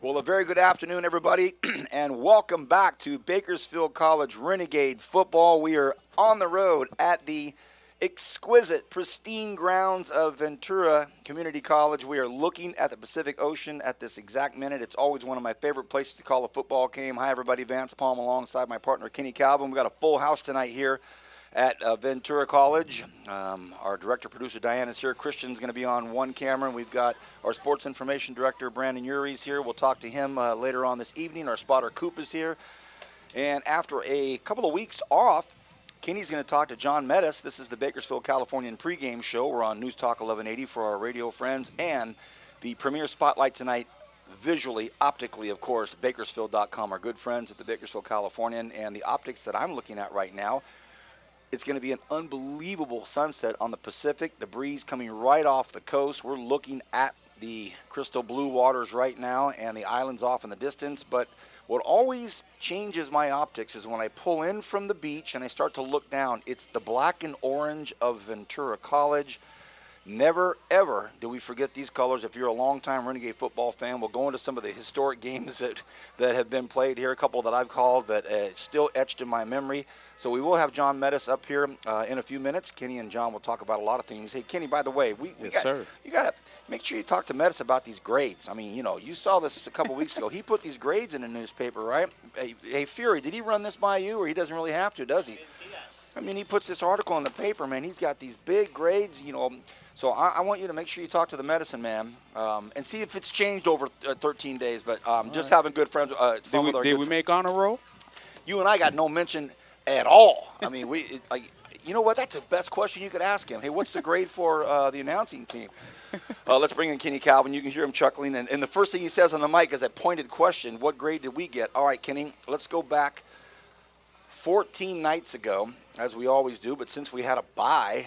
Well, a very good afternoon, everybody, and welcome back to Bakersfield College Renegade football. We are on the road at the exquisite, pristine grounds of Ventura Community College. We are looking at the Pacific Ocean at this exact minute. It's always one of my favorite places to call a football game. Hi, everybody. Vance Palm alongside my partner, Kenny Calvin. We got a full house tonight here at Ventura College. Our director, producer, Diane is here. Christian's going to be on one camera. We've got our sports information director, Brandon Urie's here. We'll talk to him later on this evening. Our spotter, Coop, is here. And after a couple of weeks off, Kenny's going to talk to John Metis. This is the Bakersfield Californian pregame show. We're on News Talk 1180 for our radio friends. And the premier spotlight tonight, visually, optically, of course, Bakersfield.com, our good friends at the Bakersfield Californian. And the optics that I'm looking at right now, it's going to be an unbelievable sunset on the Pacific. The breeze coming right off the coast. We're looking at the crystal blue waters right now and the islands off in the distance. But what always changes my optics is when I pull in from the beach and I start to look down. It's the black and orange of Ventura College. Never, ever do we forget these colors. If you're a longtime Renegade football fan, we'll go into some of the historic games that have been played here, a couple that I've called that still etched in my memory. So we will have John Metis up here in a few minutes. Kenny and John will talk about a lot of things. Hey, Kenny, by the way, you got to make sure you talk to Metis about these grades. I mean, you saw this a couple weeks ago. He put these grades in the newspaper, right? Hey, Fury, did he run this by you, or he doesn't really have to, does he? I mean, he puts this article in the paper, man. He's got these big grades, So I want you to make sure you talk to the medicine man and see if it's changed over 13 days. But just having good friends. Did we make honor roll? You and I got no mention at all. I mean, you know what? That's the best question you could ask him. Hey, what's the grade for the announcing team? Let's bring in Kenny Calvin. You can hear him chuckling. And the first thing he says on the mic is a pointed question. What grade did we get? All right, Kenny, let's go back 14 nights ago, as we always do. But since we had a bye,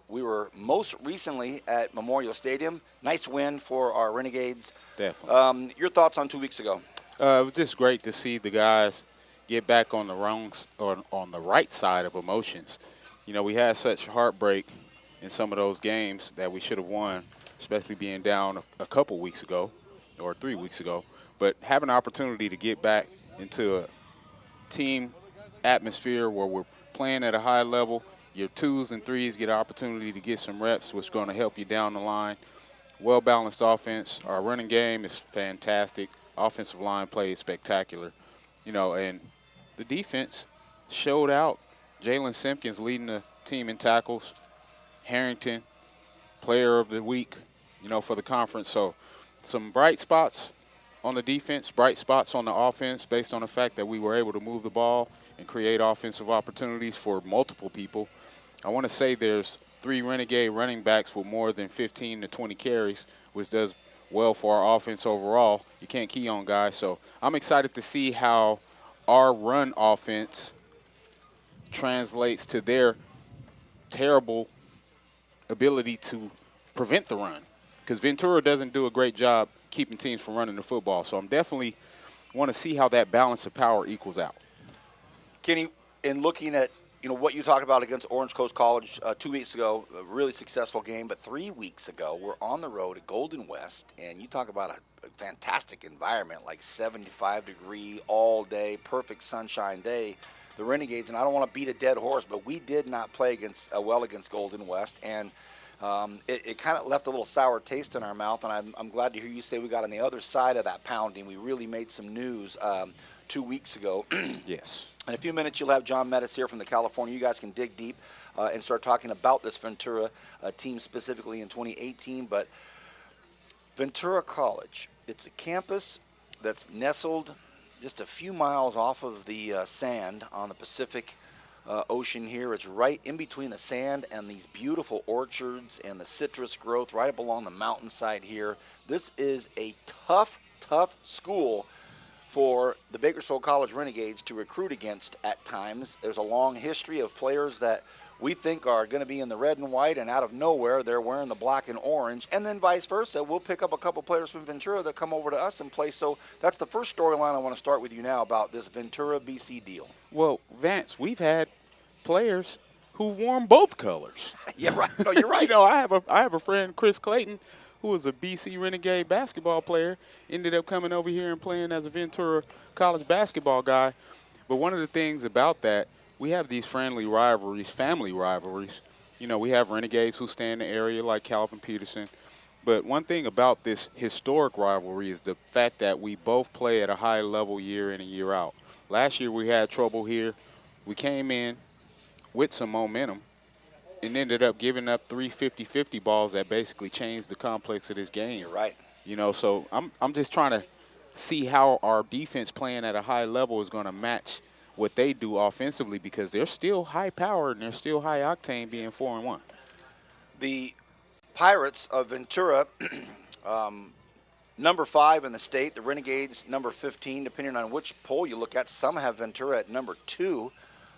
we were most recently at Memorial Stadium. Nice win for our Renegades. Definitely. Your thoughts on 2 weeks ago? It was just great to see the guys get back on the right side of emotions. We had such heartbreak in some of those games that we should have won, especially being down a couple weeks ago or 3 weeks ago. But having an opportunity to get back into a team atmosphere where we're playing at a high level, your 2s and 3s get an opportunity to get some reps, which is going to help you down the line. Well-balanced offense. Our running game is fantastic. Offensive line play is spectacular. And the defense showed out. Jalen Simpkins leading the team in tackles. Harrington, player of the week, for the conference. So some bright spots on the defense, bright spots on the offense based on the fact that we were able to move the ball and create offensive opportunities for multiple people. I want to say there's 3 Renegade running backs with more than 15 to 20 carries, which does well for our offense overall. You can't key on guys. So I'm excited to see how our run offense translates to their terrible ability to prevent the run, because Ventura doesn't do a great job keeping teams from running the football. So I'm definitely want to see how that balance of power equals out. Kenny, in looking at what you talked about against Orange Coast College 2 weeks ago, a really successful game, but 3 weeks ago we're on the road at Golden West, and you talk about a fantastic environment, like 75-degree all day, perfect sunshine day. The Renegades, and I don't want to beat a dead horse, but we did not play well against Golden West, and it kind of left a little sour taste in our mouth, and I'm glad to hear you say we got on the other side of that pounding. We really made some news 2 weeks ago. Yes. In a few minutes, you'll have John Metis here from the California. You guys can dig deep and start talking about this Ventura team specifically in 2018. But Ventura College, it's a campus that's nestled just a few miles off of the sand on the Pacific Ocean here. It's right in between the sand and these beautiful orchards and the citrus growth right up along the mountainside here. This is a tough school for the Bakersfield College Renegades to recruit against at times. There's a long history of players that we think are going to be in the red and white, and out of nowhere they're wearing the black and orange, and then vice versa. We'll pick up a couple players from Ventura that come over to us and play. So that's the first storyline I want to start with you now about this Ventura BC deal. Well, Vance, we've had players who've worn both colors. Yeah, right. No, you're right. I have a friend, Chris Clayton, who was a BC Renegade basketball player, ended up coming over here and playing as a Ventura college basketball guy. But one of the things about that, we have these friendly rivalries, family rivalries. You know, we have Renegades who stay in the area like Calvin Peterson. But one thing about this historic rivalry is the fact that we both play at a high level year in and year out. Last year we had trouble here. We came in with some momentum and ended up giving up 3 50-50 balls that basically changed the complex of this game. You're right. You know, so I'm just trying to see how our defense playing at a high level is going to match what they do offensively, because they're still high powered and they're still high octane being 4-1. The Pirates of Ventura, number 5 in the state. The Renegades, number 15, depending on which poll you look at. Some have Ventura at number 2.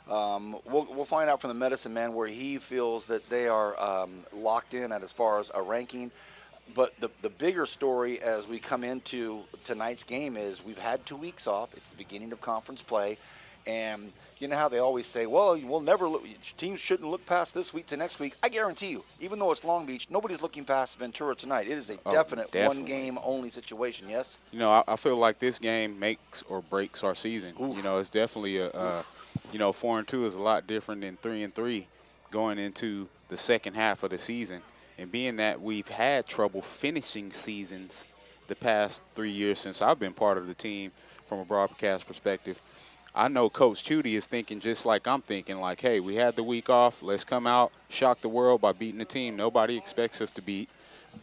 We'll find out from the medicine man where he feels that they are locked in at as far as a ranking. But the bigger story as we come into tonight's game is we've had 2 weeks off. It's the beginning of conference play. And you know how they always say, well, we'll never look, teams shouldn't look past this week to next week. I guarantee you, even though it's Long Beach, nobody's looking past Ventura tonight. It is a definite one-game only situation, yes? You know, I feel like this game makes or breaks our season. Oof. You know, it's definitely you know, 4-2 is a lot different than 3-3 going into the second half of the season. And being that we've had trouble finishing seasons the past 3 years since I've been part of the team from a broadcast perspective, I know Coach Chudy is thinking just like I'm thinking, like, hey, we had the week off. Let's come out, shock the world by beating the team nobody expects us to beat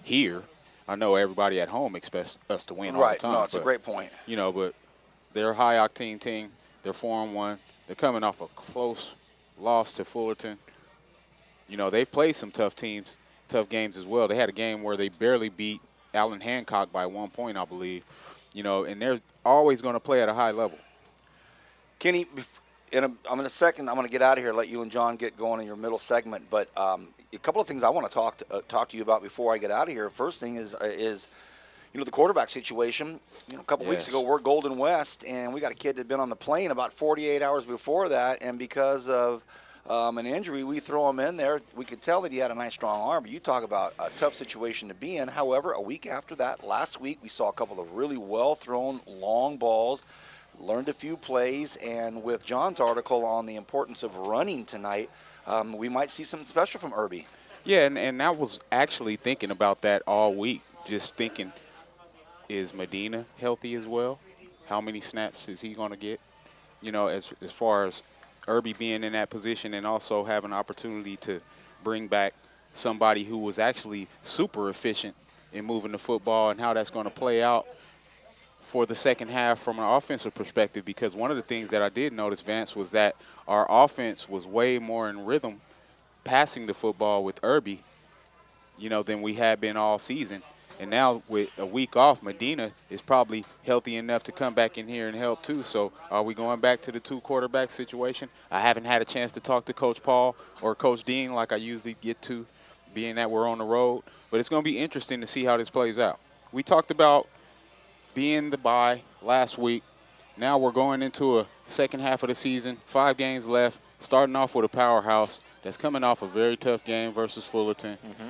here. I know everybody at home expects us to win all the time. Right, no, it's a great point. You know, but they're a high-octane team. They're 4-1. They're coming off a close loss to Fullerton. You know, they've played some tough teams, tough games as well. They had a game where they barely beat Allen Hancock by 1 point, I believe. You know, and they're always going to play at a high level. Kenny, in a second, I'm going to get out of here, let you and John get going in your middle segment. But a couple of things I want to talk to you about before I get out of here. First thing is you know, the quarterback situation. You know, a couple weeks ago, we're Golden West, and we got a kid that had been on the plane about 48 hours before that, and because of an injury, we throw him in there. We could tell that he had a nice, strong arm, but you talk about a tough situation to be in. However, a week after that, last week, we saw a couple of really well-thrown long balls, learned a few plays, and with John's article on the importance of running tonight, we might see something special from Irby. Yeah, and I was actually thinking about that all week, just thinking, is Medina healthy as well? How many snaps is he going to get? You know, as far as Irby being in that position and also having an opportunity to bring back somebody who was actually super efficient in moving the football, and how that's going to play out for the second half from an offensive perspective. Because one of the things that I did notice, Vance, was that our offense was way more in rhythm passing the football with Irby, you know, than we had been all season. And now with a week off, Medina is probably healthy enough to come back in here and help too. So are we going back to the 2 quarterback situation? I haven't had a chance to talk to Coach Paul or Coach Dean like I usually get to, being that we're on the road. But it's going to be interesting to see how this plays out. We talked about being the bye last week. Now we're going into a second half of the season, 5 games left, starting off with a powerhouse that's coming off a very tough game versus Fullerton. Mm-hmm.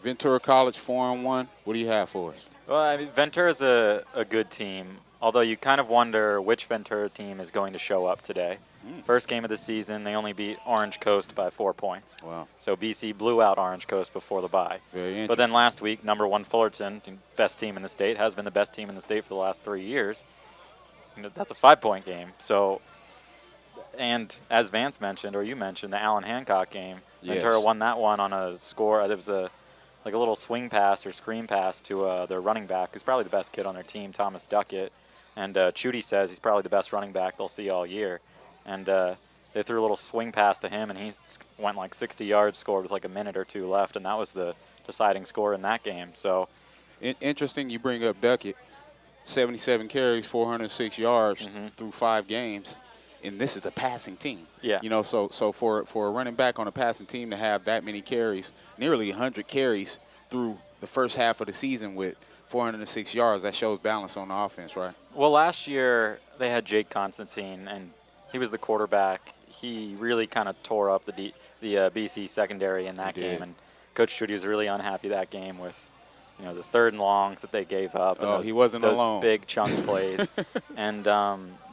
Ventura College 4-1. What do you have for us? Well, I mean, Ventura's a good team, although you kind of wonder which Ventura team is going to show up today. First game of the season, they only beat Orange Coast by 4 points. Wow. So BC blew out Orange Coast before the bye. Very interesting. But then last week, number 1 Fullerton, best team in the state, has been the best team in the state for the last 3 years. You know, that's a 5-point game. So, and as Vance mentioned, or you mentioned, the Allen Hancock game, Ventura won that one on a score. There was a little swing pass or screen pass to their running back, who's probably the best kid on their team, Thomas Duckett. And Chudy says he's probably the best running back they'll see all year. And they threw a little swing pass to him, and he went like 60 yards, scored with like a minute or 2 left, and that was the deciding score in that game. So, interesting you bring up Duckett. 77 carries, 406 yards through 5 games. And this is a passing team. Yeah. You know, so for a running back on a passing team to have that many carries, nearly 100 carries through the first half of the season with 406 yards, that shows balance on the offense, right? Well, last year they had Jake Constantine, and he was the quarterback. He really kind of tore up the BC secondary in that game, and Coach Chudy was really unhappy that game with the 3rd and longs that they gave up. And he wasn't those alone. Big chunk plays. And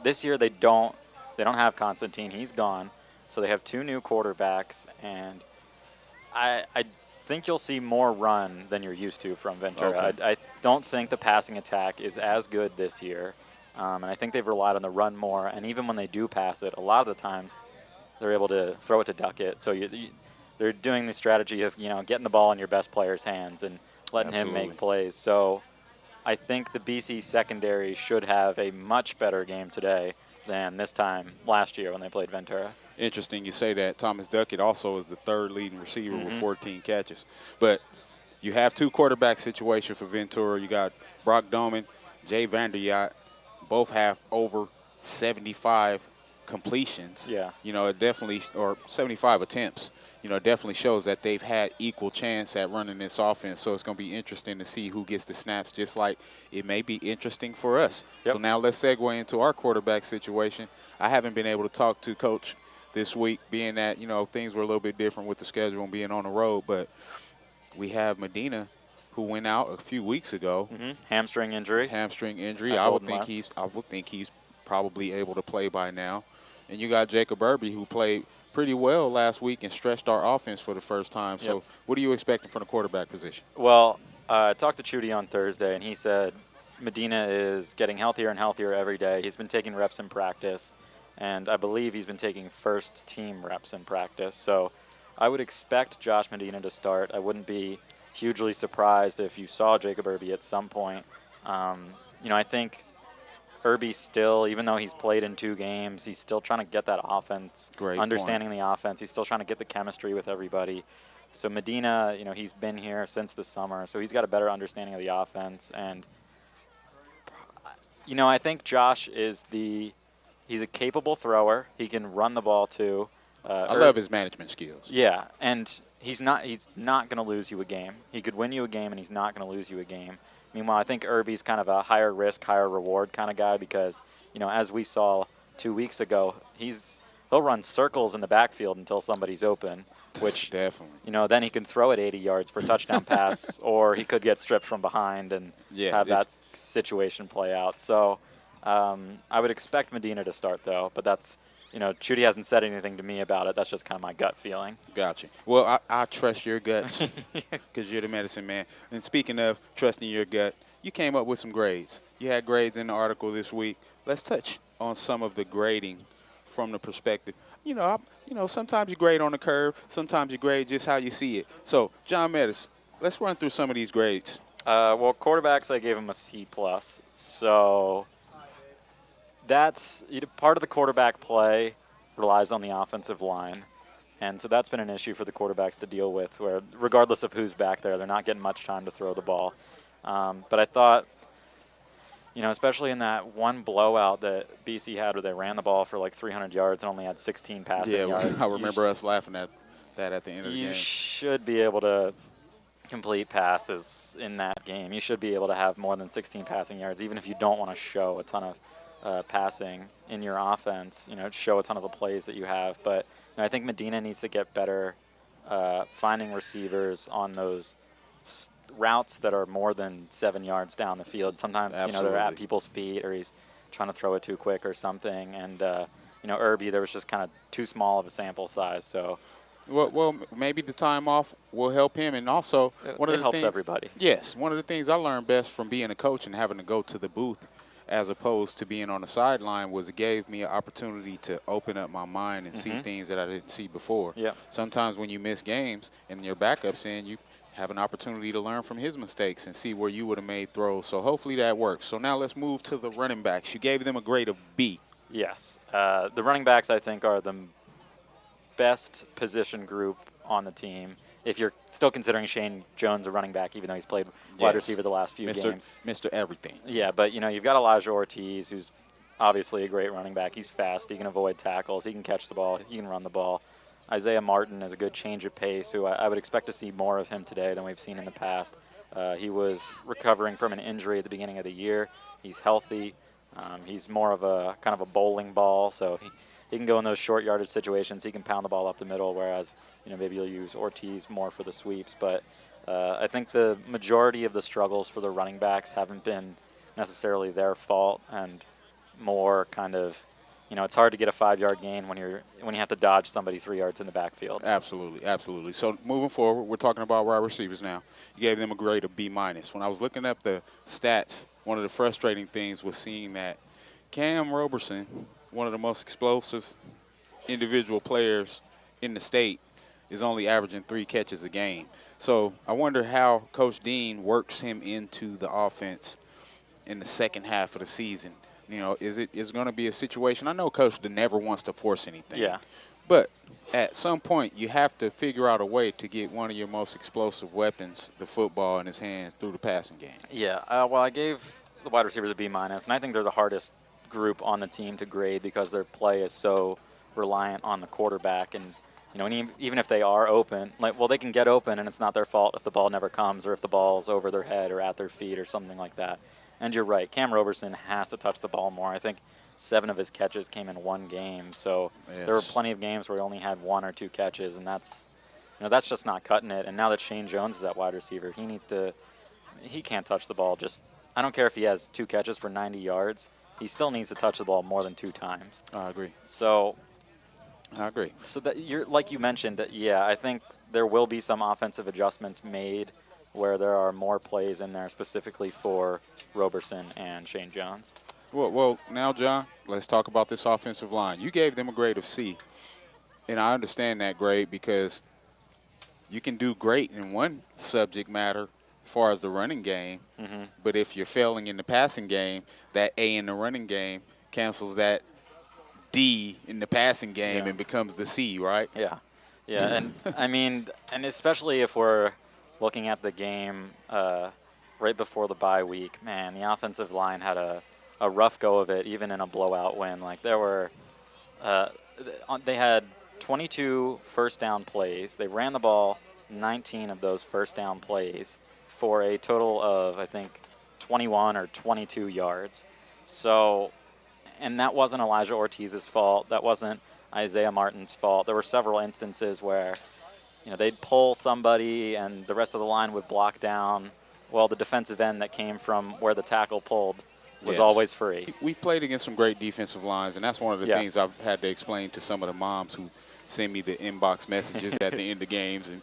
this year they don't have Constantine. He's gone. So they have 2 new quarterbacks, and I think you'll see more run than you're used to from Ventura. Okay. I don't think the passing attack is as good this year, and I think they've relied on the run more. And even when they do pass it, a lot of the times they're able to throw it to Duckett. So they're doing the strategy of getting the ball in your best player's hands and letting him make plays. So I think the BC secondary should have a much better game today than this time last year when they played Ventura. Interesting you say that. Thomas Duckett also is the 3rd leading receiver with 14 catches. But you have 2 quarterback situation for Ventura. You got Brock Doman, Jay Vanderyacht, both have over 75 completions. Yeah. It definitely, or 75 attempts. It definitely shows that they've had equal chance at running this offense. So it's going to be interesting to see who gets the snaps, just like it may be interesting for us. Yep. So now let's segue into our quarterback situation. I haven't been able to talk to Coach this week, being that, things were a little bit different with the schedule and being on the road. But we have Medina, who went out a few weeks ago. Hamstring injury. I would think he's probably able to play by now. And you got Jacob Irby, who played pretty well last week and stretched our offense for the first time. So what are you expecting from the quarterback position? Well, I talked to Chudy on Thursday, and he said Medina is getting healthier and healthier every day. He's been taking reps in practice, and I believe he's been taking first-team reps in practice. So I would expect Josh Medina to start. I wouldn't be hugely surprised if you saw Jacob Irby at some point. I think Irby still, even though he's played in 2 games, he's still trying to get that offense, understanding the offense. He's still trying to get the chemistry with everybody. So Medina, he's been here since the summer, so he's got a better understanding of the offense. And, I think Josh he's a capable thrower. He can run the ball too. I love his management skills. Yeah, and he's not going to lose you a game. He could win you a game, and he's not going to lose you a game. Meanwhile, I think Irby's kind of a higher risk, higher reward kind of guy because, as we saw 2 weeks ago, he'll run circles in the backfield until somebody's open, which definitely. Then he can throw it 80 yards for a touchdown pass, or he could get stripped from behind and have that situation play out. So I would expect Medina to start though, but that's. Chudy hasn't said anything to me about it. That's just kind of my gut feeling. Gotcha. Well, I trust your guts because you're the medicine man. And speaking of trusting your gut, you came up with some grades. You had grades in the article this week. Let's touch on some of the grading from the perspective. Sometimes you grade on the curve. Sometimes you grade just how you see it. So, John Metis, let's run through some of these grades. Well, quarterbacks, I gave him a C+. So that's part of the quarterback play relies on the offensive line. And so that's been an issue for the quarterbacks to deal with, where regardless of who's back there, they're not getting much time to throw the ball. But I thought, especially in that one blowout that BC had where they ran the ball for like 300 yards and only had 16 passing yards. I remember us laughing at that at the end of the game. You should be able to complete passes in that game. You should be able to have more than 16 passing yards, even if you don't want to show a ton of passing in your offense, show a ton of the plays that you have. But I think Medina needs to get better finding receivers on those routes that are more than 7 yards down the field. Sometimes, they're at people's feet or he's trying to throw it too quick or something. And, Irby, there was just kind of too small of a sample size. So, well, maybe the time off will help him. And also, it helps everybody. Yes, one of the things I learned best from being a coach and having to go to the booth as opposed to being on the sideline was it gave me an opportunity to open up my mind and see things that I didn't see before. Yeah. Sometimes when you miss games and your backup's in, you have an opportunity to learn from his mistakes and see where you would have made throws. So hopefully that works. So now let's move to the running backs. You gave them a grade of B. Yes. The running backs, I think, are the best position group on the team. If you're still considering Shane Jones a running back, even though he's played wide receiver the last few games. Mr. Everything. Yeah, but, you've got Elijah Ortiz, who's obviously a great running back. He's fast. He can avoid tackles. He can catch the ball. He can run the ball. Isaiah Martin is a good change of pace, who I would expect to see more of him today than we've seen in the past. He was recovering from an injury at the beginning of the year. He's healthy. He's more of a kind of a bowling ball, so he can go in those short yardage situations. He can pound the ball up the middle, whereas maybe you'll use Ortiz more for the sweeps. But I think the majority of the struggles for the running backs haven't been necessarily their fault, and more kind of, it's hard to get a 5-yard gain when you have to dodge somebody 3 yards in the backfield. Absolutely, absolutely. So moving forward, we're talking about wide receivers now. You gave them a grade of B-. When I was looking up the stats, one of the frustrating things was seeing that Cam Roberson, one of the most explosive individual players in the state, is only averaging 3 catches a game. So I wonder how Coach Dean works him into the offense in the second half of the season. Is it going to be a situation? I know Coach never wants to force anything. Yeah. But at some point, you have to figure out a way to get one of your most explosive weapons, the football, in his hands through the passing game. Yeah. Well, I gave the wide receivers a B-, and I think they're the hardest group on the team to grade because their play is so reliant on the quarterback. And, and even if they are open, they can get open, and it's not their fault if the ball never comes or if the ball's over their head or at their feet or something like that. And you're right, Cam Roberson has to touch the ball more. I think 7 of his catches came in 1 game. So yes, there were plenty of games where he only had 1 or 2 catches, and that's just not cutting it. And now that Shane Jones is at wide receiver, he can't touch the ball. I don't care if he has 2 catches for 90 yards. He still needs to touch the ball more than 2 times. I agree. So that you're, like you mentioned, I think there will be some offensive adjustments made where there are more plays in there specifically for Roberson and Shane Jones. Well, now, John, let's talk about this offensive line. You gave them a grade of C, and I understand that grade because you can do great in one subject matter as far as the running game, but if you're failing in the passing game, that A in the running game cancels that D in the passing game and becomes the C, right? Yeah, and and especially if we're looking at the game right before the bye week, man, the offensive line had a rough go of it, even in a blowout win. They had 22 first down plays. They ran the ball 19 of those first down plays for a total of, I think, 21 or 22 yards. So, and that wasn't Elijah Ortiz's fault. That wasn't Isaiah Martin's fault. There were several instances where they'd pull somebody and the rest of the line would block down. Well, the defensive end that came from where the tackle pulled was always free. We've played against some great defensive lines, and that's one of the things I've had to explain to some of the moms who send me the inbox messages at the end of games and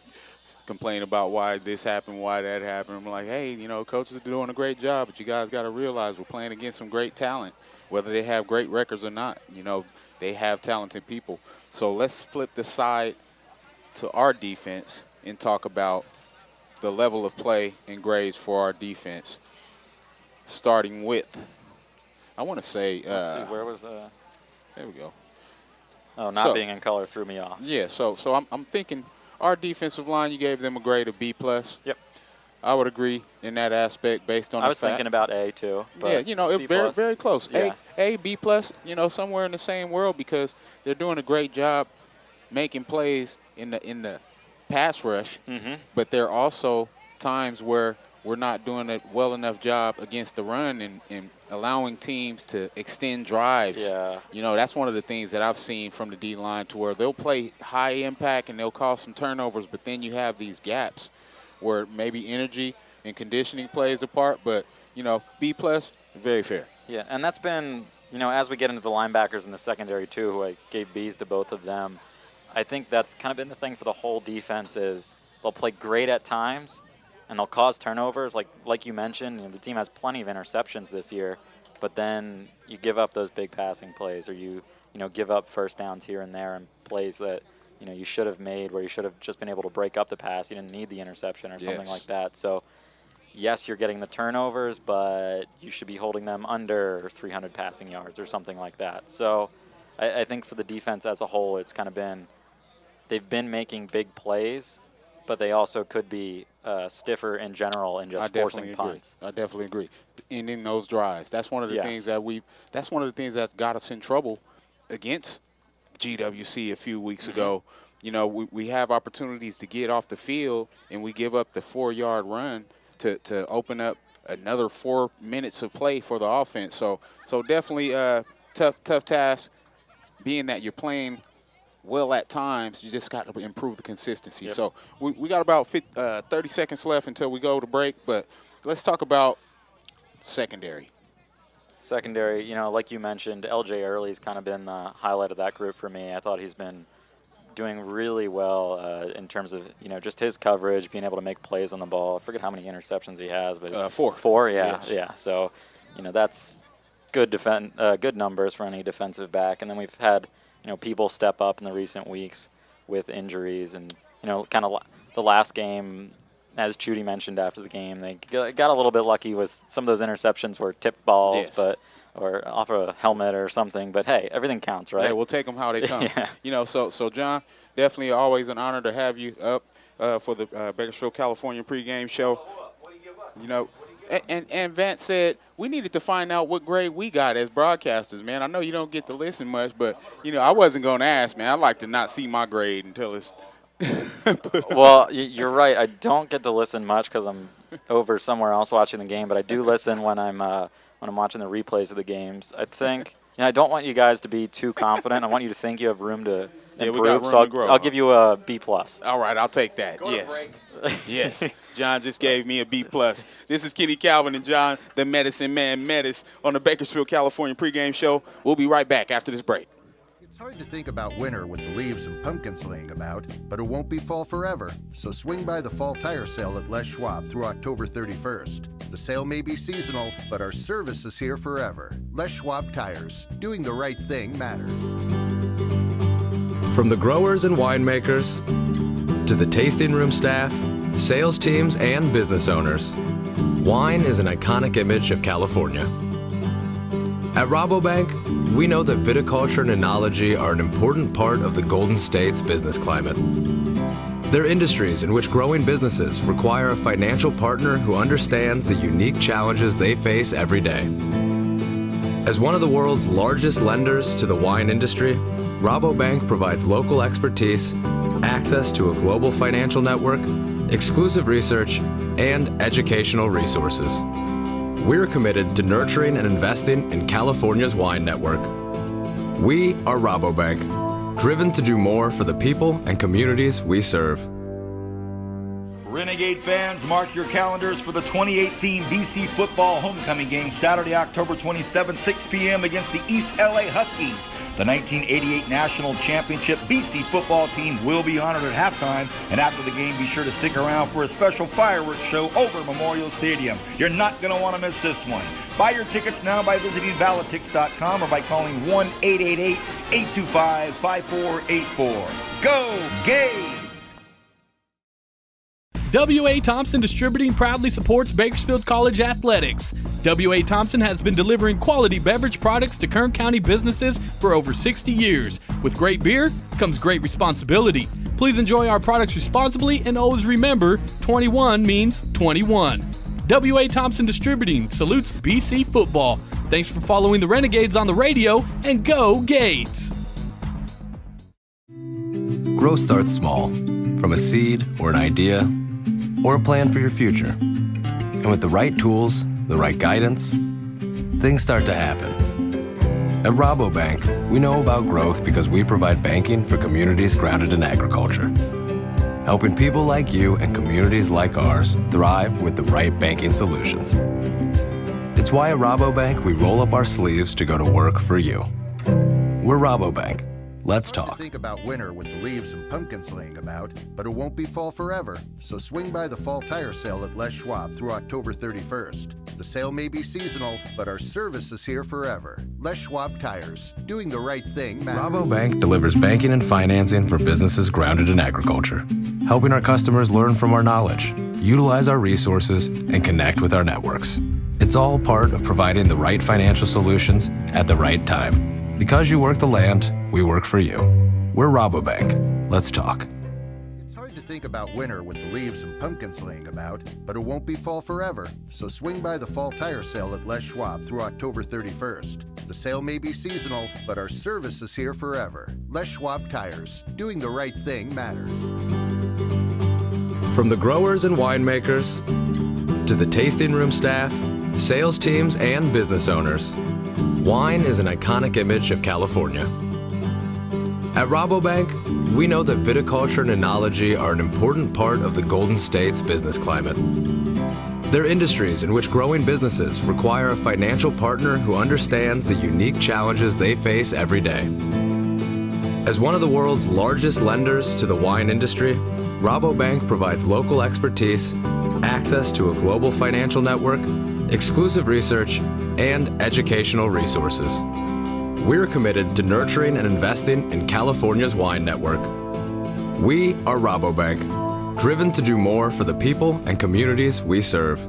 complain about why this happened, why that happened. I'm like, hey, coaches are doing a great job, but you guys got to realize we're playing against some great talent. Whether they have great records or not, they have talented people. So let's flip the side to our defense and talk about the level of play and grades for our defense, starting with, I want to say, let's see, where was there we go. Oh, not being in color threw me off. Yeah, so I'm thinking our defensive line, you gave them a grade of B+. Yep. I would agree in that aspect based on I was thinking about A too. But it's very, very close. Yeah. A, B+, somewhere in the same world because they're doing a great job making plays in the pass rush, but there are also times where we're not doing a well enough job against the run and allowing teams to extend drives. Yeah. That's one of the things that I've seen from the D-line to where they'll play high impact and they'll cause some turnovers, but then you have these gaps where maybe energy and conditioning plays a part, but, B+, very fair. Yeah, and that's been, as we get into the linebackers in the secondary too, who I gave Bs to both of them, I think that's kind of been the thing for the whole defense is they'll play great at times and they'll cause turnovers. Like you mentioned, the team has plenty of interceptions this year, but then you give up those big passing plays or you give up first downs here and there and plays that, you should have made where you should have just been able to break up the pass. You didn't need the interception or something like that. So, yes, you're getting the turnovers, but you should be holding them under 300 passing yards or something like that. So I think for the defense as a whole, it's kind of been they've been making big plays, but they also could be stiffer in general and just forcing punts. I definitely agree. Ending those drives. That's one of the things that's one of the things that got us in trouble against GWC a few weeks ago. We have opportunities to get off the field, and we give up the 4-yard run to open up another 4 minutes of play for the offense. So definitely tough task, being that you're playing well at times. You just got to improve the consistency. Yep. So we got about 30 seconds left until we go to break, but let's talk about secondary. Secondary, like you mentioned, LJ Early's kind of been the highlight of that group for me. I thought he's been doing really well in terms of, just his coverage, being able to make plays on the ball. I forget how many interceptions he has, but 4. 4, yeah, Yes. yeah. So, that's good numbers for any defensive back. And then we've had, people step up in the recent weeks with injuries and, kind of the last game, as Chudy mentioned after the game, they got a little bit lucky with some of those interceptions were tipped balls, Yes. or off a helmet or something. But, hey, everything counts, right? Yeah, we'll take them how they come. Yeah. So John, definitely always an honor to have you up for the Bakersfield, California pregame show. What do you give us? And Vance said we needed to find out what grade we got as broadcasters, man. I know you don't get to listen much, but, I wasn't going to ask, man. I like to not see my grade until it's Well, you're right. I don't get to listen much because I'm over somewhere else watching the game, but I do listen when I'm watching the replays of the games. I think I don't want you guys to be too confident. I want you to think you have room to improve. we got room so to grow. I'll give you a B+. All right, I'll take that. Go to Yes. break. Yes. John just gave me a B+. This is Kenny Calvin and John, the Medicine Man Metis, on the Bakersfield, California pregame show. We'll be right back after this break. It's hard to think about winter with the leaves and pumpkins laying about, but it won't be fall forever. So swing by the fall tire sale at Les Schwab through October 31st. The sale may be seasonal, but our service is here forever. Les Schwab Tires. Doing the right thing matters. From the growers and winemakers to the tasting room staff, sales teams, and business owners, wine is an iconic image of California. At Rabobank, we know that viticulture and enology are an important part of the Golden State's business climate. They're industries in which growing businesses require a financial partner who understands the unique challenges they face every day. As one of the world's largest lenders to the wine industry, Rabobank provides local expertise, access to a global financial network, exclusive research, and educational resources. We're committed to nurturing and investing in California's wine network. We are Rabobank, driven to do more for the people and communities we serve. Renegade fans, mark your calendars for the 2018 BC football homecoming game Saturday, October 27, 6 p.m. against the East LA Huskies. The 1988 National Championship BC football team will be honored at halftime, and after the game, be sure to stick around for a special fireworks show over Memorial Stadium. You're not going to want to miss this one. Buy your tickets now by visiting Validtix.com or by calling 1-888-825-5484. Go Gays! W.A. Thompson Distributing proudly supports Bakersfield College athletics. W.A. Thompson has been delivering quality beverage products to Kern County businesses for over 60 years. With great beer comes great responsibility. Please enjoy our products responsibly and always remember, 21 means 21. W.A. Thompson Distributing salutes BC football. Thanks for following the Renegades on the radio, and go Gades! Growth starts small, from a seed or an idea, or a plan for your future. And with the right tools, the right guidance, things start to happen. At Rabobank, we know about growth because we provide banking for communities grounded in agriculture, helping people like you and communities like ours thrive with the right banking solutions. It's why at Rabobank, we roll up our sleeves to go to work for you. We're Rabobank. Let's talk. Think about winter with the leaves and pumpkins laying about, but it won't be fall forever. So swing by the fall tire sale at Les Schwab through October 31st. The sale may be seasonal, but our service is here forever. Les Schwab Tires. Doing the right thing matters. Rabobank delivers banking and financing for businesses grounded in agriculture, helping our customers learn from our knowledge, utilize our resources, and connect with our networks. It's all part of providing the right financial solutions at the right time. Because you work the land, we work for you. We're Rabobank. Let's talk. It's hard to think about winter with the leaves and pumpkins laying about, but it won't be fall forever. So swing by the fall tire sale at Les Schwab through October 31st. The sale may be seasonal, but our service is here forever. Les Schwab Tires. Doing the right thing matters. From the growers and winemakers to the tasting room staff, sales teams, and business owners, wine is an iconic image of California. At Rabobank, we know that viticulture and enology are an important part of the Golden State's business climate. They're industries in which growing businesses require a financial partner who understands the unique challenges they face every day. As one of the world's largest lenders to the wine industry, Rabobank provides local expertise, access to a global financial network, exclusive research, and educational resources. We're committed to nurturing and investing in California's wine network. We are Rabobank, driven to do more for the people and communities we serve.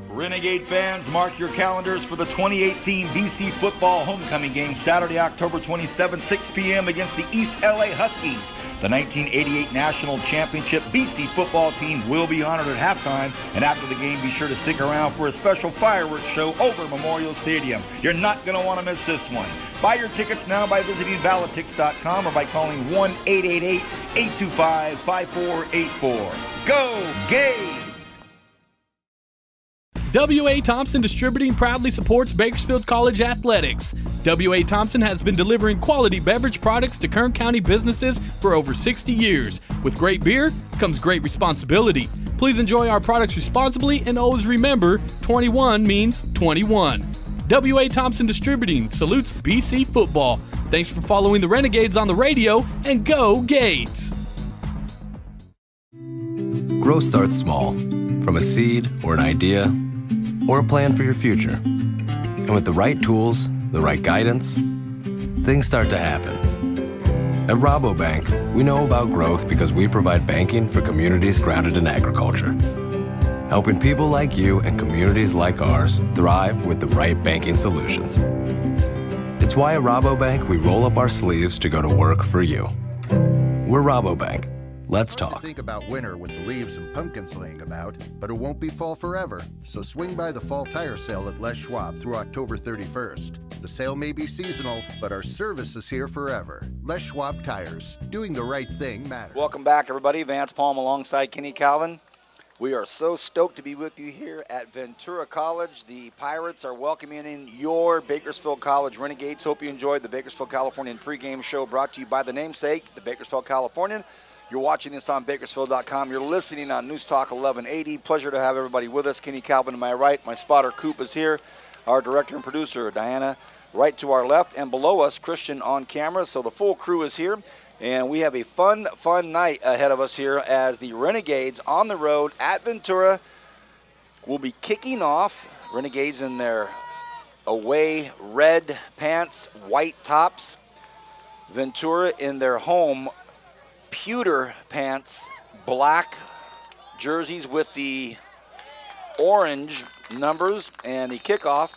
Renegade fans, mark your calendars for the 2018 BC football homecoming game Saturday, October 27, 6 p.m. against the East LA Huskies. The 1988 National Championship BC football team will be honored at halftime, and after the game, be sure to stick around for a special fireworks show over Memorial Stadium. You're not going to want to miss this one. Buy your tickets now by visiting Validtix.com or by calling 1-888-825-5484. Go Gays! W.A. Thompson Distributing proudly supports Bakersfield College athletics. W.A. Thompson has been delivering quality beverage products to Kern County businesses for over 60 years. With great beer comes great responsibility. Please enjoy our products responsibly and always remember, 21 means 21. W.A. Thompson Distributing salutes BC football. Thanks for following the Renegades on the radio, and go Gades! Growth starts small, from a seed or an idea, or a plan for your future. And with the right tools, the right guidance, things start to happen. At Rabobank, we know about growth because we provide banking for communities grounded in agriculture, helping people like you and communities like ours thrive with the right banking solutions. It's why at Rabobank, we roll up our sleeves to go to work for you. We're Rabobank. Let's talk. Think about winter with the leaves and pumpkins laying about, but it won't be fall forever. So swing by the fall tire sale at Les Schwab through October 31st. The sale may be seasonal, but our service is here forever. Les Schwab Tires. Doing the right thing matters. Welcome back, everybody. Vance Palm alongside Kenny Calvin. We are so stoked to be with you here at Ventura College. The Pirates are welcoming in your Bakersfield College Renegades. Hope you enjoyed the Bakersfield Californian pregame show brought to you by the namesake, the Bakersfield Californian. You're watching this on Bakersfield.com. You're listening on News Talk 1180. Pleasure to have everybody with us. Kenny Calvin to my right. My spotter, Coop, is here. Our director and producer, Diana, right to our left. And below us, Christian on camera. So the full crew is here. And we have a fun night ahead of us here as the Renegades on the road at Ventura will be kicking off. Renegades in their away red pants, white tops. Ventura in their home pewter pants, black jerseys with the orange numbers, and the kickoff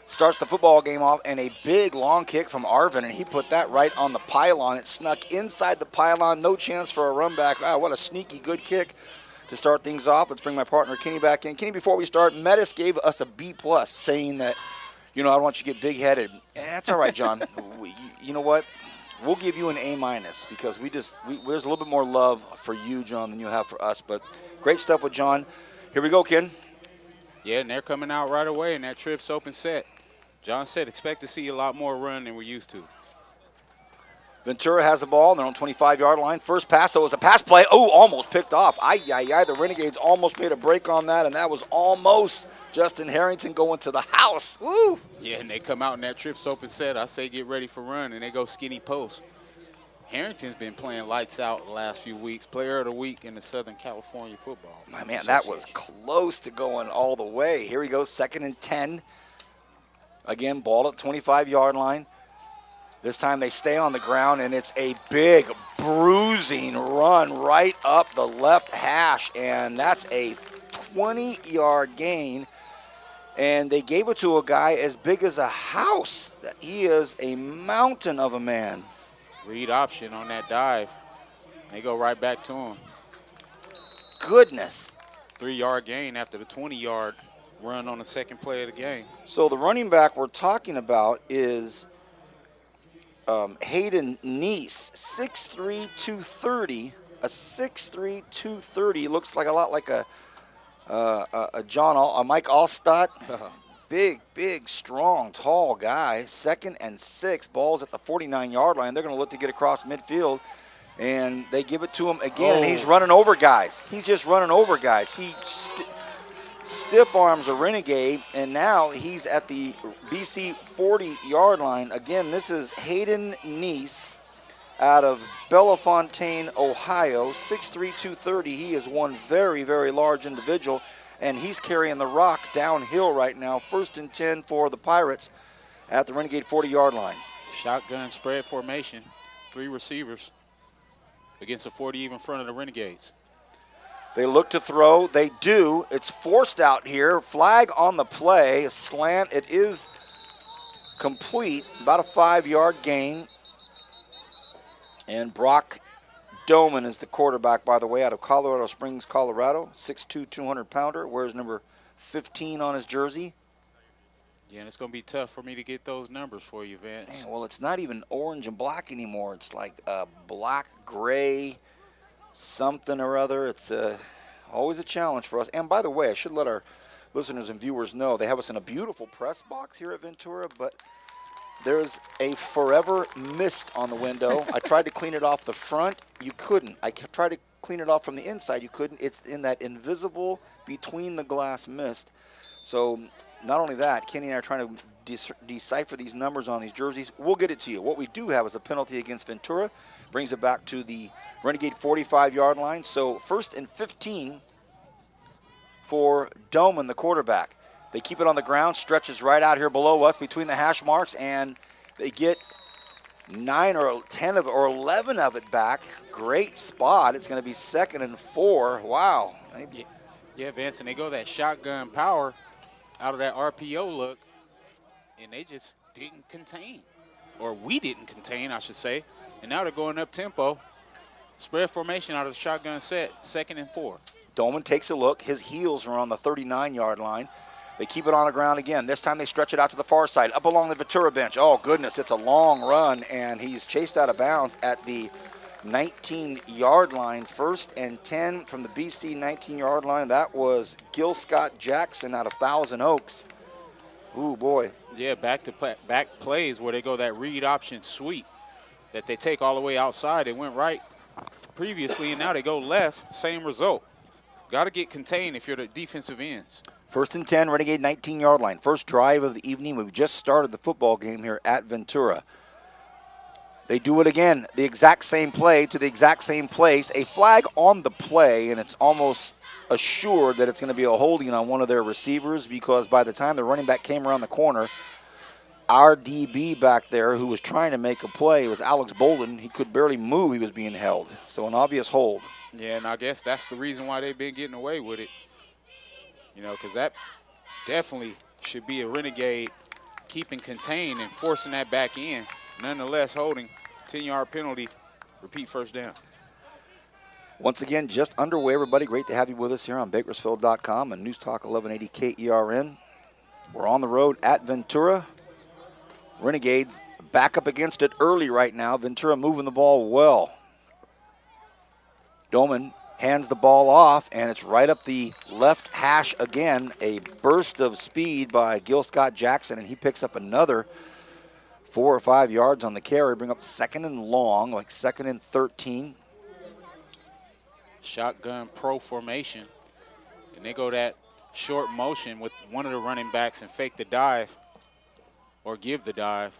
starts the football game off, and a big long kick from Arvin, and he put that right on the pylon. It snuck inside the pylon, no chance for a run back. Wow, what a sneaky good kick to start things off. Let's bring my partner Kenny back in. Kenny, before we start, Metis gave us a B+, saying that, I don't want you to get big-headed. That's all right, John. You know what? We'll give you an A- because there's a little bit more love for you, John, than you have for us. But great stuff with John. Here we go, Ken. Yeah, and they're coming out right away, and that trip's open set. John said expect to see a lot more run than we're used to. Ventura has the ball on their own 25-yard line. First pass, though, was a pass play. Oh, almost picked off. The Renegades almost made a break on that, and that was almost Justin Harrington going to the house. Woo! Yeah, and they come out in that trip's open set. I say get ready for run, and they go skinny post. Harrington's been playing lights out the last few weeks. Player of the week in the Southern California football. My man, that was close to going all the way. Here he goes, 2nd and 10. Again, ball at 25-yard line. This time they stay on the ground, and it's a big bruising run right up the left hash, and that's a 20-yard gain. And they gave it to a guy as big as a house. He is a mountain of a man. Read option on that dive. They go right back to him. Goodness. 3-yard gain after the 20-yard run on the second play of the game. So the running back we're talking about is Hayden Neese, 6'3", 230. A 6'3", 230 looks like a lot like a Mike Allstott. big, strong, tall guy. 2nd and 6. Ball's at the 49-yard line. They're going to look to get across midfield, and they give it to him again, and he's running over guys. He's just running over guys. He stiff arms a Renegade, and now he's at the BC 40-yard line. Again, this is Hayden Neese out of Bellefontaine, Ohio, 6'3", 230. He is one very, very large individual, and he's carrying the rock downhill right now. 1st and 10 for the Pirates at the Renegade 40-yard line. Shotgun spread formation, 3 receivers against a 40 even front of the Renegades. They look to throw. They do. It's forced out here. Flag on the play. A slant. It is complete. About a 5-yard gain. And Brock Doman is the quarterback, by the way, out of Colorado Springs, Colorado. 6'2", 200-pounder. Wears number 15 on his jersey. Yeah, and it's going to be tough for me to get those numbers for you, Vance. Man, well, it's not even orange and black anymore. It's like black, gray, something or other. It's always a challenge for us. And by the way, I should let our listeners and viewers know they have us in a beautiful press box here at Ventura, but there's a forever mist on the window. I tried to clean it off the front. You couldn't. I tried to clean it off from the inside. You couldn't. It's in that invisible between the glass mist. So not only that, Kenny and I are trying to decipher these numbers on these jerseys. We'll get it to you. What we do have is a penalty against Ventura. Brings it back to the Renegade 45-yard line. So 1st and 15 for Doman, the quarterback. They keep it on the ground, stretches right out here below us between the hash marks, and they get 9 or 10 or 11 of it back. Great spot. It's going to be 2nd and 4. Wow. Yeah, Vance, and they go that shotgun power out of that RPO look, and they just didn't contain. Or we didn't contain, I should say. And now they're going up tempo. Spread formation out of the shotgun set, 2nd and 4. Doman takes a look. His heels are on the 39-yard line. They keep it on the ground again. This time they stretch it out to the far side, up along the Ventura bench. Oh, goodness, it's a long run, and he's chased out of bounds at the 19-yard line. 1st and 10 from the BC 19-yard line. That was Gil Scott Jackson out of Thousand Oaks. Ooh, boy. Yeah, back plays where they go that read option sweep that they take all the way outside. They went right previously, and now they go left. Same result. Got to get contained if you're the defensive ends. 1st and 10, Renegade 19-yard line. First drive of the evening. We've just started the football game here at Ventura. They do it again. The exact same play to the exact same place. A flag on the play, and it's almost assured that it's going to be a holding on one of their receivers, because by the time the running back came around the corner, our DB back there who was trying to make a play was Alex Bolden. He could barely move. He was being held. So an obvious hold. Yeah, and I guess that's the reason why they've been getting away with it. You know, because that definitely should be a Renegade keeping contained and forcing that back in. Nonetheless, holding, 10-yard penalty, repeat 1st down. Once again, just underway, everybody. Great to have you with us here on Bakersfield.com and News Talk 1180 KERN. We're on the road at Ventura. Renegades back up against it early right now. Ventura moving the ball well. Doman hands the ball off, and it's right up the left hash again. A burst of speed by Gil Scott Jackson, and he picks up another 4 or 5 yards on the carry. Bring up 2nd and long, like 2nd and 13. Shotgun pro formation, and they go that short motion with one of the running backs and fake the dive or give the dive.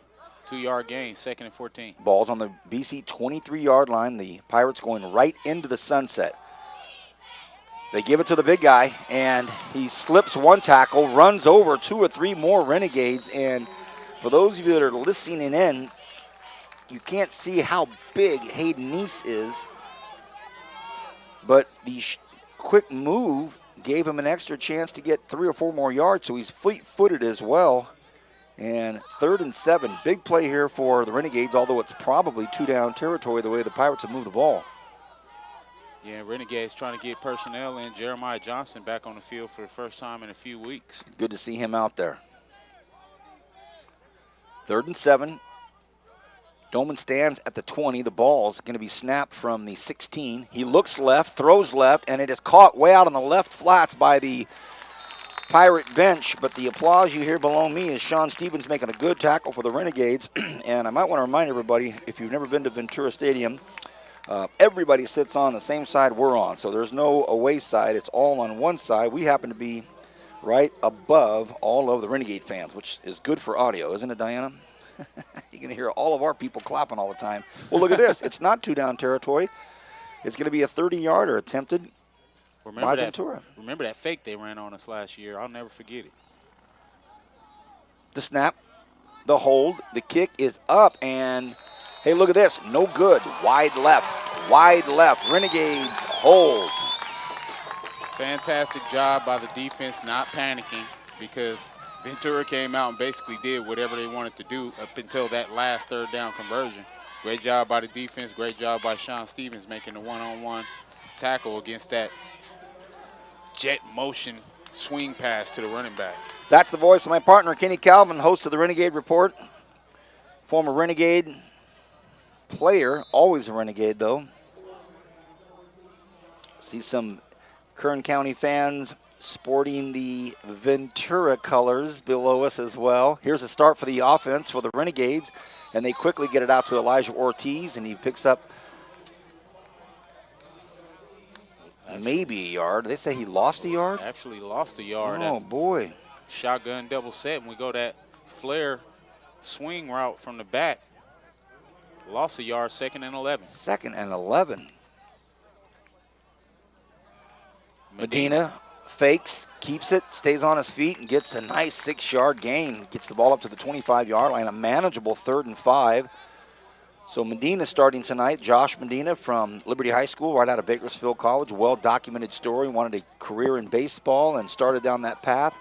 2-yard gain, 2nd and 14. Ball's on the BC 23-yard line. The Pirates going right into the sunset. They give it to the big guy, and he slips one tackle, runs over 2 or 3 more Renegades. And for those of you that are listening in, you can't see how big Hayden Neese is, but the quick move gave him an extra chance to get 3 or 4 more yards, so he's fleet-footed as well. And 3rd and 7, big play here for the Renegades, although it's probably 2-down territory the way the Pirates have moved the ball. Yeah, Renegades trying to get personnel in. Jeremiah Johnson back on the field for the first time in a few weeks. Good to see him out there. 3rd and 7. Doman stands at the 20. The ball's going to be snapped from the 16. He looks left, throws left, and it is caught way out on the left flats by the Pirate bench, but the applause you hear below me is Sean Stevens making a good tackle for the Renegades. And I might want to remind everybody, if you've never been to Ventura Stadium, everybody sits on the same side we're on. So there's no away side. It's all on one side. We happen to be right above all of the Renegade fans, which is good for audio, isn't it, Diana? You're going to hear all of our people clapping all the time. Well, look at this. It's not two-down territory. It's going to be a 30-yarder attempted by Ventura. Remember that fake they ran on us last year? I'll never forget it. The snap, the hold, the kick is up, and hey, look at this. No good. Wide left. Wide left. Renegades hold. Fantastic job by the defense not panicking, because Ventura came out and basically did whatever they wanted to do up until that last third down conversion. Great job by the defense. Great job by Sean Stevens making the one-on-one tackle against that jet motion swing pass to the running back. That's the voice of my partner, Kenny Calvin, host of the Renegade Report. Former Renegade player, always a Renegade, though. See some Kern County fans sporting the Ventura colors below us as well. Here's a start for the offense for the Renegades, and they quickly get it out to Elijah Ortiz, and he picks up maybe a yard. They say he lost a yard? Actually lost a yard. Oh, boy. Shotgun double set, and we go that flare swing route from the back. Lost a yard, 2nd and 11. 2nd and 11. Medina fakes, keeps it, stays on his feet, and gets a nice 6-yard gain. Gets the ball up to the 25-yard line, a manageable 3rd and 5. So Medina starting tonight. Josh Medina from Liberty High School, right out of Bakersfield College. Well-documented story. Wanted a career in baseball and started down that path.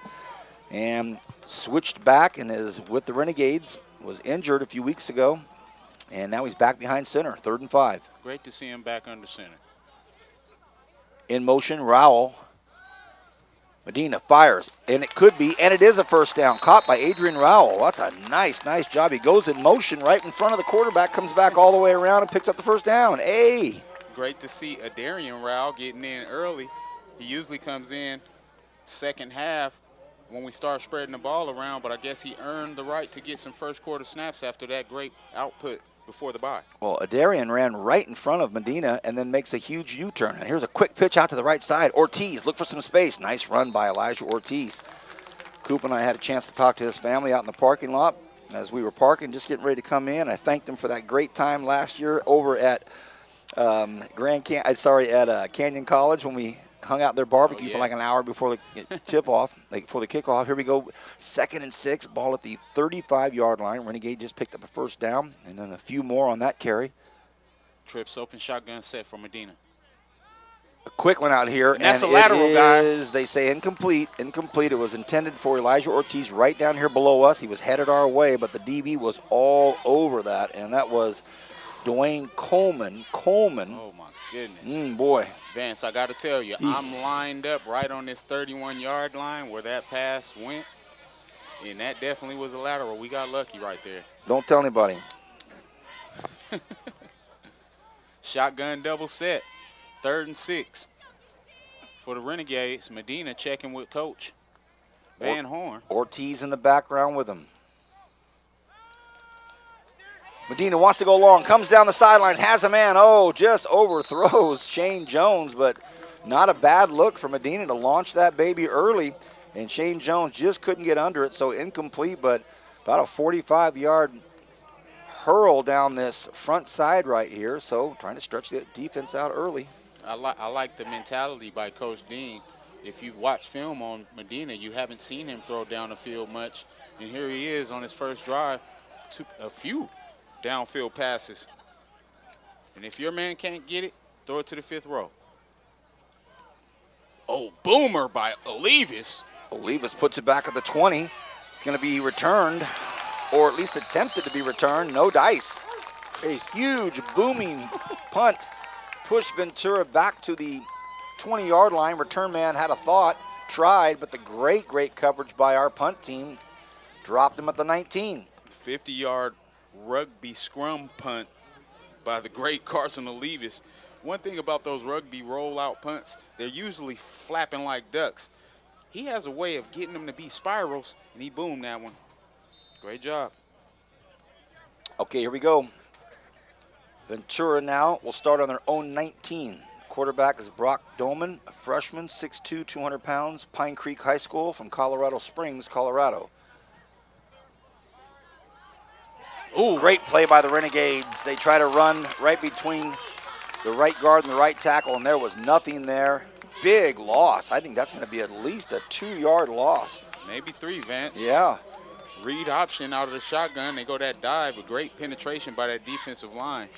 And switched back and is with the Renegades. Was injured a few weeks ago. And now he's back behind center, 3rd and 5. Great to see him back under center. In motion, Rowell. Medina fires, and it could be, and it is a first down. Caught by Adrian Rowell. That's a nice job. He goes in motion right in front of the quarterback, comes back all the way around and picks up the first down. Hey! Great to see Adarian Rowell getting in early. He usually comes in second half when we start spreading the ball around, but I guess he earned the right to get some first quarter snaps after that great output before the bye. Well, Adarian ran right in front of Medina and then makes a huge U-turn. And here's a quick pitch out to the right side. Ortiz, look for some space. Nice run by Elijah Ortiz. Coop and I had a chance to talk to his family out in the parking lot as we were parking, just getting ready to come in. I thanked them for that great time last year over at Canyon College when we hung out their barbecue for like an hour before the tip-off, before the kickoff. Here we go, 2nd and 6, ball at the 35-yard line. Renegade just picked up a first down, and then a few more on that carry. Trips open shotgun set for Medina. A quick one out here, and that's a lateral, guys. They say incomplete. Incomplete. It was intended for Elijah Ortiz right down here below us. He was headed our way, but the DB was all over that, and that was Dwayne Coleman. Oh, my goodness. Boy. Vance, I got to tell you, I'm lined up right on this 31-yard line where that pass went, and that definitely was a lateral. We got lucky right there. Don't tell anybody. Shotgun double set, 3rd and 6 for the Renegades. Medina checking with Coach Van Horn. Ortiz in the background with him. Medina wants to go long, comes down the sidelines, has a man. Oh, just overthrows Shane Jones, but not a bad look for Medina to launch that baby early, and Shane Jones just couldn't get under it, so incomplete, but about a 45-yard hurl down this front side right here, so trying to stretch the defense out early. I like the mentality by Coach Dean. If you've watched film on Medina, you haven't seen him throw down the field much, and here he is on his first drive, a few downfield passes. And if your man can't get it, throw it to the 5th row. Oh, boomer by Olivas. Olivas puts it back at the 20. It's going to be returned, or at least attempted to be returned. No dice. A huge booming punt pushed Ventura back to the 20-yard line. Return man had a thought, tried, but the great coverage by our punt team dropped him at the 19. 50-yard rugby scrum punt by the great Carson Olivas. One thing about those rugby rollout punts, they're usually flapping like ducks. he has a way of getting them to be spirals, and he boomed that one. Great job. Okay, here we go. Ventura now will start on their own 19. Quarterback is Brock Doman, a freshman, 6'2", 200 pounds, Pine Creek High School from Colorado Springs, Colorado. Ooh, great play by the Renegades. They try to run right between the right guard and the right tackle, and there was nothing there. Big loss. I think that's going to be at least a 2-yard loss. Maybe 3, Vance. Yeah. Read option out of the shotgun. They go that dive with great penetration by that defensive line.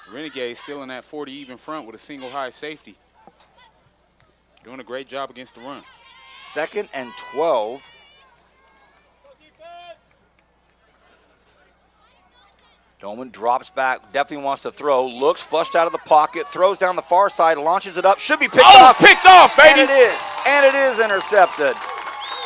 Renegade still in that 40 even front with a single high safety. Doing a great job against the run. 2nd and 12. Doman drops back, definitely wants to throw, looks flushed out of the pocket, throws down the far side, launches it up, should be picked off. It's picked off, baby! And it is intercepted.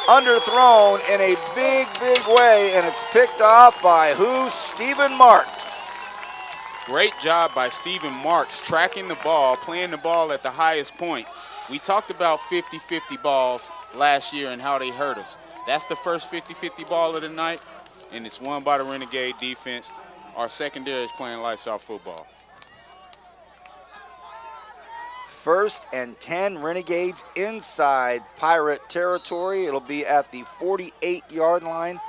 Underthrown in a big, big way, and it's picked off by who? Stephen Marks. Great job by Stephen Marks, tracking the ball, playing the ball at the highest point. We talked about 50-50 balls last year and how they hurt us. That's the first 50-50 ball of the night, and it's won by the Renegade defense. Our secondary is playing lights out football. 1st and 10, Renegades inside Pirate territory. It'll be at the 48-yard line.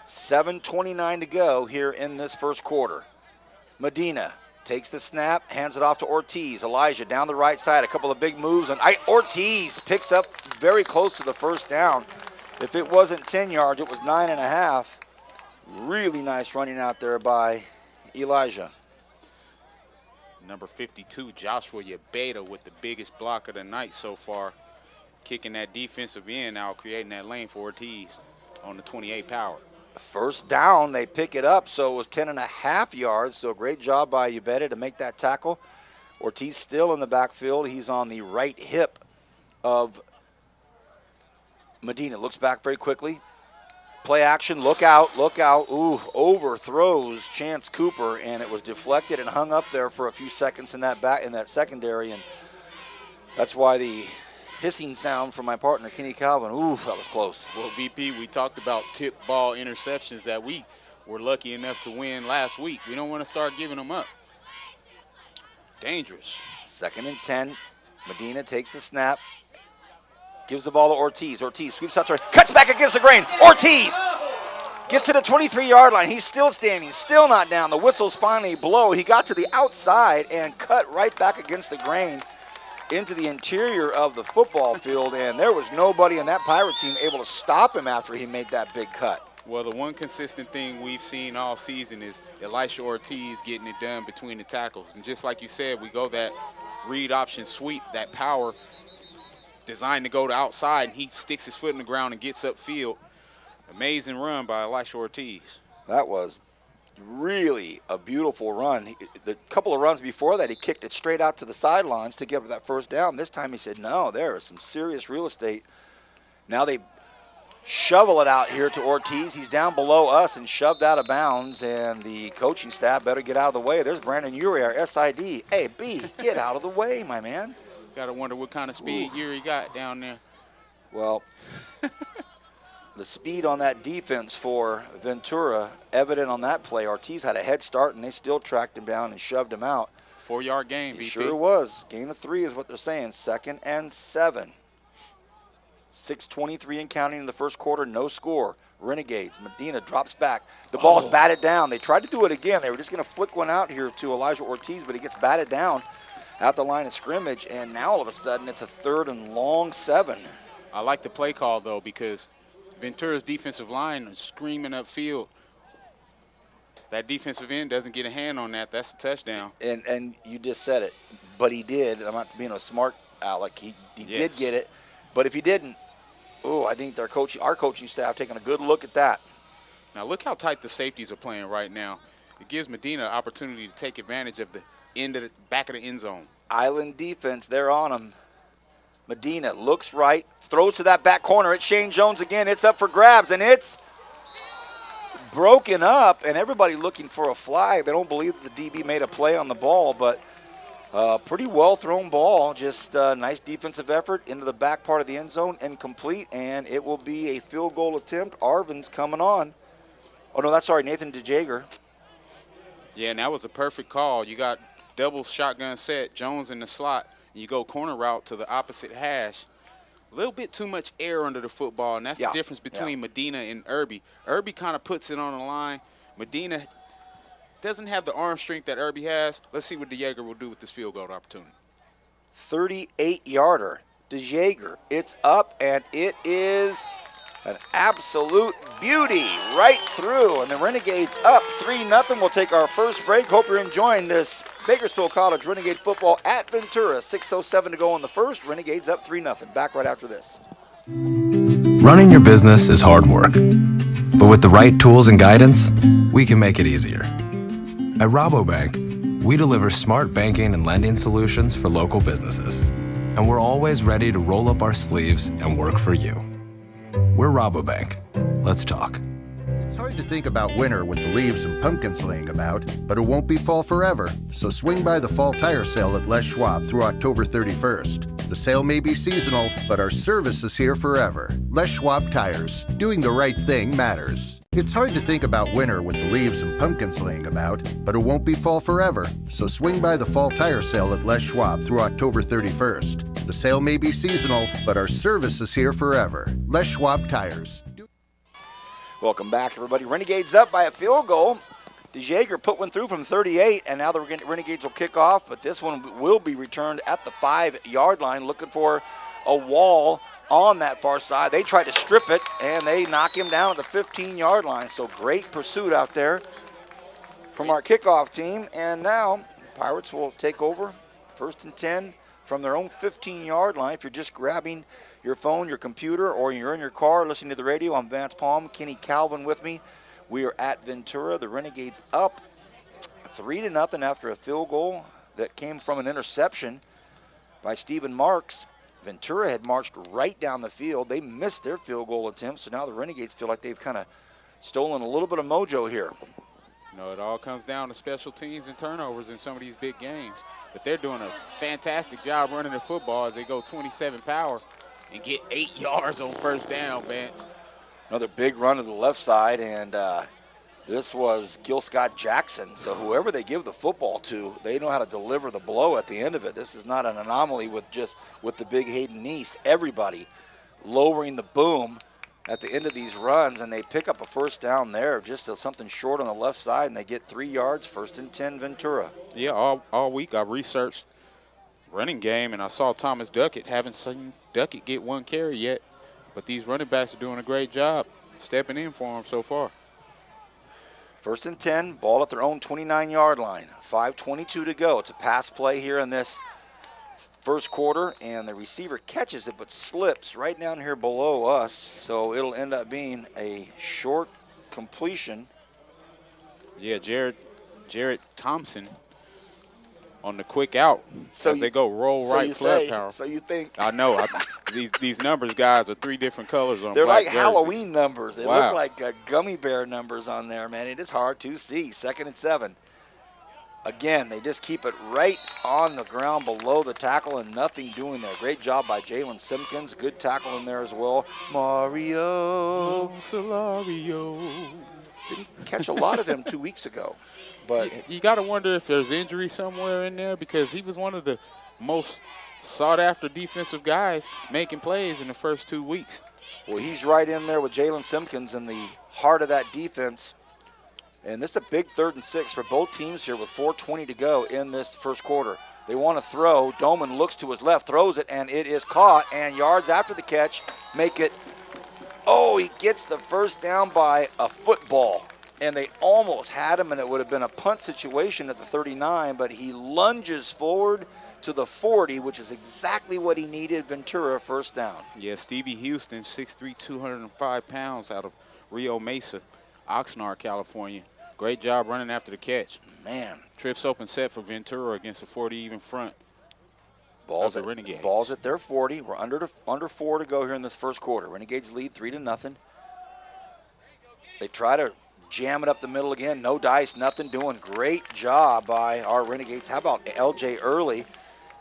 7:29 to go here in this first quarter. Medina takes the snap, hands it off to Ortiz. Elijah down the right side, a couple of big moves. And Ortiz picks up very close to the first down. If it wasn't 10 yards, it was 9.5. Really nice running out there by Elijah. Number 52, Joshua Yabeda with the biggest block of the night so far. Kicking that defensive end out, creating that lane for Ortiz on the 28 power. First down, they pick it up, so it was 10.5 yards. So great job by Yabeda to make that tackle. Ortiz still in the backfield. He's on the right hip of Medina. Looks back very quickly. Play action, look out, look out. Ooh, overthrows Chance Cooper, and it was deflected and hung up there for a few seconds in that secondary, and that's why the hissing sound from my partner, Kenny Calvin. Ooh, that was close. Well, VP, we talked about tip ball interceptions that we were lucky enough to win last week. We don't want to start giving them up. Dangerous. 2nd and 10. Medina takes the snap. Gives the ball to Ortiz. Ortiz sweeps out to cuts back against the grain. Ortiz gets to the 23-yard line. He's still standing, still not down. The whistles finally blow. He got to the outside and cut right back against the grain into the interior of the football field, and there was nobody in that Pirate team able to stop him after he made that big cut. Well, the one consistent thing we've seen all season is Elisha Ortiz getting it done between the tackles. And just like you said, we go that read option sweep, that power designed to go to outside, and he sticks his foot in the ground and gets upfield. Amazing run by Elisha Ortiz. That was really a beautiful run. The couple of runs before that, he kicked it straight out to the sidelines to get that first down. This time he said, no, there is some serious real estate. Now they shovel it out here to Ortiz. He's down below us and shoved out of bounds, and the coaching staff better get out of the way. There's Brandon Urey, our SID. Hey, B, get out of the way, my man. Got to wonder what kind of speed Urey got down there. Well, the speed on that defense for Ventura, evident on that play. Ortiz had a head start, and they still tracked him down and shoved him out. 4-yard gain, VP. It sure was. Gain of 3 is what they're saying. 2nd and 7. 6:23 and counting in the first quarter, no score. Renegades. Medina drops back. The ball's batted down. They tried to do it again. They were just going to flick one out here to Elijah Ortiz, but he gets batted down at the line of scrimmage, and now all of a sudden it's a 3rd and long 7. I like the play call, though, because Ventura's defensive line is screaming upfield. That defensive end doesn't get a hand on that. That's a touchdown. And you just said it, but he did. I'm not being a smart aleck. He did get it, but if he didn't, I think our coaching staff taking a good look at that. Now look how tight the safeties are playing right now. It gives Medina an opportunity to take advantage of the back of the end zone. Island defense, they're on him. Medina looks right, throws to that back corner. It's Shane Jones again. It's up for grabs, and it's broken up, and everybody looking for a flag. They don't believe that the DB made a play on the ball, but Pretty well thrown ball, just nice defensive effort into the back part of the end zone, incomplete, and it will be a field goal attempt. Arvin's coming on. Oh, no, that's sorry, Nathan DeJager. Yeah, and that was a perfect call. You got double shotgun set, Jones in the slot, and you go corner route to the opposite hash. A little bit too much air under the football, and that's the difference between Medina and Irby. Irby kind of puts it on the line. Medina doesn't have the arm strength that Irby has. Let's see what DeJager will do with this field goal opportunity. 38-yarder. DeJager, it's up, and it is an absolute beauty right through. And the Renegades up 3-0. We'll take our first break. Hope you're enjoying this Bakersfield College Renegade football at Ventura. 6:07 to go in the first. Renegades up 3-0. Back right after this. Running your business is hard work, but with the right tools and guidance, we can make it easier. At Rabobank, we deliver smart banking and lending solutions for local businesses, and we're always ready to roll up our sleeves and work for you. We're Rabobank. Let's talk. It's hard to think about winter with the leaves and pumpkins laying about, but it won't be fall forever. So swing by the fall tire sale at Les Schwab through October 31st. The sale may be seasonal, but our service is here forever. Les Schwab Tires. Doing the right thing matters. It's hard to think about winter with the leaves and pumpkins laying about, but it won't be fall forever. So swing by the fall tire sale at Les Schwab through October 31st. The sale may be seasonal, but our service is here forever. Les Schwab Tires. Welcome back, everybody. Renegades up by a field goal. DeJager put one through from 38, and now the Renegades will kick off, but this one will be returned at the 5-yard line, looking for a wall on that far side. They try to strip it, and they knock him down at the 15-yard line. So great pursuit out there from our kickoff team. And now Pirates will take over 1st and 10 from their own 15-yard line. If you're just grabbing your phone, your computer, or you're in your car listening to the radio, I'm Vance Palm, Kenny Calvin with me. We are at Ventura. The Renegades up 3-0 after a field goal that came from an interception by Stephen Marks. Ventura had marched right down the field. They missed their field goal attempt, so now the Renegades feel like they've kind of stolen a little bit of mojo here. You know, it all comes down to special teams and turnovers in some of these big games. But they're doing a fantastic job running the football as they go 27 power and get 8 yards on first down, Vance. Another big run to the left side, and this was Gil Scott Jackson. So whoever they give the football to, they know how to deliver the blow at the end of it. This is not an anomaly with the big Hayden Neese. Everybody lowering the boom at the end of these runs, and they pick up a first down there, just something short on the left side, and they get 3 yards, 1st and 10 Ventura. Yeah, all week I researched running game, and I saw Thomas Duckett. Haven't seen Duckett get one carry yet, but these running backs are doing a great job stepping in for him so far. 1st and 10, ball at their own 29-yard line. 5:22 to go. It's a pass play here in this first quarter, and the receiver catches it but slips right down here below us, so it'll end up being a short completion. Yeah, Jared Thompson on the quick out as they go roll right flat power. So you think. I know. These numbers, guys, are 3 different colors on They're black like jerseys. Halloween numbers. They Wow. look like gummy bear numbers on there, man. It is hard to see. 2nd and 7. Again, they just keep it right on the ground below the tackle and nothing doing there. Great job by Jalen Simpkins. Good tackle in there as well. Mario Solario. didn't catch a lot of him 2 weeks ago. But you got to wonder if there's injury somewhere in there, because he was one of the most sought-after defensive guys making plays in the first 2 weeks. well, he's right in there with Jalen Simpkins in the heart of that defense. And this is a big 3rd and 6 for both teams here with 4:20 to go in this first quarter. They want to throw. Doman looks to his left, throws it, and it is caught. And yards after the catch make it. Oh, he gets the first down by a football. And they almost had him, and it would have been a punt situation at the 39, but he lunges forward to the 40, which is exactly what he needed. Ventura first down. Yeah, Stevie Houston, 6'3", 205 pounds, out of Rio Mesa, Oxnard, California. Great job running after the catch. Man. Trips open set for Ventura against a 40-even front. Balls of the Renegades. Balls at their 40. We're under 4 to go here in this first quarter. Renegades lead 3-0. They try to jam it up the middle again. No dice, nothing doing. Great job by our Renegades. How about L.J. Early?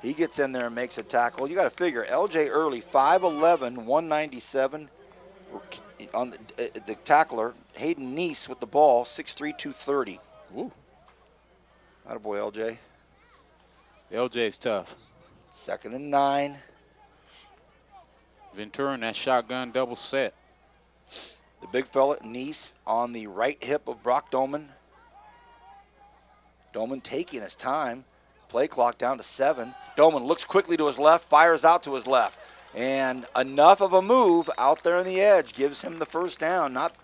He gets in there and makes a tackle. You got to figure, L.J. Early, 5'11", 197 on the tackler. Hayden Neese with the ball, 6'3", 230. Ooh. Attaboy, L.J. LJ's tough. 2nd and 9. Ventura in that shotgun double set. The big fella, Neese, on the right hip of Brock Doman. Doman taking his time. Play clock down to 7. Doman looks quickly to his left, fires out to his left. And enough of a move out there on the edge gives him the first down. Not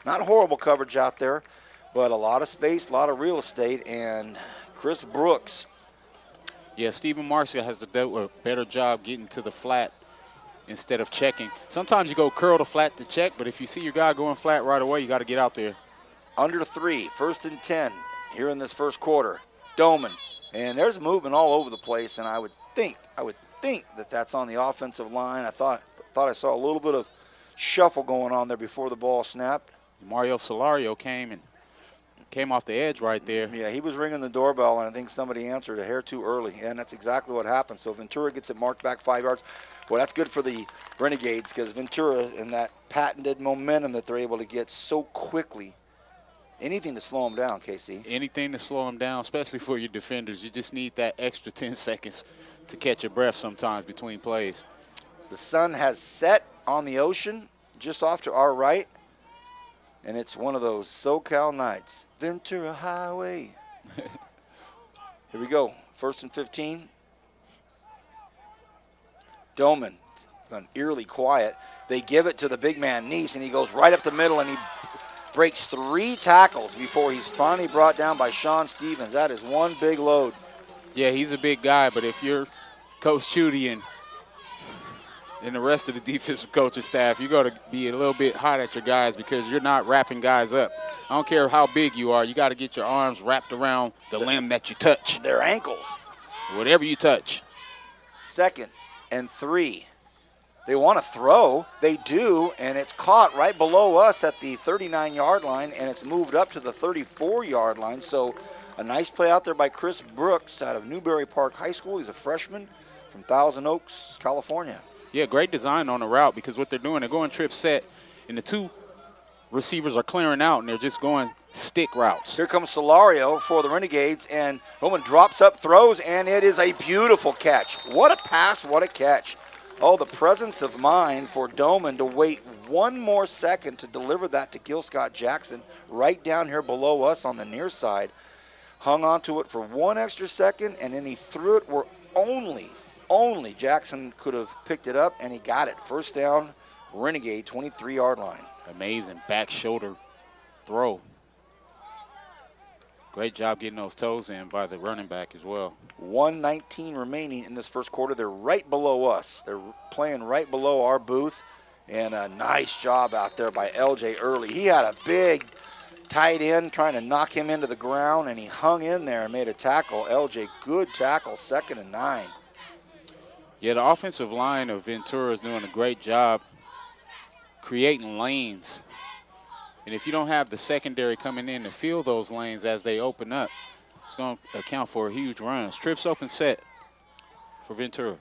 horrible coverage out there, but a lot of space, a lot of real estate. And Chris Brooks. Yeah, Stephen Marcia has to do a better job getting to the flat instead of checking. Sometimes you go curl to flat to check, but if you see your guy going flat right away, you got to get out there. Under 3, 1st and 10 here in this first quarter. Doman. And there's movement all over the place, and I would think that that's on the offensive line. I thought I saw a little bit of shuffle going on there before the ball snapped. Mario Solario came off the edge right there. Yeah, he was ringing the doorbell, and I think somebody answered a hair too early, and that's exactly what happened. So Ventura gets it marked back 5 yards. Well, that's good for the Renegades because Ventura and that patented momentum that they're able to get so quickly. Anything to slow them down, KC. Anything to slow them down, especially for your defenders. You just need that extra 10 seconds to catch your breath sometimes between plays. The sun has set on the ocean just off to our right, and it's one of those SoCal nights. Ventura Highway. Here we go. 1st and 15. Doman, gone eerily quiet. They give it to the big man, Neese, and he goes right up the middle, and he breaks 3 tackles before he's finally brought down by Sean Stevens. That is one big load. Yeah, he's a big guy, but if you're Coach Chudy and the rest of the defensive coaching staff, you're going to be a little bit hot at your guys because you're not wrapping guys up. I don't care how big you are. You got to get your arms wrapped around the limb that you touch. Their ankles. Whatever you touch. 2nd and 3. They want to throw. They do, and it's caught right below us at the 39-yard line, and it's moved up to the 34-yard line. So a nice play out there by Chris Brooks out of Newberry Park High School. He's a freshman from Thousand Oaks, California. Yeah, great design on the route because what they're doing, they're going trip set, and the 2 receivers are clearing out, and they're just going stick routes. Here comes Solario for the Renegades, and Roman drops up, throws, and it is a beautiful catch. What a pass, what a catch. Oh, the presence of mind for Doman to wait one more second to deliver that to Gil Scott Jackson right down here below us on the near side. Hung on to it for 1 extra second, and then he threw it where only Jackson could have picked it up, and he got it. First down, Renegade, 23-yard line. Amazing back shoulder throw. Great job getting those toes in by the running back as well. 1:19 remaining in this first quarter. They're right below us. They're playing right below our booth. And a nice job out there by L.J. Early. He had a big tight end trying to knock him into the ground, and he hung in there and made a tackle. L.J., good tackle, 2nd and 9. Yeah, the offensive line of Ventura is doing a great job creating lanes. And if you don't have the secondary coming in to fill those lanes as they open up, it's going to account for a huge run. Trips open set for Ventura.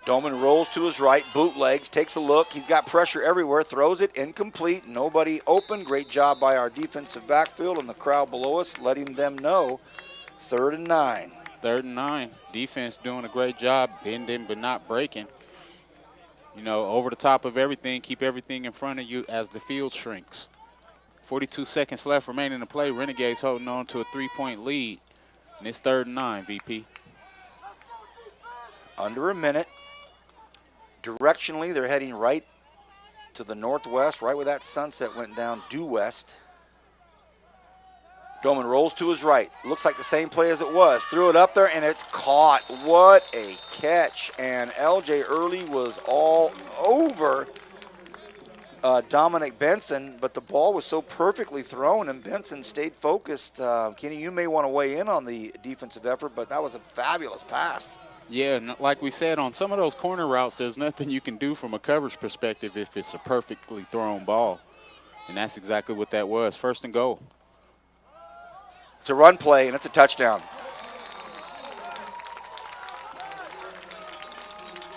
Doman rolls to his right, bootlegs, takes a look. He's got pressure everywhere, throws it, incomplete. Nobody open. Great job by our defensive backfield and the crowd below us, letting them know 3rd and 9. 3rd and 9. Defense doing a great job, bending but not breaking. You know, over the top of everything, keep everything in front of you as the field shrinks. 42 seconds left remaining in the play. Renegades holding on to a 3-point lead. And it's 3rd and 9, VP. Under a minute. Directionally, they're heading right to the northwest, right where that sunset went down, due west. Doman rolls to his right. Looks like the same play as it was. Threw it up there, and it's caught. What a catch. And L.J. Early was all over Dominic Benson, but the ball was so perfectly thrown, and Benson stayed focused. Kenny, you may want to weigh in on the defensive effort, but that was a fabulous pass. Yeah, like we said, on some of those corner routes, there's nothing you can do from a coverage perspective if it's a perfectly thrown ball. And that's exactly what that was. First and goal. It's a run play, and it's a touchdown.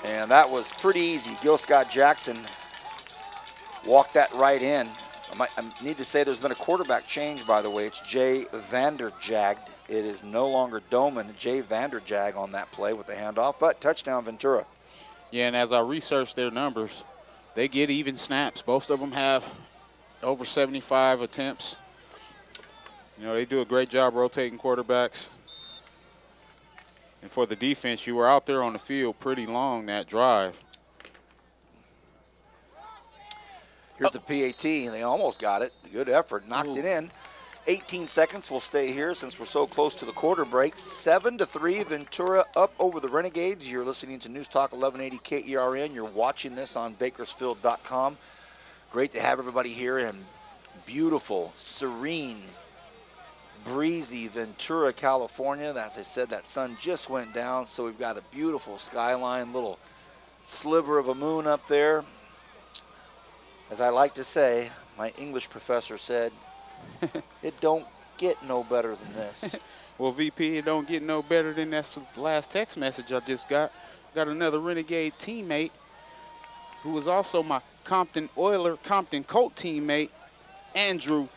And that was pretty easy. Gil Scott Jackson walked that right in. I need to say there's been a quarterback change, by the way. It's Jay Vanderjagd. It is no longer Doman. Jay Vanderjagd on that play with the handoff, but touchdown Ventura. Yeah, and as I researched their numbers, they get even snaps. Most of them have over 75 attempts. You know, they do a great job rotating quarterbacks. And for the defense, you were out there on the field pretty long that drive. Here's the PAT, and they almost got it. Good effort, knocked it in. 18 seconds, we'll stay here since we're so close to the quarter break. 7-3, Ventura up over the Renegades. You're listening to News Talk 1180 KERN. You're watching this on Bakersfield.com. Great to have everybody here in beautiful, serene, breezy Ventura, California. As I said, that sun just went down, so we've got a beautiful skyline, little sliver of a moon up there. As I like to say, my English professor said, it don't get no better than this. Well, VP, it don't get no better than that last text message I just got. Got another Renegade teammate who was also my Compton Colt teammate, Andrew,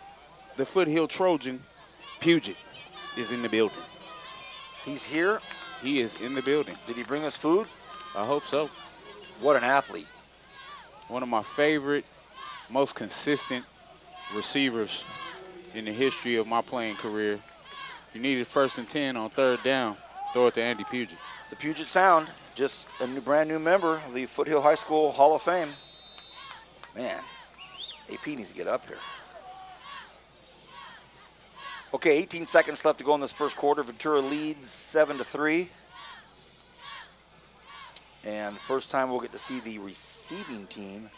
the Foothill Trojan Puget, is in the building. He's here? He is in the building. Did he bring us food? I hope so. What an athlete. One of my favorite, most consistent receivers in the history of my playing career. If you needed 1st and 10 on 3rd down, throw it to Andy Puget. The Puget Sound, just a brand new member of the Foothill High School Hall of Fame. Man, AP needs to get up here. Okay, 18 seconds left to go in this first quarter. Ventura leads 7-3. And first time we'll get to see the receiving team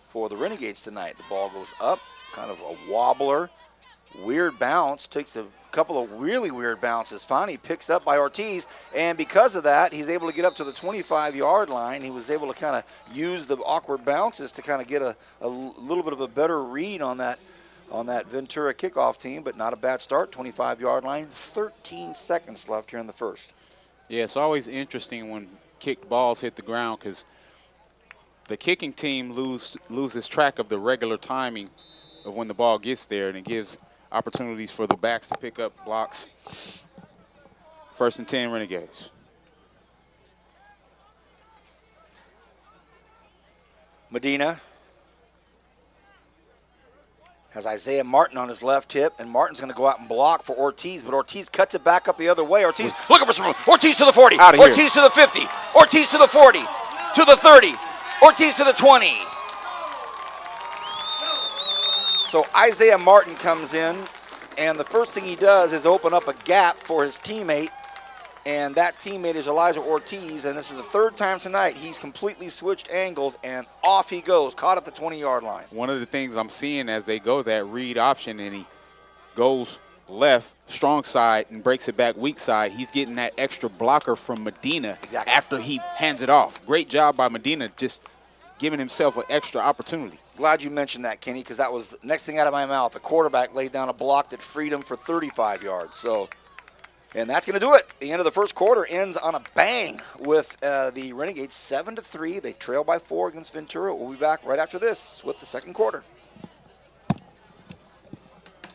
for the Renegades tonight. The ball goes up, kind of a wobbler, weird bounce, takes a couple of really weird bounces. Finally picks up by Ortiz, and because of that, he's able to get up to the 25-yard line. He was able to kind of use the awkward bounces to kind of get a little bit of a better read on that Ventura kickoff team, but not a bad start, 25-yard line. 13 seconds left here in the first. Yeah, it's always interesting when kicked balls hit the ground because the kicking team loses track of the regular timing of when the ball gets there, and it gives opportunities for the backs to pick up blocks. 1st and 10, Renegades. Medina has Isaiah Martin on his left hip, and Martin's going to go out and block for Ortiz, but Ortiz cuts it back up the other way. Ortiz looking for some room. Ortiz to the 40. Ortiz to the 50. Ortiz to the 40. To the 30. Ortiz to the 20. So Isaiah Martin comes in, and the first thing he does is open up a gap for his teammate, and that teammate is Elijah Ortiz, and this is the 3rd time tonight he's completely switched angles, and off he goes, caught at the 20-yard line. One of the things I'm seeing as they go that read option, and he goes left, strong side, and breaks it back weak side, he's getting that extra blocker from Medina after he hands it off. Great job by Medina, just giving himself an extra opportunity. Glad you mentioned that, Kenny, because that was the next thing out of my mouth. The quarterback laid down a block that freed him for 35 yards. So, and that's going to do it. The end of the first quarter ends on a bang with the Renegades 7-3. They trail by 4 against Ventura. We'll be back right after this with the second quarter.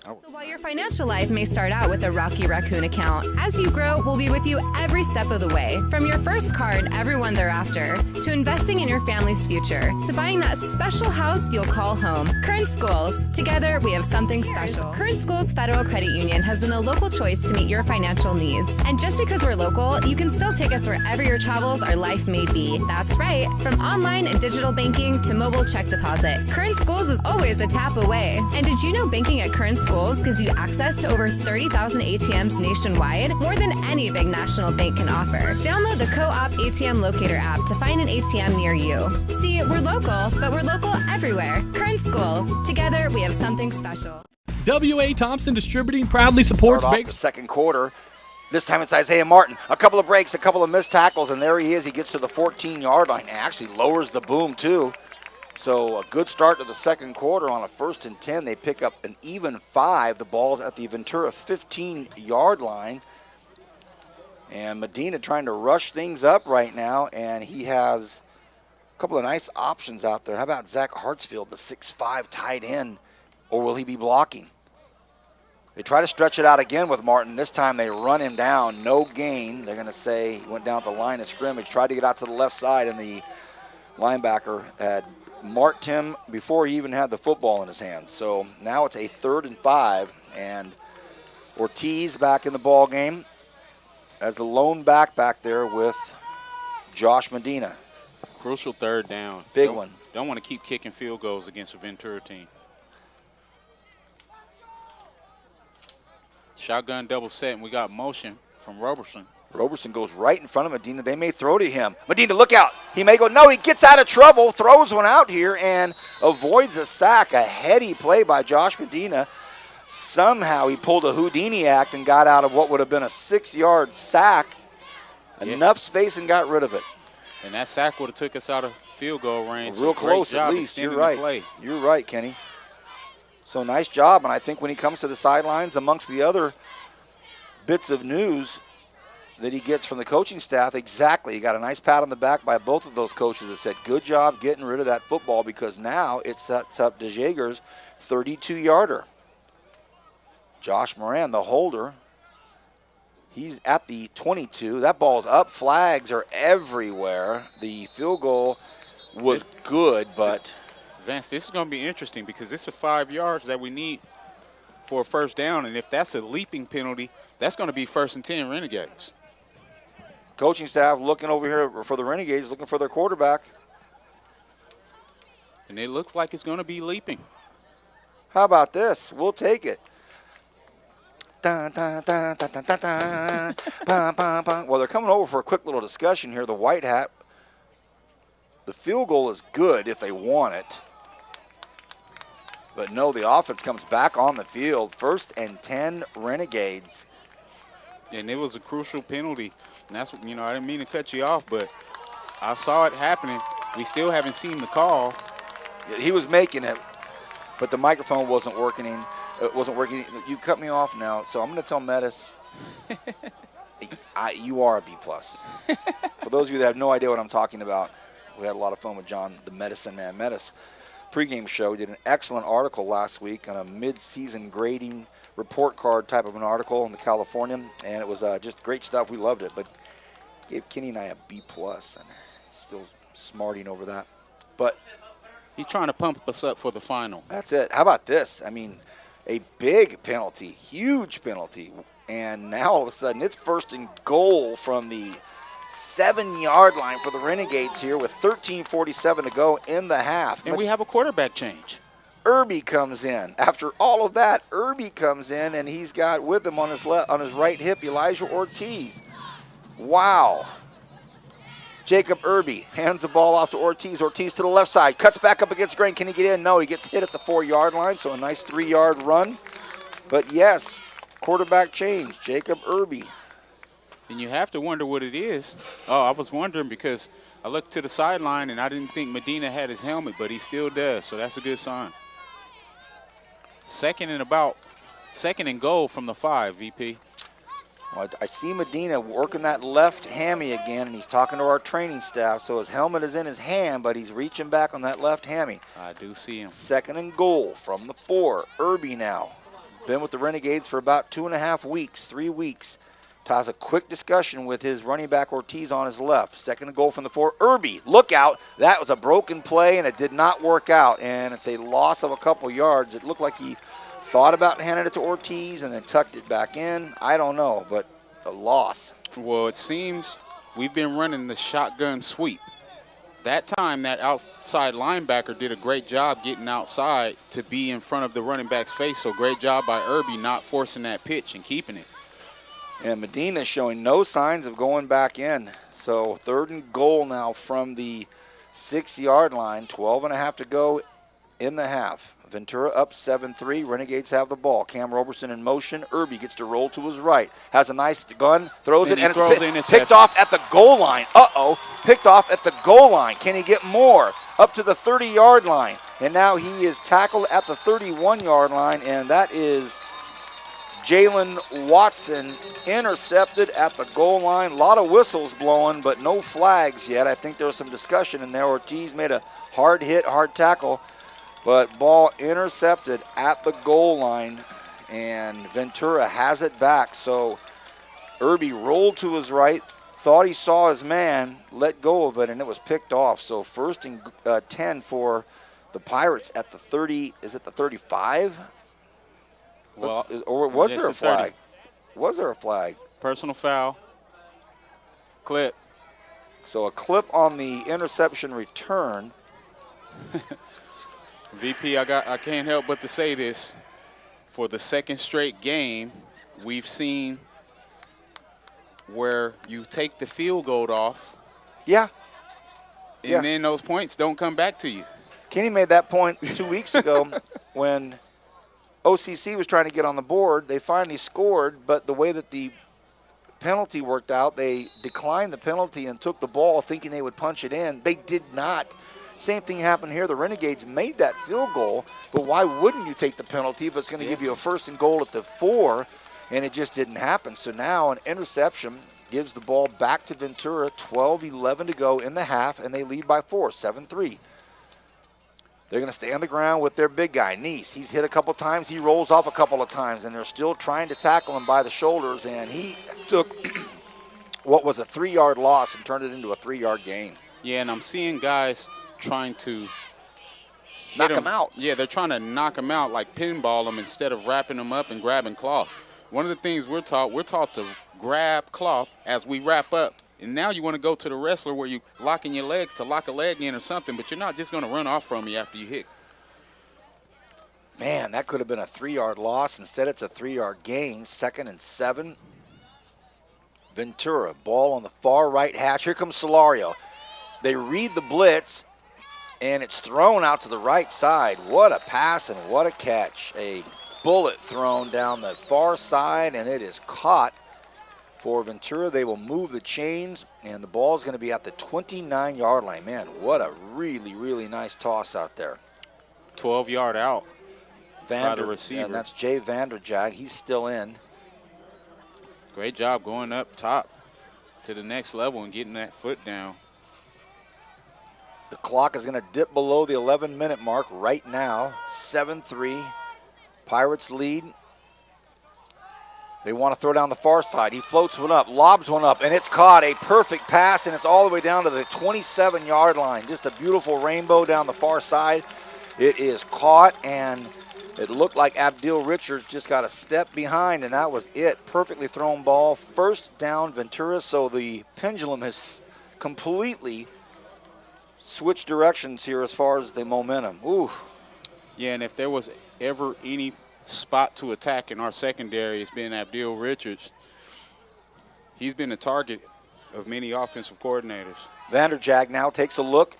So while your financial life may start out with a Rocky Raccoon account, as you grow, we'll be with you every step of the way. From your first car and everyone thereafter, to investing in your family's future, to buying that special house you'll call home. Current Schools. Together, we have something special. Current Schools Federal Credit Union has been the local choice to meet your financial needs. And just because we're local, you can still take us wherever your travels or life may be. That's right. From online and digital banking to mobile check deposit, Current Schools is always a tap away. And did you know banking at Current Schools gives you access to over 30,000 ATMs nationwide, more than any big national bank can offer. Download the Co-op ATM Locator app to find an ATM near you. See, we're local, but we're local everywhere. Current Schools. Together, we have something special. W.A. Thompson Distributing proudly supports Start off the second quarter. This time it's Isaiah Martin. A couple of breaks, a couple of missed tackles, and there he is. He gets to the 14-yard line and actually lowers the boom, too. So a good start to the second quarter on a 1st and 10. They pick up an even 5. The ball's at the Ventura 15-yard line. And Medina trying to rush things up right now, and he has a couple of nice options out there. How about Zach Hartsfield, the 6'5" tight end, or will he be blocking? They try to stretch it out again with Martin. This time they run him down, no gain. They're going to say he went down at the line of scrimmage, tried to get out to the left side, and the linebacker had marked him before he even had the football in his hands. So now it's a 3rd and 5, and Ortiz back in the ball game as the lone back there with Josh Medina. Crucial 3rd down. Big one. Don't want to keep kicking field goals against a Ventura team. Shotgun double set, and we got motion from Roberson. Roberson goes right in front of Medina. They may throw to him. Medina, look out. He may go. No, he gets out of trouble, throws one out here, and avoids a sack. A heady play by Josh Medina. Somehow he pulled a Houdini act and got out of what would have been a 6-yard sack. Yeah. Enough space and got rid of it. And that sack would have took us out of field goal range. Real close at least. You're right. You're right, Kenny. So nice job. And I think when he comes to the sidelines, amongst the other bits of news that he gets from the coaching staff, exactly. He got a nice pat on the back by both of those coaches that said, good job getting rid of that football, because now it sets up DeJager's 32-yarder. Josh Moran, the holder, he's at the 22. That ball's up. Flags are everywhere. The field goal was good, but Vance, this is going to be interesting because it's a 5 yards that we need for a 1st down, and if that's a leaping penalty, that's going to be 1st and 10 Renegades. Coaching staff looking over here for the Renegades, looking for their quarterback. And it looks like it's going to be leaping. How about this? We'll take it. Dun, dun, dun, dun, dun, dun, dun. Bum, bum, bum. Well, they're coming over for a quick little discussion here. The white hat. The field goal is good if they want it. But no, the offense comes back on the field. 1st and 10 Renegades. And it was a crucial penalty. And that's, I didn't mean to cut you off, but I saw it happening. We still haven't seen the call. He was making it, but the microphone wasn't working. It wasn't working. You cut me off now, so I'm going to tell Metis, you are a B+. For those of you that have no idea what I'm talking about, we had a lot of fun with John, the Medicine Man Metis. Pregame show, did an excellent article last week on a mid-season grading report card type of an article in the California, and it was just great stuff. We loved it, but gave Kenny and I a B+, and still smarting over that. But he's trying to pump us up for the final. That's it. How about this? I mean, a big penalty, huge penalty, and now all of a sudden it's 1st and goal from the 7-yard line for the Renegades here with 13:47 to go in the half. And we have a quarterback change. Irby comes in. After all of that, Irby comes in, and he's got with him on his right hip Elijah Ortiz. Wow. Jacob Irby hands the ball off to Ortiz. Ortiz to the left side, cuts back up against Grain. Can he get in? No, he gets hit at the 4-yard line, so a nice 3-yard run. But yes, quarterback change, Jacob Irby. And you have to wonder what it is. Oh, I was wondering because I looked to the sideline and I didn't think Medina had his helmet, but he still does, so that's a good sign. 2nd and goal from the 5, VP. Well, I see Medina working that left hammy again, and he's talking to our training staff, so his helmet is in his hand, but he's reaching back on that left hammy. I do see him. 2nd and goal from the 4. Irby now. Been with the Renegades for about 2.5 weeks, 3 weeks. Has a quick discussion with his running back Ortiz on his left. 2nd and goal from the 4. Irby, look out. That was a broken play, and it did not work out, and it's a loss of a couple yards. It looked like he thought about handing it to Ortiz and then tucked it back in. I don't know, but a loss. Well, it seems we've been running the shotgun sweep. That time, that outside linebacker did a great job getting outside to be in front of the running back's face, so great job by Irby not forcing that pitch and keeping it. And Medina showing no signs of going back in. So 3rd and goal now from the 6-yard line. 12.5 to go in the half. Ventura up 7-3. Renegades have the ball. Cam Roberson in motion. Irby gets to roll to his right. Has a nice gun. Throws it, and it's picked off at the goal line. Uh-oh. Picked off at the goal line. Can he get more? up to the 30-yard line. And now he is tackled at the 31-yard line, and that is Jalen Watson intercepted at the goal line. A lot of whistles blowing, but no flags yet. I think there was some discussion in there. Ortiz made a hard hit, hard tackle, but ball intercepted at the goal line, and Ventura has it back. So Irby rolled to his right, thought he saw his man, let go of it, and it was picked off. So 1st and 10 for the Pirates at the 30. Is it the 35? Well, or was there a flag? 30. Was there a flag? Personal foul. Clip. So a clip on the interception return. VP, I can't help but to say this. For the 2nd straight game, we've seen where you take the field goal off. Yeah. And then those points don't come back to you. Kenny made that point 2 weeks ago when OCC was trying to get on the board. They finally scored, but the way that the penalty worked out, they declined the penalty and took the ball thinking they would punch it in. They did not. Same thing happened here. The Renegades made that field goal, but why wouldn't you take the penalty if it's going to give you a 1st and goal at the 4? And it just didn't happen. So now an interception gives the ball back to Ventura, 12-11 to go in the half, and they lead by 4, 7-3. They're going to stay on the ground with their big guy, Neese. He's hit a couple times. He rolls off a couple of times, and they're still trying to tackle him by the shoulders, and he took what was a 3-yard loss and turned it into a 3-yard gain. Yeah, and I'm seeing guys trying to knock him out. Yeah, they're trying to knock him out, like pinball him instead of wrapping him up and grabbing cloth. One of the things we're taught to grab cloth as we wrap up. And now you want to go to the wrestler where you're locking your legs to lock a leg in or something, but you're not just going to run off from you after you hit. Man, that could have been a 3-yard loss. Instead, it's a 3-yard gain. 2nd and 7. Ventura, ball on the far right hash. Here comes Solario. They read the blitz, and it's thrown out to the right side. What a pass and what a catch. A bullet thrown down the far side, and it is caught for Ventura. They will move the chains, and the ball is going to be at the 29-yard line. Man, what a really, really nice toss out there. 12-yard out by the receiver. And that's Jay Vanderjag. He's still in. Great job going up top to the next level and getting that foot down. The clock is going to dip below the 11-minute mark right now. 7-3. Pirates lead. They want to throw down the far side. He floats one up, lobs one up, and it's caught. A perfect pass, and it's all the way down to the 27-yard line. Just a beautiful rainbow down the far side. It is caught, and it looked like Abdil Richards just got a step behind, and that was it. Perfectly thrown ball. 1st down, Ventura. So the pendulum has completely switched directions here as far as the momentum. Ooh. Yeah, and if there was ever any spot to attack in our secondary, it's been Abdil Richards. He's been the target of many offensive coordinators. Vanderjag now takes a look.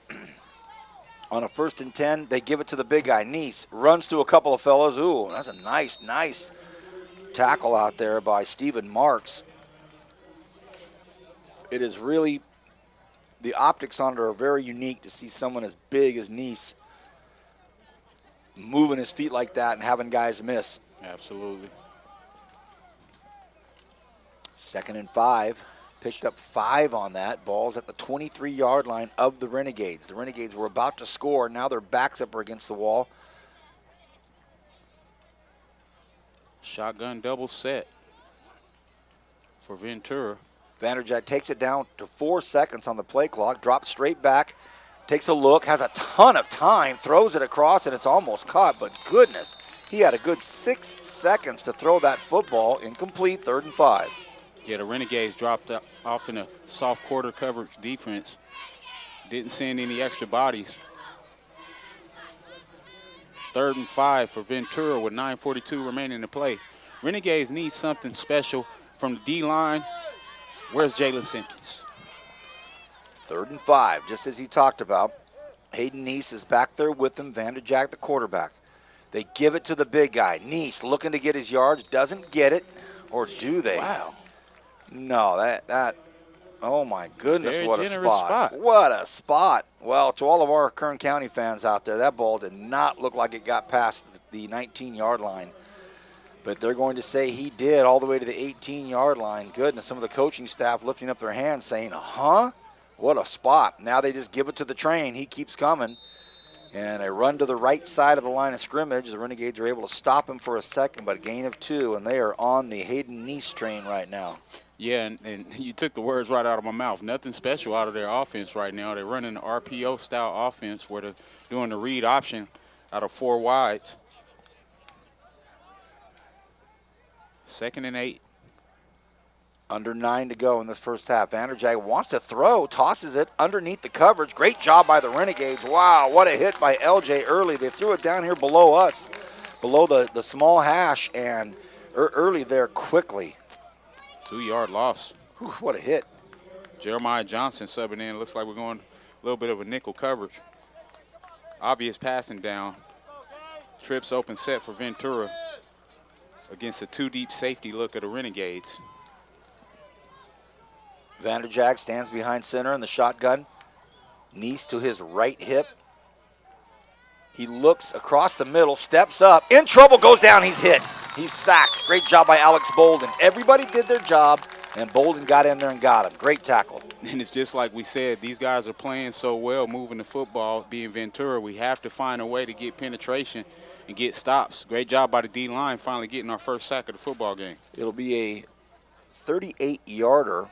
On a 1st and 10, they give it to the big guy, Neese. Runs through a couple of fellas. Ooh, that's a nice tackle out there by Stephen Marks. It is really, the optics on it are very unique to see someone as big as Neese moving his feet like that and having guys miss. Absolutely. 2nd and 5. Picked up 5 on that. Ball's at the 23-yard line of the Renegades. The Renegades were about to score. Now their backs up against the wall. Shotgun double set for Ventura. Vanderjag takes it down to 4 seconds on the play clock. Drops straight back. Takes a look. Has a ton of time. Throws it across, and it's almost caught. But goodness, he had a good 6 seconds to throw that football. Incomplete, 3rd and 5. Yeah, the Renegades dropped off in a soft quarter coverage defense. Didn't send any extra bodies. 3rd and 5 for Ventura with 9:42 remaining to play. Renegades need something special from the D-line. Where's Jalen Simpkins? 3rd and 5, just as he talked about. Hayden Neese is back there with him. Vanderjag, the quarterback. They give it to the big guy. Neese looking to get his yards, doesn't get it, or do they? Wow. No, that Oh, my goodness, Very what a generous spot. spot. What a spot. Well, to all of our Kern County fans out there, that ball did not look like it got past the 19-yard line. But they're going to say he did all the way to the 18-yard line. Goodness, some of the coaching staff lifting up their hands saying, huh? What a spot. Now they just give it to the train. He keeps coming. And a run to the right side of the line of scrimmage. The Renegades are able to stop him for a second, but a gain of 2, and they are on the Hayden Neese train right now. Yeah, and you took the words right out of my mouth. Nothing special out of their offense right now. They're running an RPO-style offense where they're doing the read option out of 4 wides. 2nd and 8. Under 9 to go in this first half. Vanderjag wants to throw, tosses it underneath the coverage. Great job by the Renegades. Wow, what a hit by LJ early. They threw it down here below us, below the small hash, and early there quickly. 2-yard loss. Whew, what a hit. Jeremiah Johnson subbing in. Looks like we're going a little bit of a nickel coverage. Obvious passing down. Trips open set for Ventura against a 2-deep safety look at the Renegades. Vanderjag stands behind center in the shotgun. Neese to his right hip. He looks across the middle, steps up, in trouble, goes down, he's hit. He's sacked. Great job by Alex Bolden. Everybody did their job, and Bolden got in there and got him. Great tackle. And it's just like we said, these guys are playing so well, moving the football, being Ventura. We have to find a way to get penetration and get stops. Great job by the D-line finally getting our first sack of the football game. It'll be a 38-yarder.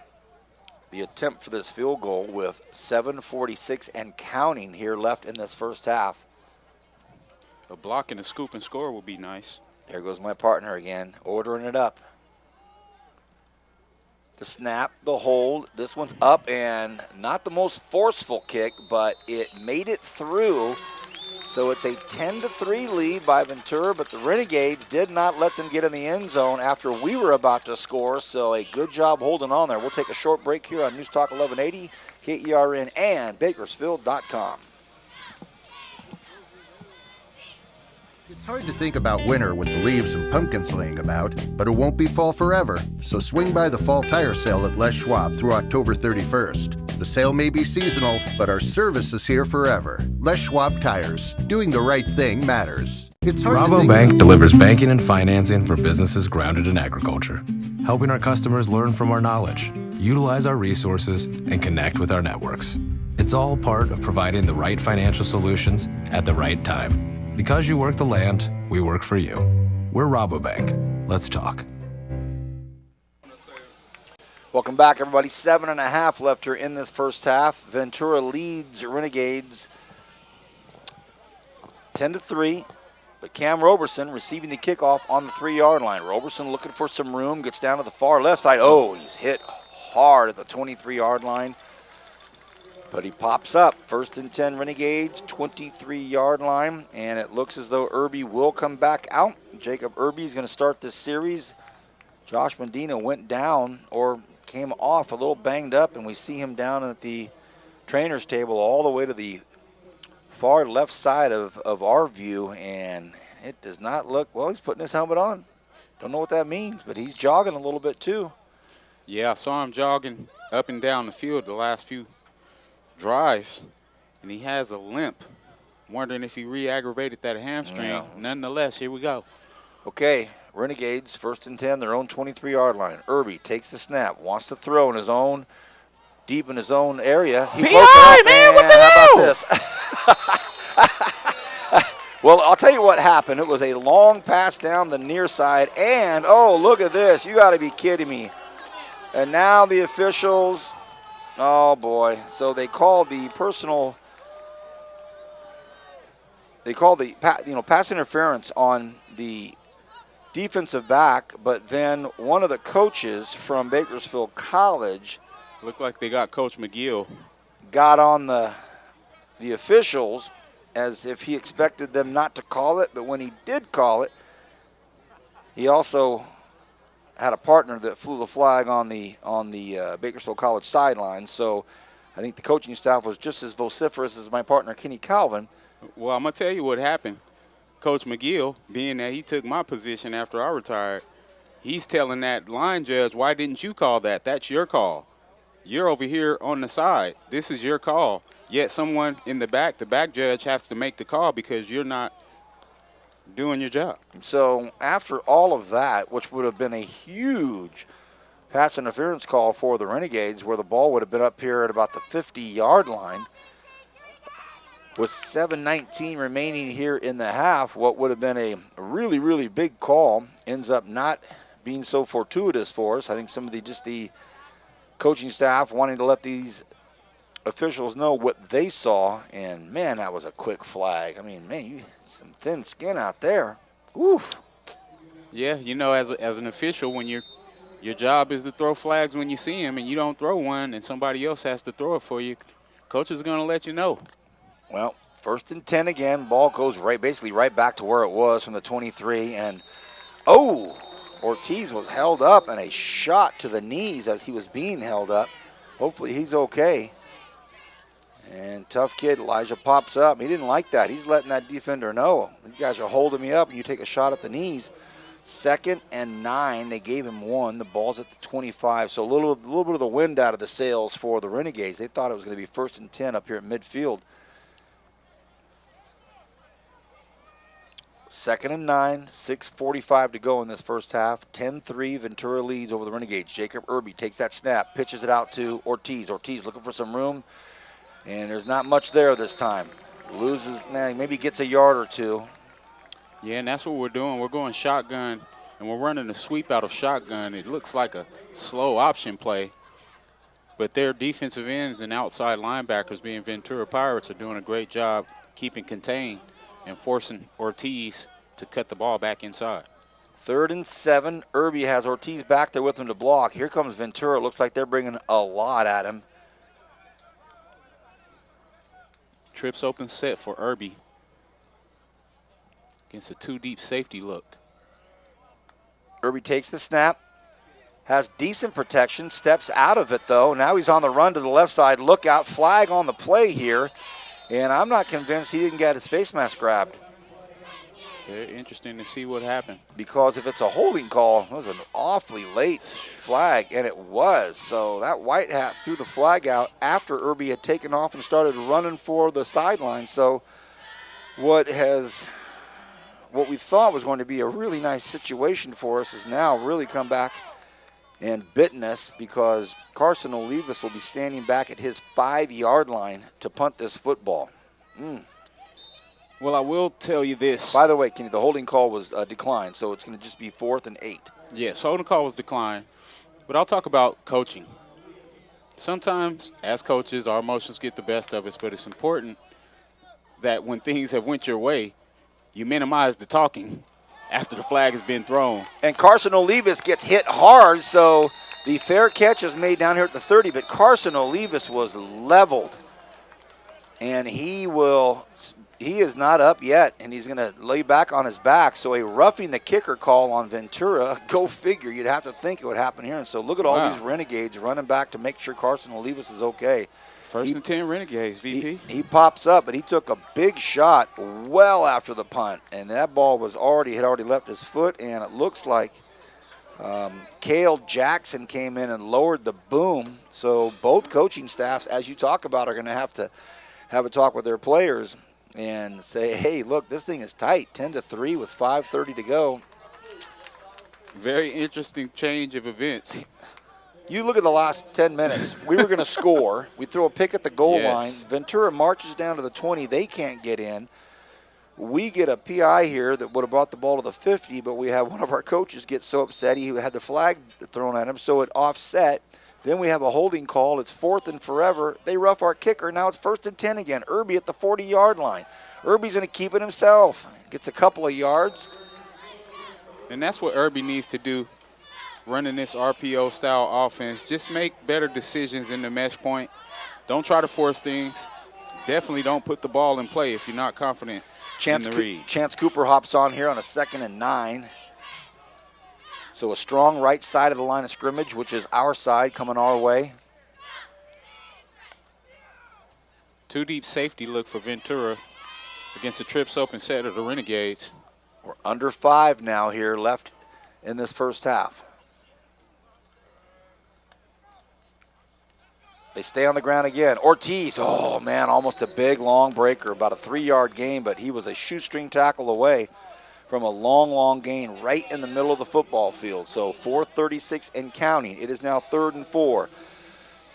The attempt for this field goal with 7:46 and counting here left in this first half. A block and a scoop and score would be nice. There goes my partner again, ordering it up. The snap, the hold, this one's up, and not the most forceful kick, but it made it through. So it's a 10-3 lead by Ventura, but the Renegades did not let them get in the end zone after we were about to score, so a good job holding on there. We'll take a short break here on News Talk 1180, KERN, and Bakersfield.com. It's hard to think about winter with the leaves and pumpkins laying about, but it won't be fall forever. So swing by the fall tire sale at Les Schwab through October 31st. The sale may be seasonal, but our service is here forever. Les Schwab Tires. Doing the right thing matters. It's hard to think Rabobank delivers banking and financing for businesses grounded in agriculture, helping our customers learn from our knowledge, utilize our resources, and connect with our networks. It's all part of providing the right financial solutions at the right time. Because you work the land, we work for you. We're Rabobank. Let's talk. Welcome back, everybody. 7.5 left here in this first half. Ventura leads Renegades 10-3. But Cam Roberson receiving the kickoff on the 3-yard line. Roberson looking for some room, gets down to the far left side. Oh, he's hit hard at the 23-yard line. But he pops up. 1st and 10 Renegades, 23-yard line. And it looks as though Irby will come back out. Jacob Irby is going to start this series. Josh Medina went down or came off a little banged up, and we see him down at the trainer's table all the way to the far left side of our view. And it does not look, well, he's putting his helmet on. Don't know what that means, but he's jogging a little bit too. Yeah, I saw him jogging up and down the field the last few drives, and he has a limp. Wondering if he re-aggravated that hamstring. Yeah. Nonetheless, here we go. Okay, Renegades, 1st and 10, their own 23-yard line. Irby takes the snap, wants to throw in his own, deep in his own area. He floats it up, man, what the hell? How about this? Well, I'll tell you what happened. It was a long pass down the near side, and, oh, look at this. You got to be kidding me. And now the officials, oh, boy. So they called the personal, they called the pass interference on the defensive back, but then one of the coaches from Bakersfield College Looked like they got Coach McGill. Got on the officials as if he expected them not to call it, but when he did call it, he also had a partner that flew the flag on the Bakersfield College sideline. So I think the coaching staff was just as vociferous as my partner Kenny Calvin. Well, I'm going to tell you what happened. Coach McGill, being that he took my position after I retired, he's telling that line judge, why didn't you call that? That's your call. you're over here on the side. This is your call. Yet someone in the back judge has to make the call because you're not doing your job. So after all of that, which would have been a huge pass interference call for the Renegades, where the ball would have been up here at about the 50-yard line, with 7:19 remaining here in the half, what would have been a really, really big call ends up not being so fortuitous for us. I think some of the coaching staff wanting to let these officials know what they saw, and man, that was a quick flag. I mean, man, you some thin skin out there. Oof. Yeah, you know, as an official, when your job is to throw flags when you see them, and you don't throw one, and somebody else has to throw it for you, coaches are going to let you know. Well, 1st and 10 again. Ball goes basically right back to where it was from the 23, and Ortiz was held up and a shot to the knees as he was being held up. Hopefully he's okay. And tough kid Elijah pops up. He didn't like that. He's letting that defender know. These guys are holding me up, and you take a shot at the knees. 2nd and 9. They gave him 1. The ball's at the 25. So a little bit of the wind out of the sails for the Renegades. They thought it was going to be 1st and 10 up here at midfield. 2nd and 9, 6:45 to go in this first half. 10-3, Ventura leads over the Renegades. Jacob Irby takes that snap, pitches it out to Ortiz. Ortiz looking for some room, and there's not much there this time. Loses, maybe gets a yard or two. Yeah, and that's what we're doing. We're going shotgun, and we're running a sweep out of shotgun. It looks like a slow option play, but their defensive ends and outside linebackers, being Ventura Pirates, are doing a great job keeping contained and forcing Ortiz to cut the ball back inside. 3rd and 7. Irby has Ortiz back there with him to block. Here comes Ventura. It looks like they're bringing a lot at him. Trips open set for Irby against a 2-deep safety look. Irby takes the snap, has decent protection, steps out of it though. Now he's on the run to the left side. Look out, flag on the play here. And I'm not convinced he didn't get his face mask grabbed. Very interesting to see what happened. Because if it's a holding call, it was an awfully late flag, and it was. So that white hat threw the flag out after Irby had taken off and started running for the sideline. So what we thought was going to be a really nice situation for us has now really come back and bitten us, because Carson Olivas will be standing back at his 5-yard line to punt this football. Well, I will tell you this. By the way, Kenny, the holding call was declined, so it's going to just be 4th and 8. Yes, holding call was declined, but I'll talk about coaching. Sometimes, as coaches, our emotions get the best of us, but it's important that when things have went your way, you minimize the talking after the flag has been thrown. And Carson Olivas gets hit hard, so the fair catch is made down here at the 30, but Carson Olivas was leveled. And he is not up yet, and he's going to lay back on his back. So a roughing the kicker call on Ventura. Go figure. You'd have to think it would happen here. And so look at all these Renegades running back to make sure Carson Olivas is okay. 1st and 10 Renegades, VP. He pops up, and he took a big shot well after the punt. And that ball had already left his foot, and it looks like Cale Jackson came in and lowered the boom. So both coaching staffs, as you talk about, are going to have a talk with their players and say, hey, look, this thing is tight, 10-3 with 5:30 to go. Very interesting change of events. You look at the last 10 minutes. We were going to score. We throw a pick at the goal line. Ventura marches down to the 20. They can't get in. We get a PI here that would have brought the ball to the 50, but we have one of our coaches get so upset he had the flag thrown at him, so it offset. Then we have a holding call. It's 4th and forever. They rough our kicker. Now it's 1st and 10 again. Irby at the 40-yard line. Irby's going to keep it himself. Gets a couple of yards. And that's what Irby needs to do, running this RPO-style offense. Just make better decisions in the mesh point. Don't try to force things. Definitely don't put the ball in play if you're not confident in the read. Chance Cooper hops on here on a 2nd and 9. So a strong right side of the line of scrimmage, which is our side, coming our way. 2-deep safety look for Ventura against the trips open set of the Renegades. We're under 5 now here left in this first half. They stay on the ground again. Ortiz, oh, man, almost a big, long breaker, about a 3-yard gain, but he was a shoestring tackle away from a long, long gain right in the middle of the football field. So 4:36 and counting. It is now 3rd and 4.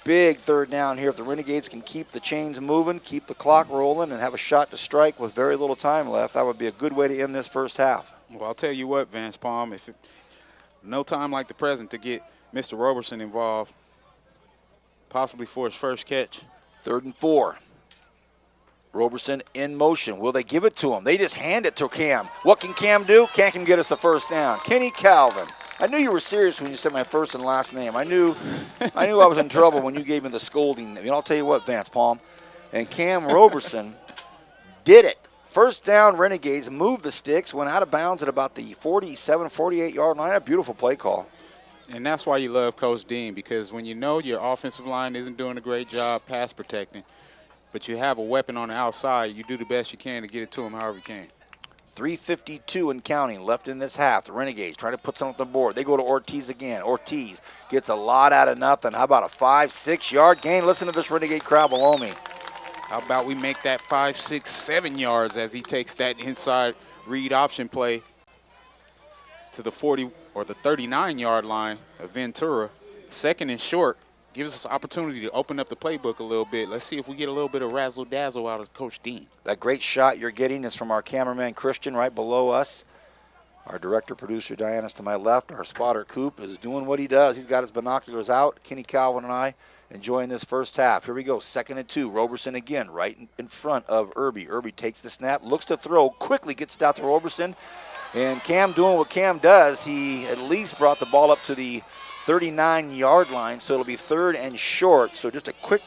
Big third down here. If the Renegades can keep the chains moving, keep the clock rolling, and have a shot to strike with very little time left, that would be a good way to end this first half. Well, I'll tell you what, Vance Palm, no time like the present to get Mr. Roberson involved, possibly for his first catch. 3rd and 4. Roberson in motion. Will they give it to him? They just hand it to Cam. What can Cam do? Cam can get us a first down. Kenny Calvin. I knew you were serious when you said my first and last name. I knew I was in trouble when you gave me the scolding. I'll tell you what, Vance Palm. And Cam Roberson did it. First down, Renegades moved the sticks, went out of bounds at about the 47, 48-yard line. A beautiful play call. And that's why you love Coach Dean, because when you know your offensive line isn't doing a great job pass protecting, but you have a weapon on the outside, you do the best you can to get it to him however you can. 3:52 and counting left in this half. The Renegades trying to put something on the board. They go to Ortiz again. Ortiz gets a lot out of nothing. How about a 5-6-yard gain? Listen to this Renegade crowd below me. How about we make that 5, 6, 7 yards as he takes that inside read option play to the 40 or the 39-yard line of Ventura. 2nd and short. Gives us an opportunity to open up the playbook a little bit. Let's see if we get a little bit of razzle-dazzle out of Coach Dean. That great shot you're getting is from our cameraman, Christian, right below us. Our director, producer, Diana's to my left. Our spotter, Coop, is doing what he does. He's got his binoculars out. Kenny Calvin and I enjoying this first half. Here we go, 2nd and 2. Roberson again right in front of Irby. Irby takes the snap, looks to throw, quickly gets it out to Roberson. And Cam doing what Cam does. He at least brought the ball up to the 39-yard line, so it'll be 3rd and short. So just a quick,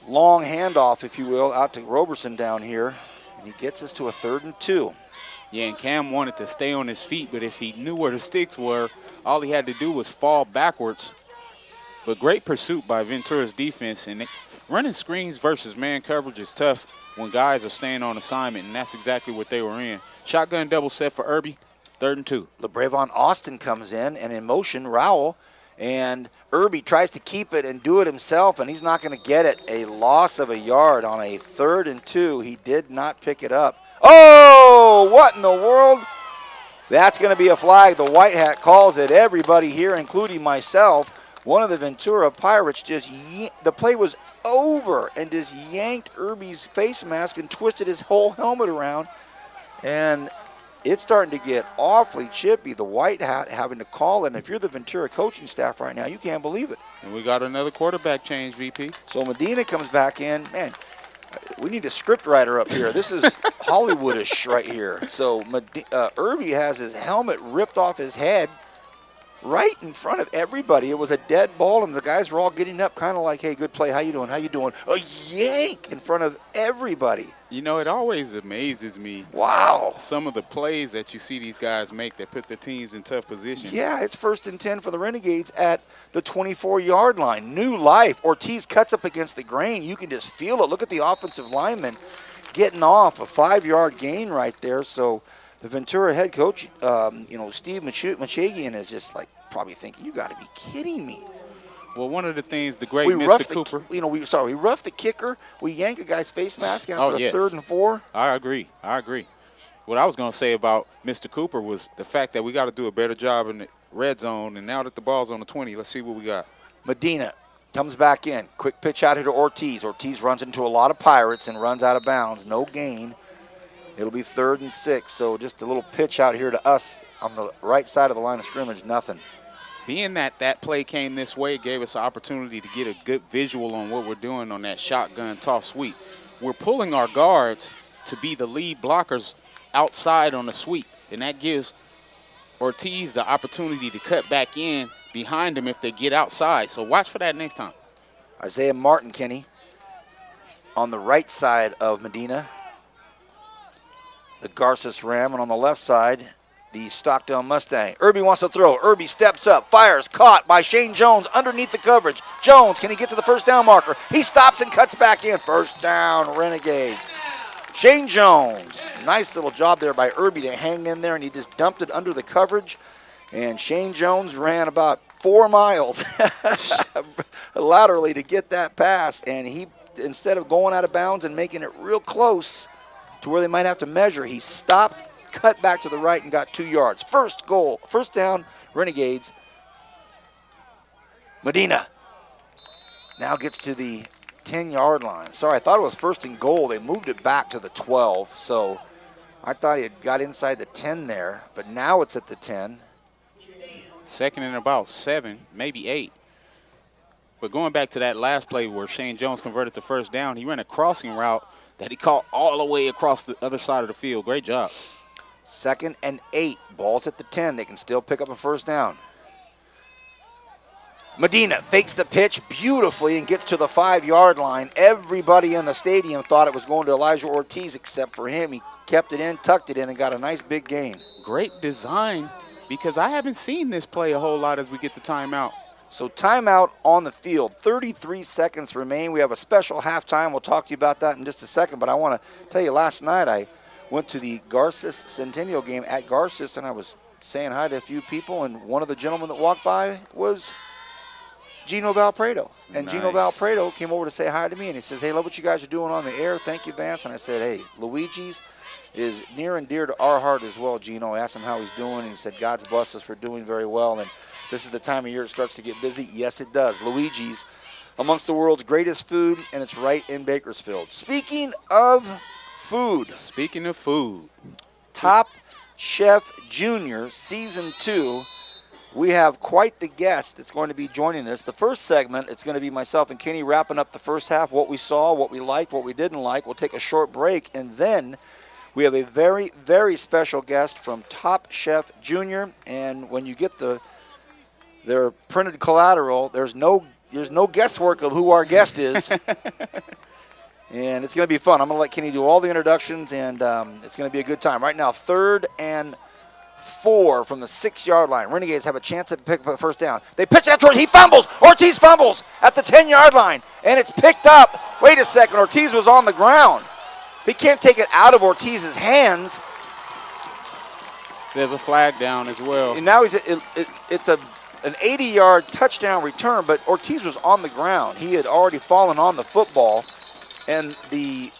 long handoff, if you will, out to Roberson down here. And he gets us to a 3rd and 2. Yeah, and Cam wanted to stay on his feet, but if he knew where the sticks were, all he had to do was fall backwards. But great pursuit by Ventura's defense. And running screens versus man coverage is tough when guys are staying on assignment, and that's exactly what they were in. Shotgun double set for Irby. 3rd and 2. LeBravon Austin comes in, and in motion, Rowell. And Irby tries to keep it and do it himself, and he's not going to get it. A loss of a yard on a 3rd and 2. He did not pick it up. Oh, what in the world? That's going to be a flag. The white hat calls it. Everybody here, including myself, one of the Ventura Pirates the play was over and just yanked Irby's face mask and twisted his whole helmet around. And it's starting to get awfully chippy, the white hat having to call it. And if you're the Ventura coaching staff right now, you can't believe it. And we got another quarterback change, VP. So Medina comes back in. Man, we need a script writer up here. This is Hollywoodish right here. So Irby has his helmet ripped off his head right in front of everybody. It was a dead ball, and the guys were all getting up, kind of like, hey, good play, how you doing, how you doing? A yank in front of everybody. You know, it always amazes me. Wow. Some of the plays that you see these guys make that put their teams in tough positions. Yeah, it's 1st and 10 for the Renegades at the 24-yard line. New life. Ortiz cuts up against the grain. You can just feel it. Look at the offensive lineman getting off a 5-yard gain right there. So the Ventura head coach, Steve Machagian is just like probably thinking, you got to be kidding me. Well, one of the things the great Mr. Cooper. We rough the kicker. We yank a guy's face mask after a 3rd and 4. I agree. What I was going to say about Mr. Cooper was the fact that we got to do a better job in the red zone. And now that the ball's on the 20, let's see what we got. Medina comes back in. Quick pitch out here to Ortiz. Ortiz runs into a lot of Pirates and runs out of bounds. No gain. It'll be 3rd and 6. So just a little pitch out here to us on the right side of the line of scrimmage. Nothing. Being that play came this way, it gave us an opportunity to get a good visual on what we're doing on that shotgun toss sweep. We're pulling our guards to be the lead blockers outside on the sweep, and that gives Ortiz the opportunity to cut back in behind them if they get outside. So watch for that next time. Isaiah Martin, Kenny, on the right side of Medina. The Garces Ram, and on the left side, the Stockdale Mustang. Irby wants to throw. Irby steps up, fires, caught by Shane Jones underneath the coverage. Jones, can he get to the first down marker? He stops and cuts back in. First down, Renegades. Shane Jones. Nice little job there by Irby to hang in there, and he just dumped it under the coverage. And Shane Jones ran about 4 miles laterally to get that pass, and he, instead of going out of bounds and making it real close to where they might have to measure, he stopped, cut back to the right, and got 2 yards. First down, Renegades. Medina now gets to the 10-yard line. Sorry, I thought it was first and goal. They moved it back to the 12, so I thought he had got inside the 10 there, but now it's at the 10. Second and about 7, maybe 8. But going back to that last play where Shane Jones converted the first down, he ran a crossing route that he caught all the way across the other side of the field. Great job. 2nd and 8. Ball's at the 10. They can still pick up a first down. Medina fakes the pitch beautifully and gets to the 5-yard line. Everybody in the stadium thought it was going to Elijah Ortiz except for him. He kept it in, tucked it in, and got a nice big gain. Great design, because I haven't seen this play a whole lot as we get the timeout. So timeout on the field. 33 seconds remain. We have a special halftime. We'll talk to you about that in just a second. But I want to tell you, last night I went to the Garces Centennial game at Garces, and I was saying hi to a few people, and one of the gentlemen that walked by was Gino Valpredo. And Nice. Gino Valpredo came over to say hi to me, and he says, hey, love what you guys are doing on the air. Thank you, Vance. And I said, hey, Luigi's is near and dear to our heart as well, Gino. I asked him how he's doing, and he said, God's blessed us for doing very well. And this is the time of year it starts to get busy. Yes, it does. Luigi's, amongst the world's greatest food, and it's right in Bakersfield. Speaking of food, Top Chef Junior Season 2, we have quite the guest that's going to be joining us. The first segment, it's going to be myself and Kenny wrapping up the first half, what we saw, what we liked, what we didn't like. We'll take a short break, and then we have a very, very special guest from Top Chef Junior. And when you get their printed collateral, there's no guesswork of who our guest is. And it's going to be fun. I'm going to let Kenny do all the introductions, and it's going to be a good time. Right now, 3rd and 4 from the 6-yard line. Renegades have a chance to pick up a first down. They pitch out towards, he fumbles. Ortiz fumbles at the 10-yard line, and it's picked up. Wait a second, Ortiz was on the ground. He can't take it out of Ortiz's hands. There's a flag down as well. And now it's an 80-yard touchdown return, but Ortiz was on the ground. He had already fallen on the football, and the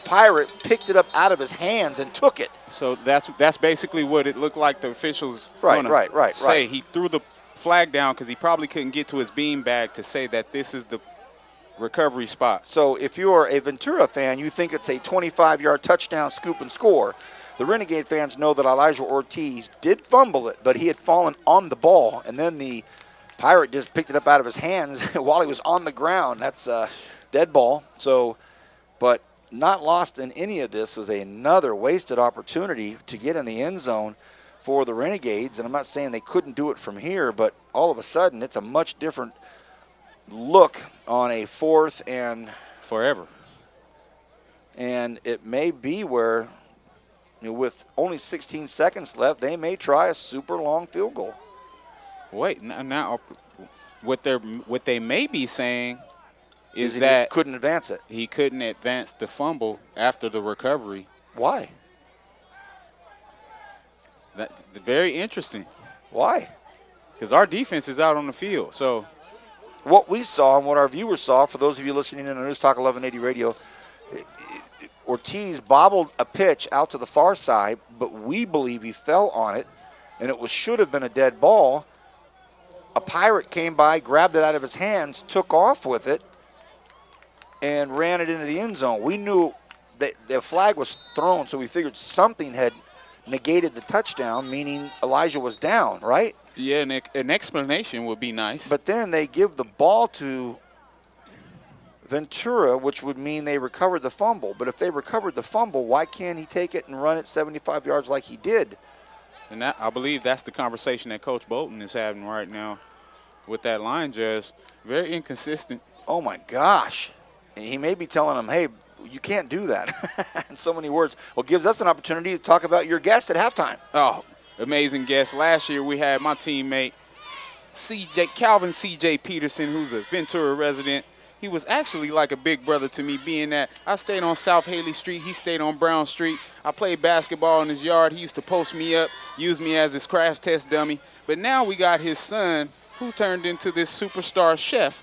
Pirate picked it up out of his hands and took it. So that's basically what it looked like the officials Right. say. He threw the flag down because he probably couldn't get to his beanbag to say that this is the recovery spot. So if you're a Ventura fan, you think it's a 25-yard touchdown scoop and score. The Renegade fans know that Elijah Ortiz did fumble it, but he had fallen on the ball, and then the Pirate just picked it up out of his hands while he was on the ground. That's a dead ball. So, but not lost in any of this was another wasted opportunity to get in the end zone for the Renegades. And I'm not saying they couldn't do it from here, but all of a sudden it's a much different look on a 4th and forever. And it may be where, with only 16 seconds left, they may try a super long field goal. Wait, now what they may be saying is that that he couldn't advance it. He couldn't advance the fumble after the recovery. Why? That very interesting. Why? Because our defense is out on the field. So what we saw and what our viewers saw, for those of you listening in on News Talk 1180 radio, Ortiz bobbled a pitch out to the far side, but we believe he fell on it, and it should have been a dead ball. A Pirate came by, grabbed it out of his hands, took off with it, and ran it into the end zone. We knew that the flag was thrown, so we figured something had negated the touchdown, meaning Elijah was down, right? Yeah, an explanation would be nice. But then they give the ball to Ventura, which would mean they recovered the fumble. But if they recovered the fumble, why can't he take it and run it 75 yards like he did? And I believe that's the conversation that Coach Bolton is having right now with that line judge. Very inconsistent. Oh, my gosh. And he may be telling them, hey, you can't do that in so many words. Well, gives us an opportunity to talk about your guest at halftime. Oh, amazing guest. Last year we had my teammate, Calvin C.J. Peterson, who's a Ventura resident. He was actually like a big brother to me, being that I stayed on South Haley Street. He stayed on Brown Street. I played basketball in his yard. He used to post me up, use me as his crash test dummy. But now we got his son, who turned into this superstar chef.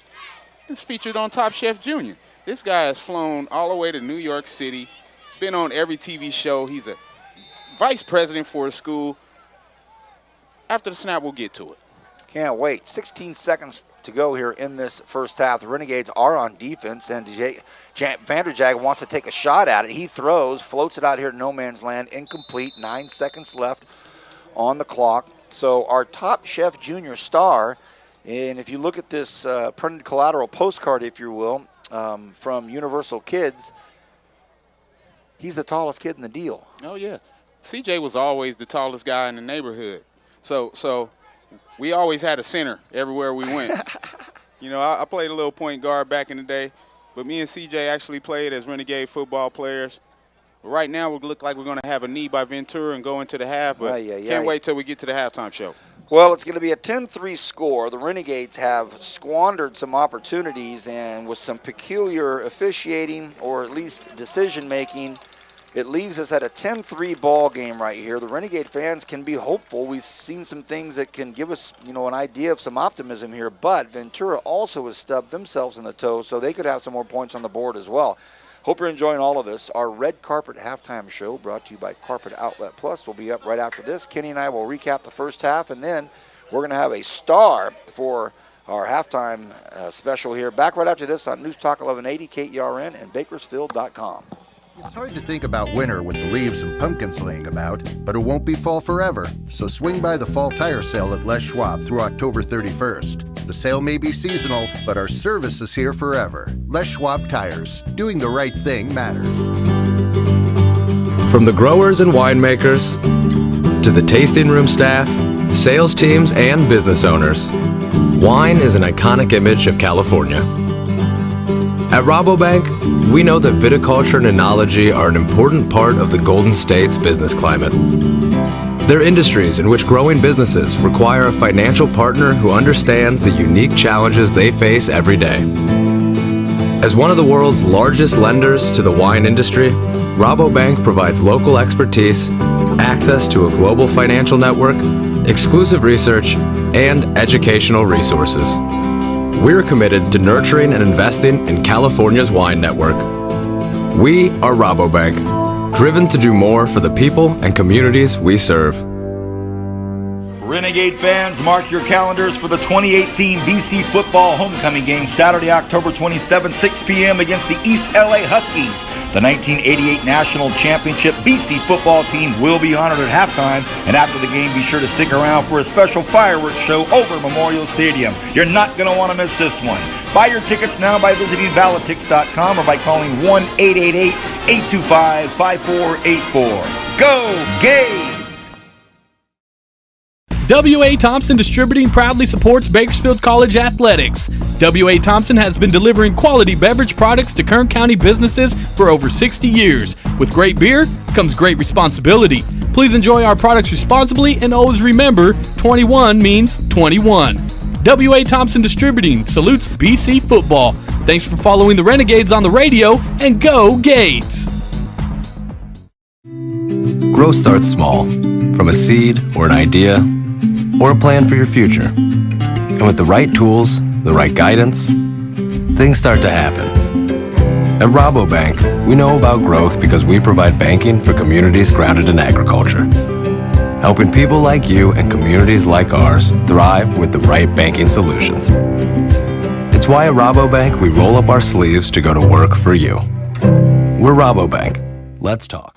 He's featured on Top Chef Junior. This guy has flown all the way to New York City. He's been on every TV show. He's a vice president for a school. After the snap, we'll get to it. Can't wait. 16 seconds to go here in this first half. The Renegades are on defense, and Vanderjag wants to take a shot at it. He throws, floats it out here to no man's land, incomplete. 9 seconds left on the clock. So our Top Chef Junior star, and if you look at this printed collateral postcard, if you will, from Universal Kids, he's the tallest kid in the deal. Oh, yeah. CJ was always the tallest guy in the neighborhood. So we always had a center everywhere we went. You know, I played a little point guard back in the day, but me and CJ actually played as Renegade football players. But right now, we look like we're going to have a knee by Ventura and go into the half, but can't wait till we get to the halftime show. Well, it's going to be a 10-3 score. The Renegades have squandered some opportunities, and with some peculiar officiating or at least decision-making, it leaves us at a 10-3 ball game right here. The Renegade fans can be hopeful. We've seen some things that can give us, you know, an idea of some optimism here, but Ventura also has stubbed themselves in the toe, so they could have some more points on the board as well. Hope you're enjoying all of this. Our Red Carpet Halftime Show, brought to you by Carpet Outlet Plus, will be up right after this. Kenny and I will recap the first half, and then we're going to have a star for our halftime special here. Back right after this on News Talk 1180, KERN, and Bakersfield.com. It's hard to think about winter with the leaves and pumpkins laying about, but it won't be fall forever. So swing by the fall tire sale at Les Schwab through October 31st. The sale may be seasonal, but our service is here forever. Les Schwab Tires. Doing the right thing matters. From the growers and winemakers to the tasting room staff, sales teams, and business owners, wine is an iconic image of California. At Rabobank, we know that viticulture and enology are an important part of the Golden State's business climate. They're industries in which growing businesses require a financial partner who understands the unique challenges they face every day. As one of the world's largest lenders to the wine industry, Rabobank provides local expertise, access to a global financial network, exclusive research, and educational resources. We're committed to nurturing and investing in California's wine network. We are Rabobank, driven to do more for the people and communities we serve. Renegade fans, mark your calendars for the 2018 BC football homecoming game Saturday, October 27, 6 p.m. against the East LA Huskies. The 1988 National Championship BC football team will be honored at halftime, and after the game, be sure to stick around for a special fireworks show over Memorial Stadium. You're not going to want to miss this one. Buy your tickets now by visiting Valitix.com or by calling 1-888-825-5484. Go Gays! W.A. Thompson Distributing proudly supports Bakersfield College Athletics. W.A. Thompson has been delivering quality beverage products to Kern County businesses for over 60 years. With great beer comes great responsibility. Please enjoy our products responsibly and always remember, 21 means 21. W.A. Thompson Distributing salutes BC football. Thanks for following the Renegades on the radio, and go Gades! Growth starts small, from a seed or an idea, or a plan for your future. And with the right tools, the right guidance, things start to happen. At Rabobank, we know about growth because we provide banking for communities grounded in agriculture, helping people like you and communities like ours thrive with the right banking solutions. It's why at Rabobank we roll up our sleeves to go to work for you. We're Rabobank. Let's talk.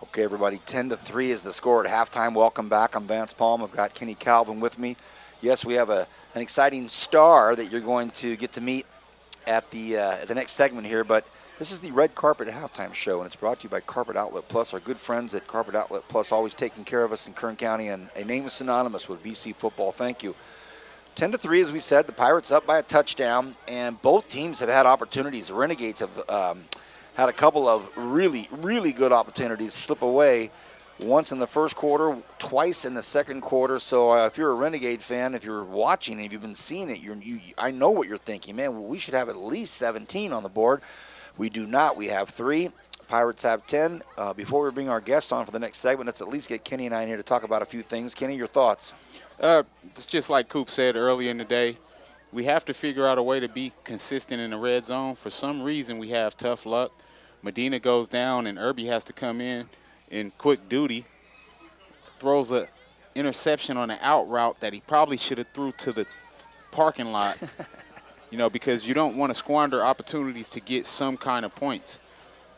Okay, everybody, 10-3 is the score at halftime. Welcome back. I'm Vance Palm. I've got Kenny Calvin with me. Yes, we have an exciting star that you're going to get to meet at the next segment here, but this is the Red Carpet Halftime Show, and it's brought to you by Carpet Outlet Plus. Our good friends at Carpet Outlet Plus always taking care of us in Kern County, and a name is synonymous with BC football. Thank you. 10-3, as we said, the Pirates up by a touchdown, and both teams have had opportunities. The Renegades have had a couple of really, really good opportunities slip away. Once in the first quarter, twice in the second quarter. So if you're a Renegade fan, if you're watching and if you've been seeing it, I know what you're thinking. Man, we should have at least 17 on the board. We do not. We have 3. Pirates have 10. Before we bring our guest on for the next segment, let's at least get Kenny and I in here to talk about a few things. Kenny, your thoughts? It's just like Coop said earlier in the day. We have to figure out a way to be consistent in the red zone. For some reason, we have tough luck. Medina goes down, and Irby has to come in quick duty, throws a interception on an out route that he probably should have threw to the parking lot, because you don't want to squander opportunities to get some kind of points,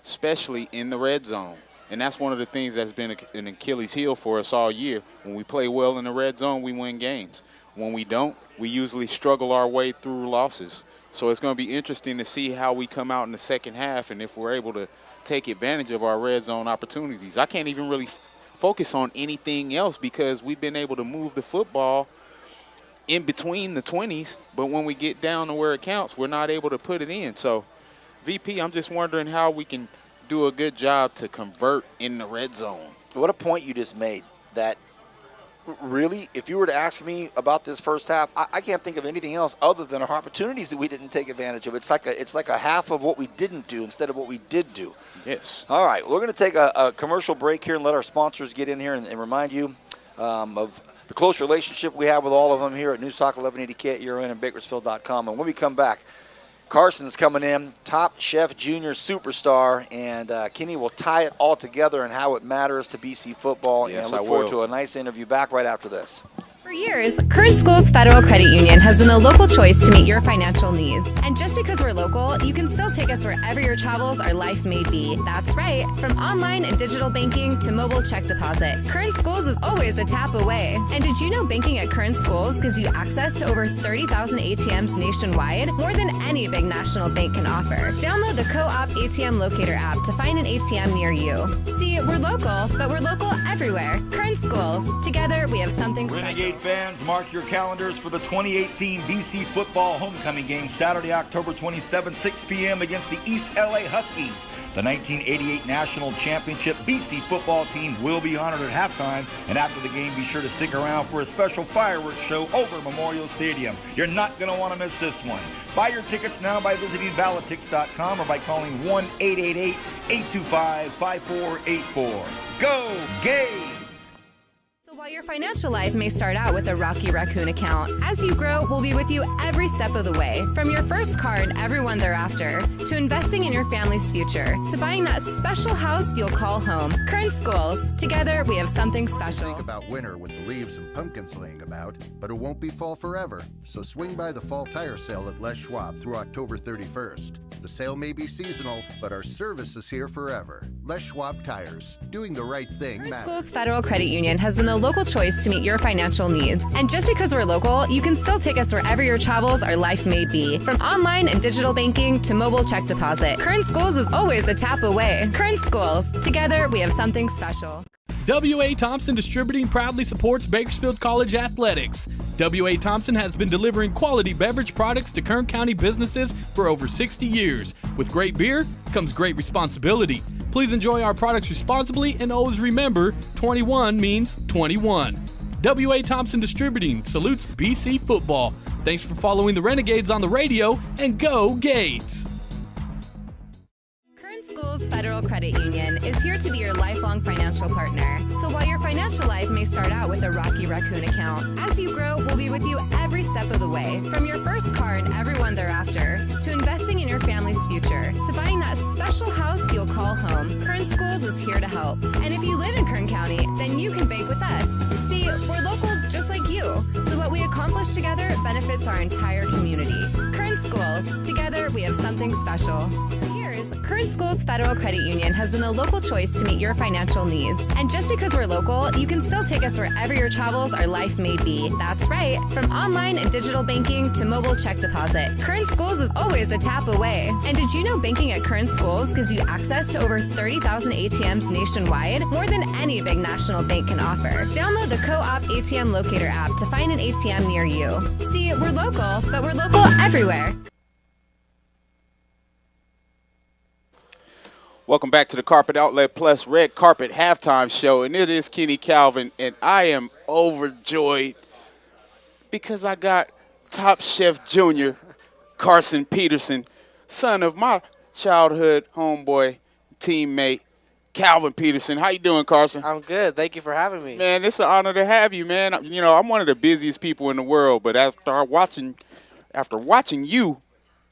especially in the red zone. And that's one of the things that's been an Achilles heel for us all year. When we play well in the red zone, we win games. When we don't, we usually struggle our way through losses. So it's going to be interesting to see how we come out in the second half and if we're able to take advantage of our red zone opportunities. I can't even really focus on anything else because we've been able to move the football in between the 20s, but when we get down to where it counts, we're not able to put it in. So, VP, I'm just wondering how we can do a good job to convert in the red zone. What a point you just made, that really, if you were to ask me about this first half, I can't think of anything else other than our opportunities that we didn't take advantage of. It's like a half of what we didn't do instead of what we did do. Yes. All right, we're going to take a commercial break here and let our sponsors get in here and remind you of the close relationship we have with all of them here at News Talk 1180 KURN and Bakersfield.com. And when we come back, Carson's coming in, Top Chef Junior superstar, and Kenny will tie it all together and how it matters to BC football. Yes, and I look forward to a nice interview back right after this. For years, Current Schools Federal Credit Union has been the local choice to meet your financial needs. And just because we're local, you can still take us wherever your travels or life may be. That's right. From online and digital banking to mobile check deposit, Current Schools is always a tap away. And did you know banking at Current Schools gives you access to over 30,000 ATMs nationwide, more than any big national bank can offer? Download the Co-op ATM Locator app to find an ATM near you. See, we're local, but we're local everywhere. Current Schools. Together, we have something Renegade special. fans, mark your calendars for the 2018 BC football homecoming game Saturday, October 27, 6 p.m. against the East LA Huskies. The 1988 National Championship BC football team will be honored at halftime, and after the game, be sure to stick around for a special fireworks show over Memorial Stadium. You're not going to want to miss this one. Buy your tickets now by visiting Validtix.com or by calling 1-888-825-5484. Go Gays! While your financial life may start out with a Rocky Raccoon account, as you grow, we'll be with you every step of the way. From your first car and everyone thereafter, to investing in your family's future, to buying that special house you'll call home. Current Schools. Together, we have something special. Think about winter with the leaves and pumpkins laying about, but it won't be fall forever. So swing by the fall tire sale at Les Schwab through October 31st. The sale may be seasonal, but our service is here forever. Les Schwab Tires. Doing the right thing Current matters. Schools Federal Credit Union has been the local choice to meet your financial needs. And just because we're local, you can still take us wherever your travels or life may be. From online and digital banking to mobile check deposit, Current Schools is always a tap away. Current Schools. Together, we have something special. W.A. Thompson Distributing proudly supports Bakersfield College Athletics. W.A. Thompson has been delivering quality beverage products to Kern County businesses for over 60 years. With great beer comes great responsibility. Please enjoy our products responsibly and always remember, 21 means 21. W.A. Thompson Distributing salutes BC football. Thanks for following the Renegades on the radio, and go Gades! Schools Federal Credit Union is here to be your lifelong financial partner. So while your financial life may start out with a Rocky Raccoon account, as you grow, we'll be with you every step of the way. From your first car and everyone thereafter, to investing in your family's future, to buying that special house you'll call home, Current Schools is here to help. And if you live in Kern County, then you can bank with us. See, we're local just like you, so what we accomplish together benefits our entire community. Current Schools. Together, we have something special. Current Schools Federal Credit Union has been the local choice to meet your financial needs. And just because we're local, you can still take us wherever your travels or life may be. That's right. From online and digital banking to mobile check deposit, Current Schools is always a tap away. And did you know banking at Current Schools gives you access to over 30,000 ATMs nationwide, more than any big national bank can offer? Download the Co-op ATM Locator app to find an ATM near you. See, we're local, but we're local everywhere. Welcome back to the Carpet Outlet Plus Red Carpet Halftime Show, and it is Kenny Calvin, and I am overjoyed because I got Top Chef Junior Carson Peterson, son of my childhood homeboy, teammate, Calvin Peterson. How you doing, Carson? I'm good. Thank you for having me. Man, it's an honor to have you, man. You know, I'm one of the busiest people in the world, but after watching you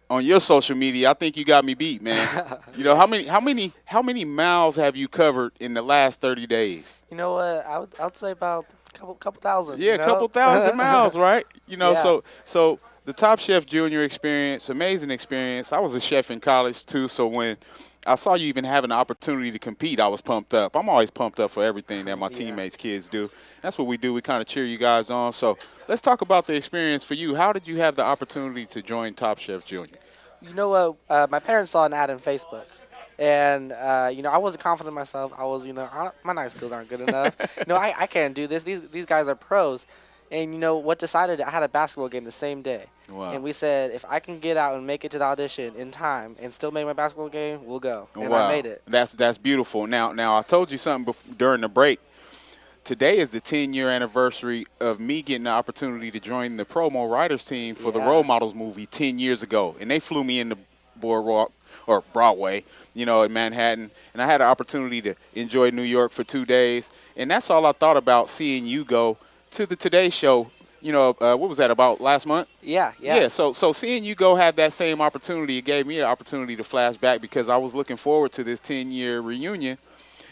on your social media, I think you got me beat, man. You know, how many miles have you covered in the last 30 days? You know what? I'd say about a couple thousand. Yeah, you know? a couple thousand miles, right? You know, Yeah. so the Top Chef Junior experience, amazing experience. I was a chef in college too, so when I saw you even having the opportunity to compete, I was pumped up. I'm always pumped up for everything that my teammates' kids do. That's what we do. We kind of cheer you guys on. So let's talk about the experience for you. How did you have the opportunity to join Top Chef Junior? You know what? My parents saw an ad on Facebook. And, you know, I wasn't confident in myself. I was, my knife skills aren't good enough. I can't do this. These guys are pros. And, you know, what decided, I had a basketball game the same day. Wow. And we said, if I can get out and make it to the audition in time and still make my basketball game, we'll go. And wow. I made it. That's beautiful. Now I told you something during the break. Today is the 10-year anniversary of me getting the opportunity to join the promo writers team for the Role Models movie 10 years ago. And they flew me into Boardwalk or Broadway, you know, in Manhattan. And I had the opportunity to enjoy New York for 2 days. And that's all I thought about, seeing you go to the Today Show, you know, what was that, about last month? Yeah. So seeing you go have that same opportunity, it gave me the opportunity to flash back, because I was looking forward to this 10-year reunion.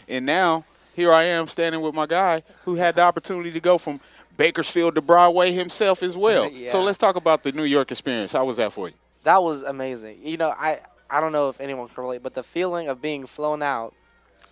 And now here I am standing with my guy who had the opportunity to go from Bakersfield to Broadway himself as well. Yeah. So let's talk about the New York experience. How was that for you? That was amazing. You know, I don't know if anyone can relate, but the feeling of being flown out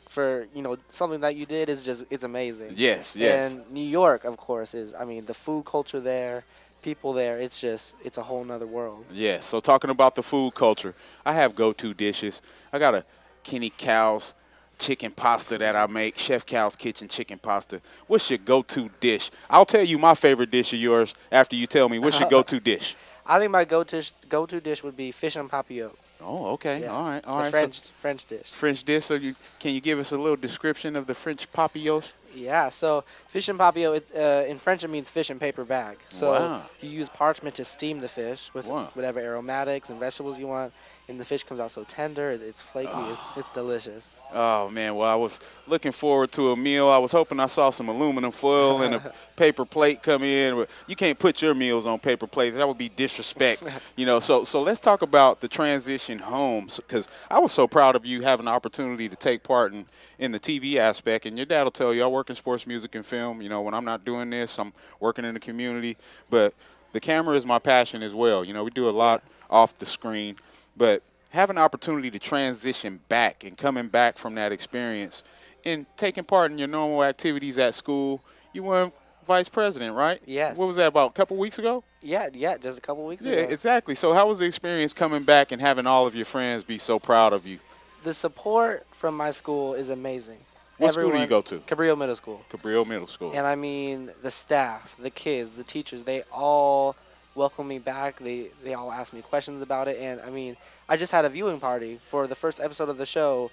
for, you know, something that you did is it's amazing. Yes. And New York, of course, the food culture there, people there, it's a whole nother world. Yes. So talking about the food culture, I have go-to dishes. I got a Kenny Cow's chicken pasta that I make, Chef Cal's Kitchen chicken pasta. What's your go-to dish? I'll tell you my favorite dish of yours after you tell me. What's your go-to dish? I think my go-to dish would be fish en papillote. Oh, okay. Yeah. All right. It's a French dish. French dish. So can you give us a little description of the French papillotes? Yeah. So fish en papillote, in French it means fish in paper bag. So Wow. you use parchment to steam the fish with Wow. whatever aromatics and vegetables you want, and the fish comes out so tender. It's flaky. It's delicious. Oh, man. Well, I was looking forward to a meal. I was hoping I saw some aluminum foil and a paper plate come in. You can't put your meals on paper plates. That would be disrespect. You know, so let's talk about the transition home, because I was so proud of you having the opportunity to take part in the TV aspect. And your dad will tell you, I work in sports, music, and film. You know, when I'm not doing this, I'm working in the community. But the camera is my passion as well. You know, we do a lot off the screen. But having the opportunity to transition back and coming back from that experience and taking part in your normal activities at school, you were vice president, right? Yes. What was that, about a couple weeks ago? Yeah, just a couple weeks Yeah, ago. exactly. So how was the experience coming back and having all of your friends be so proud of you? The support from my school is amazing. What school do you go to? Cabrillo Middle School. Cabrillo Middle School. And I mean, the staff, the kids, the teachers, they all welcome me back. They all ask me questions about it. And I mean, I just had a viewing party for the first episode of the show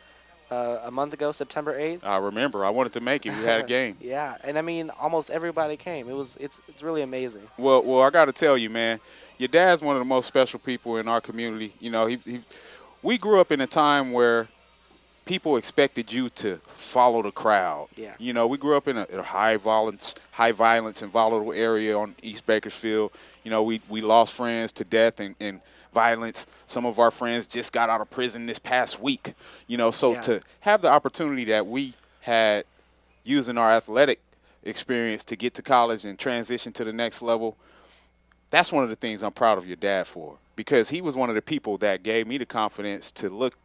a month ago, September 8th. I remember. I wanted to make it. We had a game. Yeah, and I mean, almost everybody came. It's really amazing. Well, I got to tell you, man, your dad's one of the most special people in our community. You know, we grew up in a time where people expected you to follow the crowd. Yeah. You know, we grew up in a high violence and volatile area on East Bakersfield. You know, we lost friends to death and violence. Some of our friends just got out of prison this past week. You know, so to have the opportunity that we had using our athletic experience to get to college and transition to the next level, that's one of the things I'm proud of your dad for, because he was one of the people that gave me the confidence to look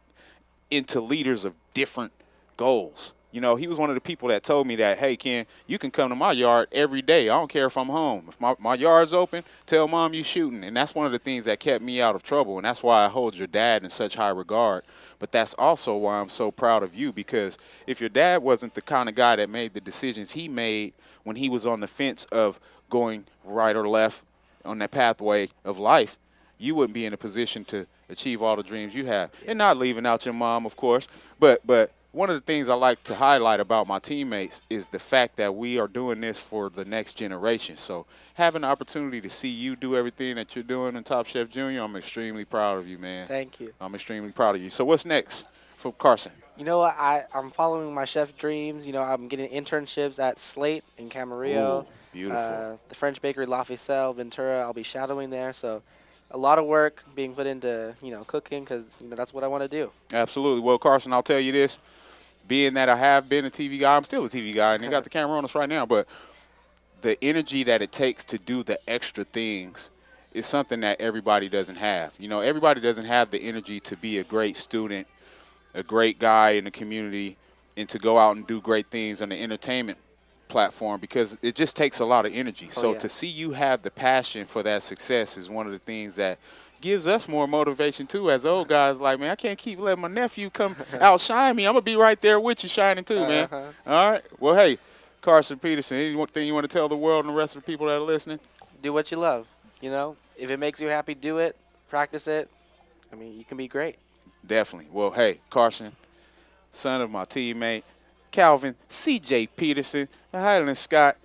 into leaders of different goals. You know, he was one of the people that told me that, hey, Ken, you can come to my yard every day. I don't care if I'm home. If my yard's open, tell Mom you shooting. And that's one of the things that kept me out of trouble, and that's why I hold your dad in such high regard. But that's also why I'm so proud of you, because if your dad wasn't the kind of guy that made the decisions he made when he was on the fence of going right or left on that pathway of life, you wouldn't be in a position to achieve all the dreams you have. And not leaving out your mom, of course, but one of the things I like to highlight about my teammates is the fact that we are doing this for the next generation. So having the opportunity to see you do everything that you're doing in Top Chef Junior, I'm extremely proud of you, man. Thank you. I'm extremely proud of you. So what's next for Carson? You know what? I'm following my chef dreams. You know, I'm getting internships at Slate in Camarillo. Ooh, beautiful. The French Bakery La Ficelle, Ventura. I'll be shadowing there. So a lot of work being put into, cooking because, that's what I want to do. Absolutely. Well, Carson, I'll tell you this. Being that I have been a TV guy, I'm still a TV guy, and they got the camera on us right now, but the energy that it takes to do the extra things is something that everybody doesn't have. Everybody doesn't have the energy to be a great student, a great guy in the community, and to go out and do great things on the entertainment platform because it just takes a lot of energy. So to see you have the passion for that success is one of the things that gives us more motivation too as old guys. Like, man, I can't keep letting my nephew come outshine me. I'm going to be right there with you shining too, man. All right. Well, hey, Carson Peterson, anything you want to tell the world and the rest of the people that are listening? Do what you love. If it makes you happy, do it. Practice it. I mean, you can be great. Definitely. Well, hey, Carson, son of my teammate, Calvin C.J. Peterson, Highland Scott,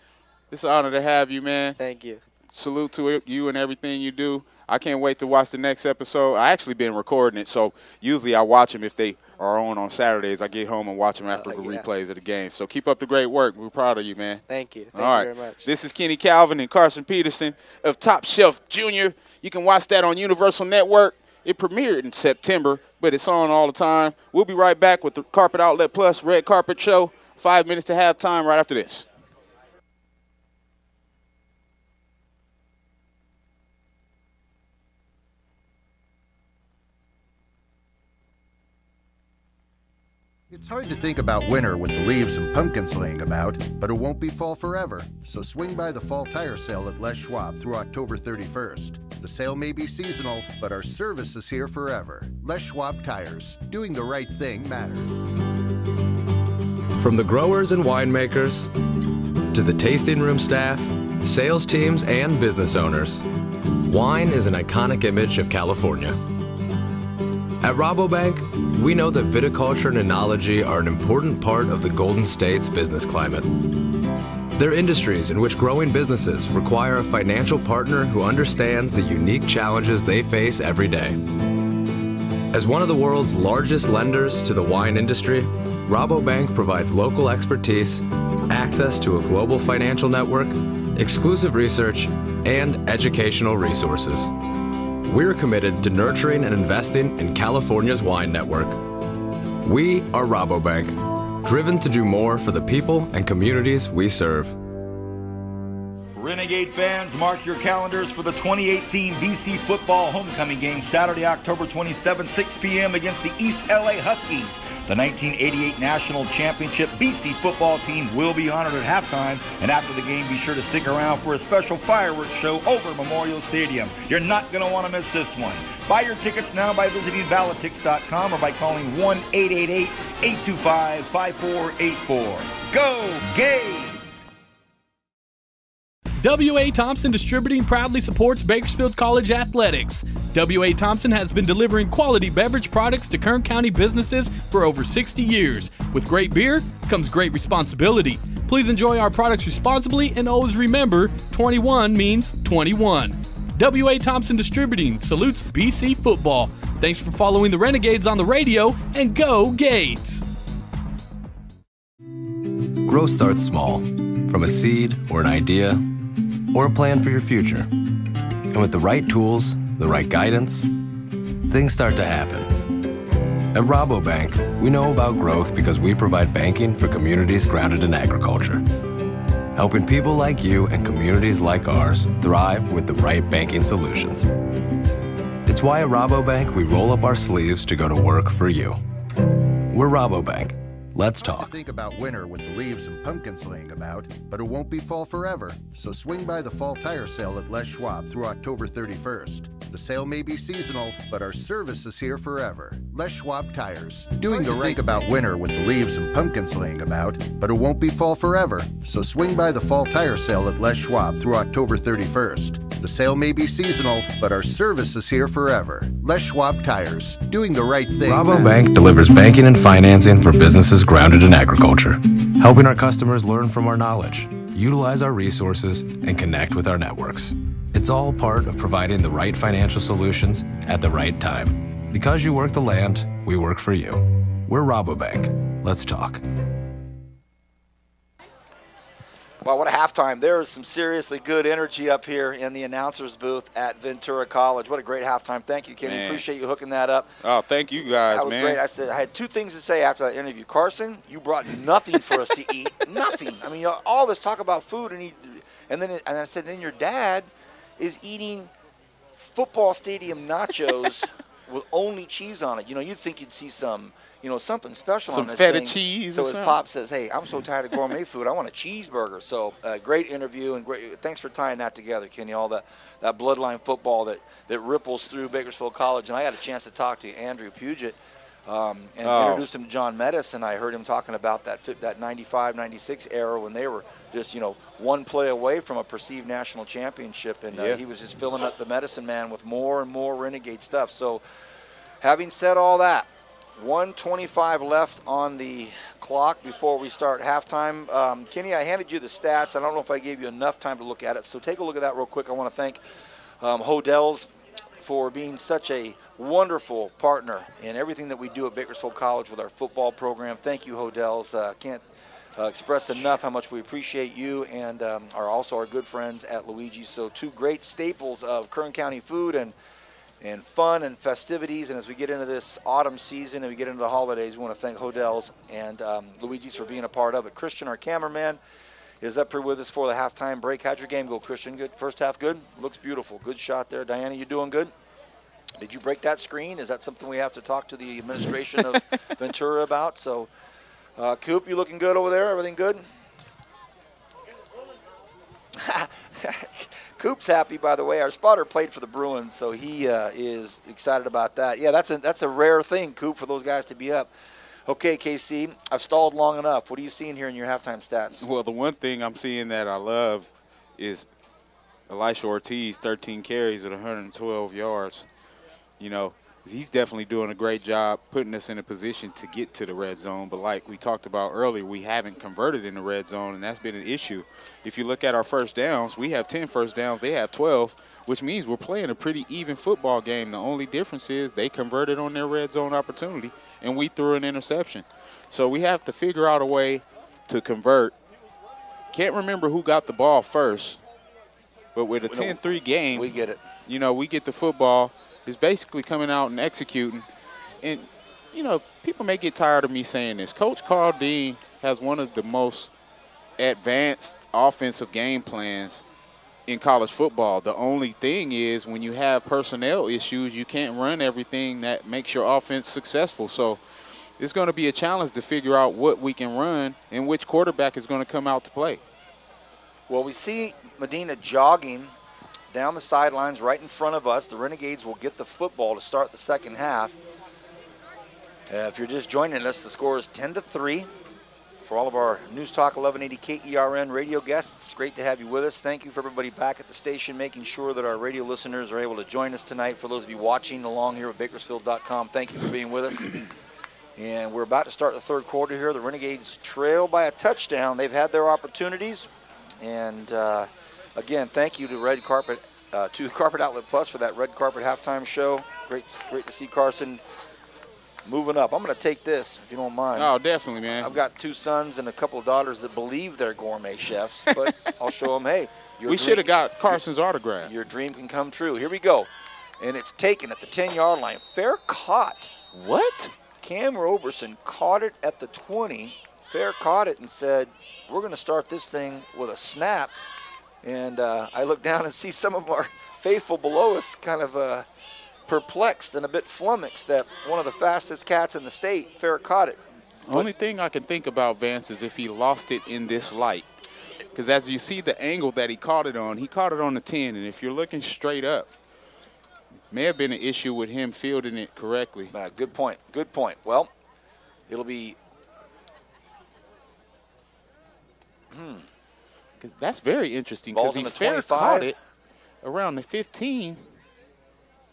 it's an honor to have you, man. Thank you. Salute to you and everything you do. I can't wait to watch the next episode. I actually been recording it, so usually I watch them if they are on Saturdays. I get home and watch them after the replays of the game. So keep up the great work. We're proud of you, man. Thank you. Thank you very much. This is Kenny Calvin and Carson Peterson of Top Shelf Jr. You can watch that on Universal Network. It premiered in September, but it's on all the time. We'll be right back with the Carpet Outlet Plus Red Carpet Show. 5 minutes to halftime right after this. It's hard to think about winter with the leaves and pumpkins laying about, but it won't be fall forever. So swing by the fall tire sale at Les Schwab through October 31st. The sale may be seasonal, but our service is here forever. Les Schwab Tires. Doing the right thing matters. From the growers and winemakers to the tasting room staff, sales teams, and business owners, wine is an iconic image of California. At Rabobank, we know that viticulture and enology are an important part of the Golden State's business climate. They're industries in which growing businesses require a financial partner who understands the unique challenges they face every day. As one of the world's largest lenders to the wine industry, Rabobank provides local expertise, access to a global financial network, exclusive research, and educational resources. We're committed to nurturing and investing in California's wine network. We are Rabobank, driven to do more for the people and communities we serve. Renegade fans, mark your calendars for the 2018 BC football homecoming game Saturday, October 27, 6 p.m. against the East LA Huskies. The 1988 National Championship BC football team will be honored at halftime, and after the game, be sure to stick around for a special fireworks show over Memorial Stadium. You're not going to want to miss this one. Buy your tickets now by visiting Valitix.com or by calling 1-888-825-5484. Go Gays! W.A. Thompson Distributing proudly supports Bakersfield College athletics. W.A. Thompson has been delivering quality beverage products to Kern County businesses for over 60 years. With great beer comes great responsibility. Please enjoy our products responsibly and always remember, 21 means 21. W.A. Thompson Distributing salutes BC football. Thanks for following the Renegades on the radio, and go Gades! Growth starts small, from a seed or an idea or a plan for your future. And with the right tools, the right guidance, things start to happen. At Rabobank, we know about growth because we provide banking for communities grounded in agriculture, helping people like you and communities like ours thrive with the right banking solutions. It's why at Rabobank, we roll up our sleeves to go to work for you. We're Rabobank. Let's talk. Think about winter with the leaves and pumpkins laying about, but it won't be fall forever. So swing by the fall tire sale at Les Schwab through October 31st. The sale may be seasonal, but our service is here forever. Les Schwab Tires. Doing the right. Think about winter with the leaves and pumpkins laying about, but it won't be fall forever. So swing by the fall tire sale at Les Schwab through October 31st. The sale may be seasonal, but our service is here forever. Les Schwab Tires. Doing the right thing. Rabobank delivers banking and financing for businesses grounded in agriculture, helping our customers learn from our knowledge, utilize our resources, and connect with our networks. It's all part of providing the right financial solutions at the right time. Because you work the land, we work for you. We're Rabobank. Let's talk. Well, what a halftime. There is some seriously good energy up here in the announcer's booth at Ventura College. What a great halftime. Thank you, Kenny. Man. Appreciate you hooking that up. Oh, thank you guys, That was man. great. I had two things to say after that interview. Carson, you brought nothing for us to eat. Nothing. I mean, all this talk about food, and I said, then your dad is eating football stadium nachos with only cheese on it. You'd think you'd see some, something special Some on this feta thing. cheese So or his something. pop says, hey, I'm so tired of gourmet food. I want a cheeseburger. So great interview, and great. Thanks for tying that together, Kenny, all that bloodline football that ripples through Bakersfield College. And I had a chance to talk to Andrew Puget and introduced him to John Mettis, and I heard him talking about that 95, 96 era when they were just, one play away from a perceived national championship. And he was just filling up the medicine man with more and more Renegade stuff. So having said all that, 1:25 left on the clock before we start halftime. Kenny, I handed you the stats. I don't know if I gave you enough time to look at it, so take a look at that real quick. I want to thank Hodels for being such a wonderful partner in everything that we do at Bakersfield College with our football program. Thank you, Hodels. Can't express enough how much we appreciate you, and are also our good friends at Luigi's. So two great staples of Kern County food and fun and festivities. And as we get into this autumn season and we get into the holidays, we want to thank Hodels and Luigi's for being a part of it. Christian, our cameraman, is up here with us for the halftime break. How'd your game go, Christian? Good. First half good? Looks beautiful. Good shot there. Diana, you doing good? Did you break that screen? Is that something we have to talk to the administration of Ventura about? So, Coop, you looking good over there? Everything good? Coop's happy, by the way. Our spotter played for the Bruins, so he is excited about that. Yeah, that's a rare thing, Coop, for those guys to be up. Okay, KC, I've stalled long enough. What are you seeing here in your halftime stats? Well, the one thing I'm seeing that I love is Elisha Ortiz, 13 carries at 112 yards. He's definitely doing a great job putting us in a position to get to the red zone. But like we talked about earlier, we haven't converted in the red zone, and that's been an issue. If you look at our first downs, we have 10 first downs. They have 12, which means we're playing a pretty even football game. The only difference is they converted on their red zone opportunity, and we threw an interception. So we have to figure out a way to convert. Can't remember who got the ball first, but with a 10-3 game, we get it. We get the football. It's basically coming out and executing. And, people may get tired of me saying this. Coach Carl Dean has one of the most advanced offensive game plans in college football. The only thing is when you have personnel issues, you can't run everything that makes your offense successful. So it's going to be a challenge to figure out what we can run and which quarterback is going to come out to play. Well, we see Medina jogging down the sidelines right in front of us. The Renegades will get the football to start the second half. If you're just joining us, the score is 10-3. For all of our News Talk 1180 KERN radio guests, great to have you with us. Thank you for everybody back at the station, making sure that our radio listeners are able to join us tonight. For those of you watching along here at Bakersfield.com, thank you for being with us. And we're about to start the third quarter here. The Renegades trail by a touchdown. They've had their opportunities. And again, thank you to Carpet Outlet Plus for that red carpet halftime show. Great to see Carson moving up. I'm going to take this, if you don't mind. Oh, definitely, man. I've got two sons and a couple of daughters that believe they're gourmet chefs, but I'll show them, hey. We should have got Carson's autograph. Your dream can come true. Here we go. And it's taken at the 10-yard line. Fair caught. What? Cam Roberson caught it at the 20. Fair caught it and said, we're going to start this thing with a snap. And I look down and see some of our faithful below us kind of perplexed and a bit flummoxed that one of the fastest cats in the state, Fair caught it. Only thing I can think about, Vance, is if he lost it in this light. Because as you see the angle that he caught it on the 10. And if you're looking straight up, may have been an issue with him fielding it correctly. Good point. Good point. Well, it'll be. That's very interesting Ball's because on he the fair 25. caught it around the 15,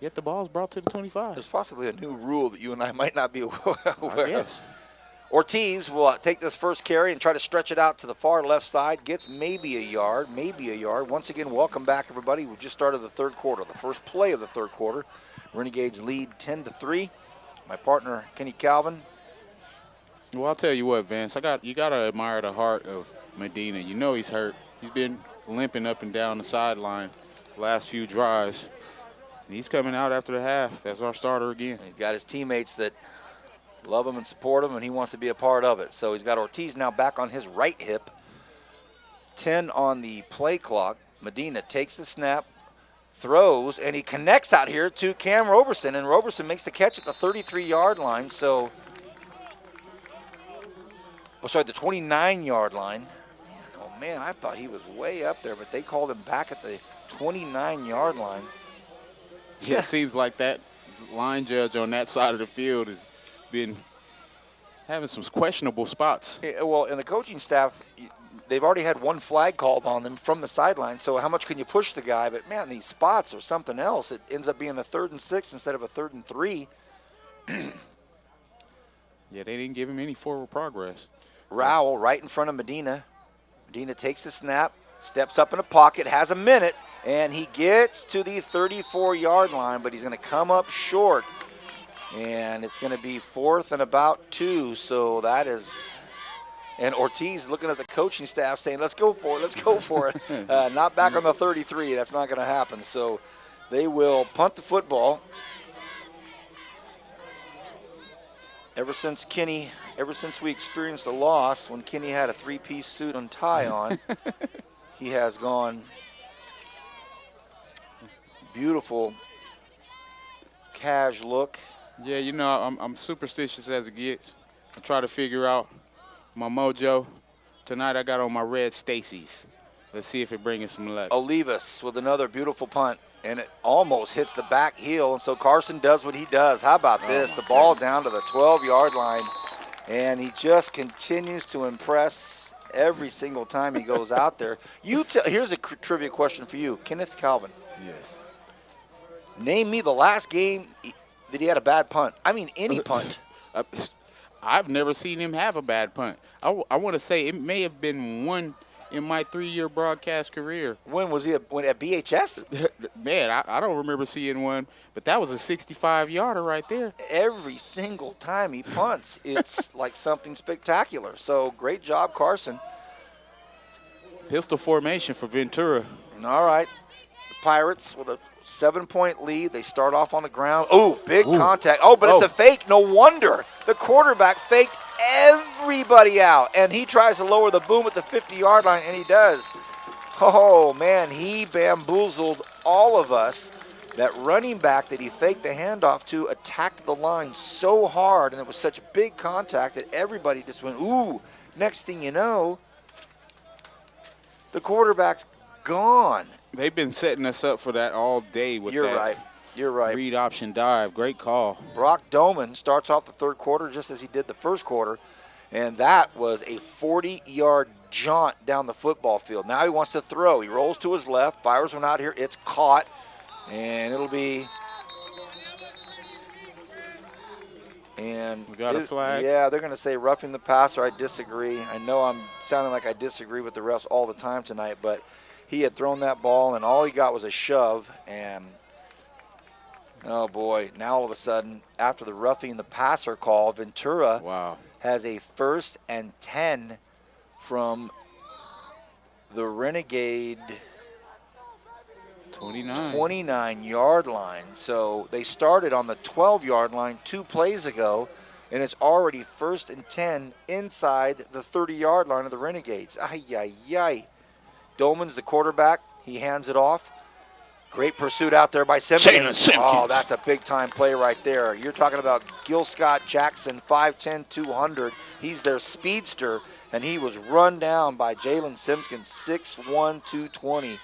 yet the ball's brought to the 25. There's possibly a new rule that you and I might not be aware of. Yes. Ortiz will take this first carry and try to stretch it out to the far left side. Gets maybe a yard. Once again, welcome back, everybody. We just started the third quarter, the first play of the third quarter. Renegades lead 10-3. My partner, Kenny Calvin, Well, I'll tell you what, Vince. You got to admire the heart of Medina. You know he's hurt. He's been limping up and down the sideline last few drives. And he's coming out after the half as our starter again. He's got his teammates that love him and support him, and he wants to be a part of it. So he's got Ortiz now back on his right hip. 10 on the play clock. Medina takes the snap, throws, and he connects out here to Cam Roberson, and Roberson makes the catch at the 33-yard line. So, the 29-yard line. Oh, man, I thought he was way up there, but they called him back at the 29-yard line. Yeah, it seems like that line judge on that side of the field has been having some questionable spots. Yeah, well, and the coaching staff, they've already had one flag called on them from the sideline, so how much can you push the guy? But, man, these spots are something else. It ends up being a 3rd and 6 instead of a 3rd and 3. Yeah, they didn't give him any forward progress. Rowell right in front of Medina. Medina takes the snap, steps up in a pocket, has a minute, and he gets to the 34-yard line, but he's going to come up short. And it's going to be 4th and about 2, so that is – and Ortiz looking at the coaching staff saying, let's go for it, let's go for it. Not back on the 33. That's not going to happen. So they will punt the football. Ever since we experienced a loss when Kenny had a 3-piece suit and tie on, he has gone beautiful cash look. Yeah, you know, I'm superstitious as it gets. I try to figure out my mojo. Tonight I got on my red Stacy's. Let's see if it brings some luck. Olivas with another beautiful punt, and it almost hits the back heel, and so Carson does what he does. How about this? The ball down to the 12-yard line, and he just continues to impress every single time he goes out there. Here's a trivia question for you, Kenneth Calvin. Yes. Name me the last game that he had a bad punt. I mean, any punt. I've never seen him have a bad punt. I want to say it may have been one in my 3-year broadcast career. When was he at BHS? Man, I don't remember seeing one, but that was a 65-yarder right there. Every single time he punts, it's like something spectacular. So great job, Carson. Pistol formation for Ventura. All right. The Pirates with a 7-point lead. They start off on the ground. Oh, big contact. Oh, but it's a fake. No wonder. The quarterback faked everybody out, and he tries to lower the boom at the 50-yard line, and he does. Oh, man, he bamboozled all of us. That running back that he faked the handoff to attacked the line so hard, and it was such big contact that everybody just went, ooh. Next thing you know, the quarterback's gone. They've been setting us up for that all day with that. You're right. Read option dive. Great call. Brock Doman starts off the 3rd quarter just as he did the 1st quarter, and that was a 40-yard jaunt down the football field. Now he wants to throw. He rolls to his left, fires one out here. It's caught, and it'll be – and we got a flag. Yeah, they're going to say roughing the passer. I disagree. I know I'm sounding like I disagree with the refs all the time tonight, but he had thrown that ball, and all he got was a shove, and – oh, boy. Now, all of a sudden, after the roughing the passer call, Ventura has a 1st and 10 from the Renegade 29-yard line. So they started on the 12-yard line 2 plays ago, and it's already 1st and 10 inside the 30-yard line of the Renegades. Ay. Dolman's the quarterback. He hands it off. Great pursuit out there by Simpkins. Oh, that's a big-time play right there. You're talking about Gil Scott Jackson, 5'10", 200. He's their speedster, and he was run down by Jalen Simpkins, 6'1", 220.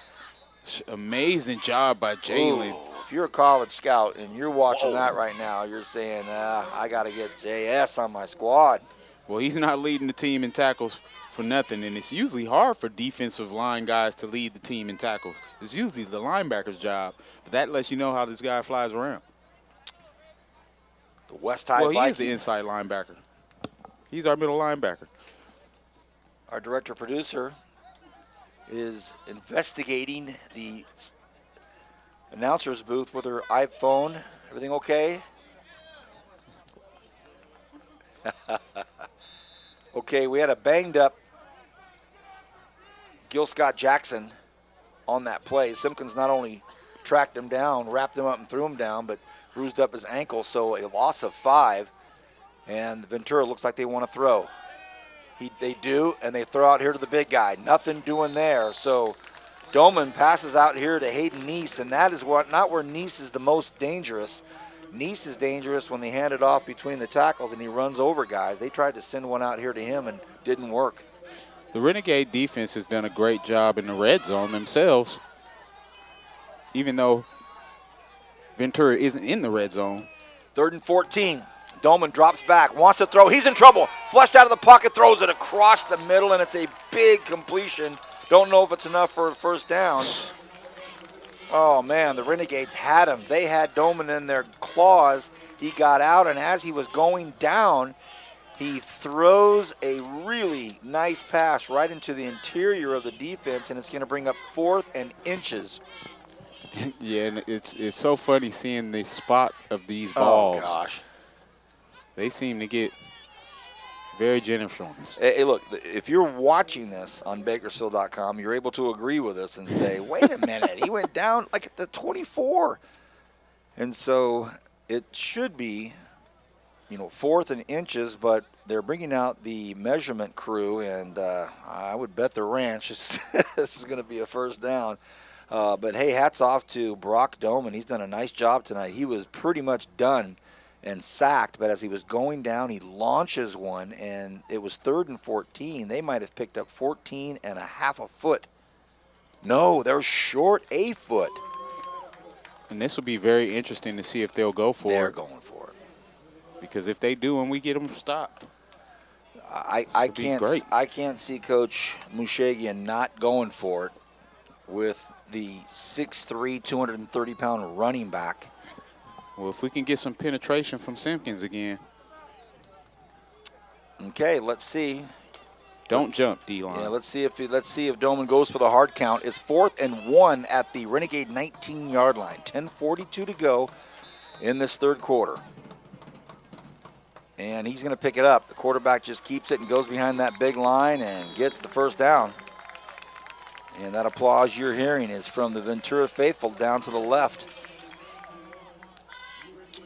Amazing job by Jalen. If you're a college scout and you're watching that right now, you're saying, I got to get JS on my squad. Well, he's not leading the team in tackles for nothing, and it's usually hard for defensive line guys to lead the team in tackles. It's usually the linebacker's job, but that lets you know how this guy flies around. The West High Vikings. Well, he is the inside linebacker. He's our middle linebacker. Our director-producer is investigating the announcer's booth with her iPhone. Everything okay? Okay, we had a banged up Gil Scott Jackson on that play. Simpkins not only tracked him down, wrapped him up and threw him down, but bruised up his ankle, so a loss of 5. And Ventura looks like they want to throw. They do, and they throw out here to the big guy. Nothing doing there. So Doman passes out here to Hayden Neese, and that is not where Neese is the most dangerous. Neese is dangerous when they hand it off between the tackles and he runs over guys. They tried to send one out here to him and didn't work. The Renegade defense has done a great job in the red zone themselves, even though Ventura isn't in the red zone. 3rd and 14. Doman drops back, wants to throw. He's in trouble. Flushed out of the pocket, throws it across the middle, and it's a big completion. Don't know if it's enough for a first down. Oh, man, the Renegades had him. They had Doman in their claws. He got out, and as he was going down, he throws a really nice pass right into the interior of the defense, and it's going to bring up 4th and inches. Yeah, and it's so funny seeing the spot of these balls. Oh, gosh. They seem to get very generous on us. Hey, look, if you're watching this on Bakersfield.com, you're able to agree with us and say, wait a minute, he went down like at the 24. And so it should be, 4th and inches, but they're bringing out the measurement crew, and I would bet the ranch this is going to be a first down. But, hey, hats off to Brock Doman. He's done a nice job tonight. He was pretty much done and sacked, but as he was going down, he launches one, and it was 3rd and 14. They might have picked up 14 and a half a foot. No, they're short a foot. And this will be very interesting to see if they'll go for it. They're going for it. Because if they do and we get them stopped, I can't see Coach Mushagian not going for it with the 6'3", 230-pound running back. Well, if we can get some penetration from Simpkins again. Okay, let's see. Don't jump, D-line. Yeah, let's see if Doman goes for the hard count. It's 4th and 1 at the Renegade 19-yard line. 10:42 to go in this 3rd quarter. And he's going to pick it up. The quarterback just keeps it and goes behind that big line and gets the first down. And that applause you're hearing is from the Ventura faithful down to the left.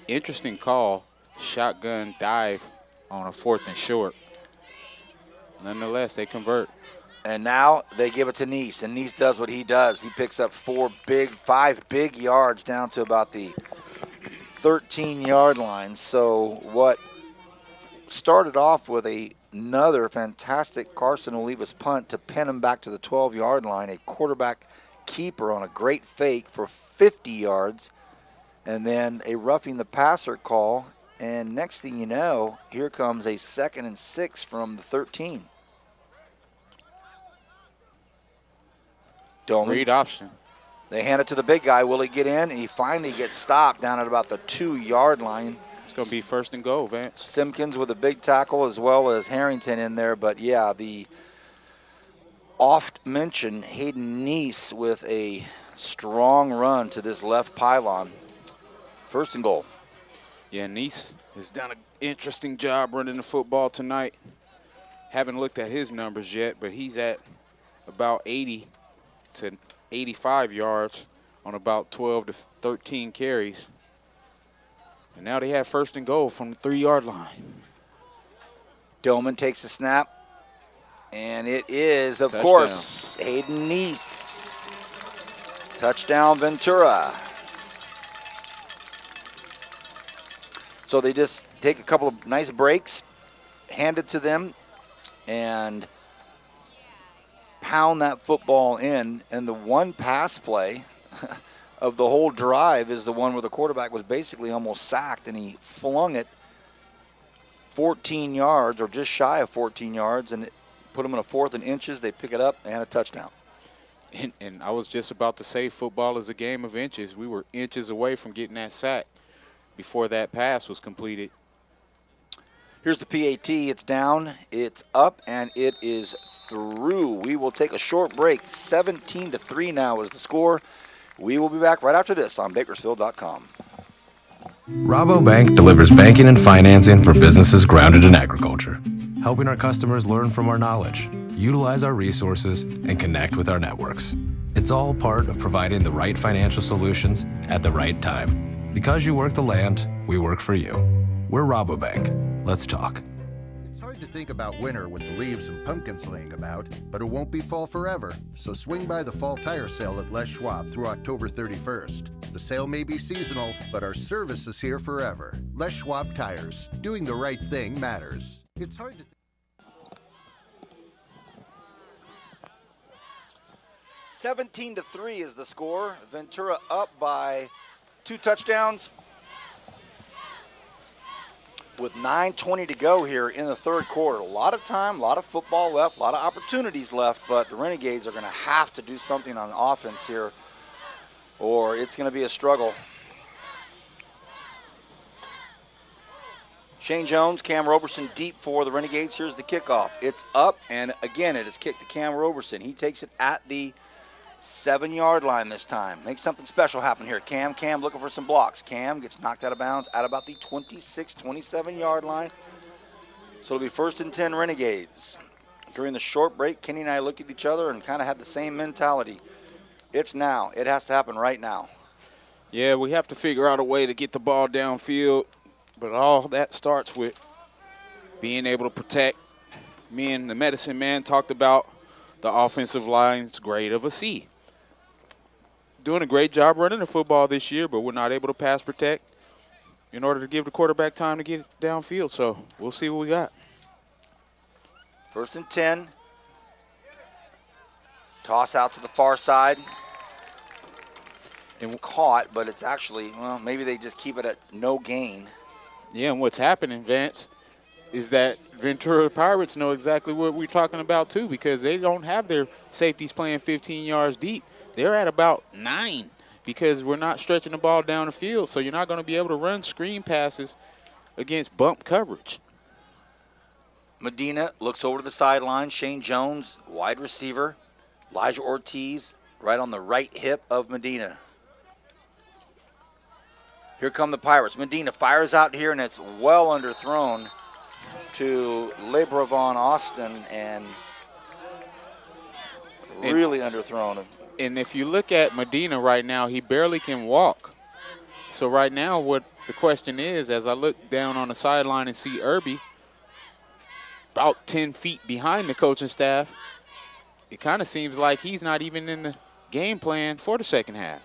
Interesting call. Shotgun dive on a 4th and short. Nonetheless, they convert. And now they give it to Neese, and Neese does what he does. He picks up 5 big yards down to about the 13-yard line. So what started off with another fantastic Carson Olivas punt to pin him back to the 12-yard line, a quarterback keeper on a great fake for 50 yards. And then a roughing the passer call, and next thing you know, here comes a 2nd and 6 from the 13. Doman. Read option. They hand it to the big guy. Will he get in? And he finally gets stopped down at about the 2-yard line. It's going to be 1st and goal, Vance. Simpkins with a big tackle as well as Harrington in there. But, yeah, the oft-mentioned Hayden Neese with a strong run to this left pylon. 1st and goal. Yeah, Neese has done an interesting job running the football tonight. Haven't looked at his numbers yet, but he's at about 80 to 85 yards on about 12 to 13 carries. And now they have 1st and goal from the 3-yard line. Doman takes the snap, and it is, of course, Hayden Neese. Touchdown, Ventura. So they just take a couple of nice breaks, hand it to them, and pound that football in. And the one pass play of the whole drive is the one where the quarterback was basically almost sacked, and he flung it 14 yards or just shy of 14 yards, and it put him in a 4th and inches. They pick it up and a touchdown. And I was just about to say football is a game of inches. We were inches away from getting that sack before that pass was completed. Here's the PAT. It's down, it's up, and it is through. We will take a short break. 17-3 now is the score. We will be back right after this on Bakersfield.com. Rabobank delivers banking and financing for businesses grounded in agriculture. helping our customers learn from our knowledge, utilize our resources, and connect with our networks. It's all part of providing the right financial solutions at the right time. Because you work the land, we work for you. We're Rabobank. Let's talk. It's hard to think about winter with the leaves and pumpkins laying about, but it won't be fall forever. So swing by the fall tire sale at Les Schwab through October 31st. The sale may be seasonal, but our service is here forever. Les Schwab Tires. Doing the right thing matters. It's hard to 17-3 is the score. Ventura up by 2 touchdowns with 9:20 to go here in the third quarter. A lot of time, a lot of football left, a lot of opportunities left, but the Renegades are going to have to do something on offense here, or it's going to be a struggle. Shane Jones, Cam Roberson deep for the Renegades. Here's the kickoff. It's up, and again, it is kicked to Cam Roberson. He takes it at the 7-yard line this time. Make something special happen here. Cam looking for some blocks. Cam gets knocked out of bounds at about the 26, 27-yard line. So it'll be 1st and 10 Renegades. During the short break, Kenny and I looked at each other and kind of had the same mentality. It's now. It has to happen right now. Yeah, we have to figure out a way to get the ball downfield, but all that starts with being able to protect. Me and the medicine man talked about the offensive line's grade of a C. Doing a great job running the football this year, but we're not able to pass protect in order to give the quarterback time to get it downfield. So we'll see what we got. 1st and 10. Toss out to the far side. It's caught, but it's actually, well, maybe they just keep it at no gain. Yeah, and what's happening, Vance, is that Ventura Pirates know exactly what we're talking about, too, because they don't have their safeties playing 15 yards deep. They're at about 9 because we're not stretching the ball down the field, so you're not going to be able to run screen passes against bump coverage. Medina looks over to the sideline. Shane Jones, wide receiver. Elijah Ortiz right on the right hip of Medina. Here come the Pirates. Medina fires out here, and it's well underthrown to LeBravon Austin, and really underthrown. And if you look at Medina right now, he barely can walk. So right now what the question is, as I look down on the sideline and see Irby about 10 feet behind the coaching staff, it kind of seems like he's not even in the game plan for the second half.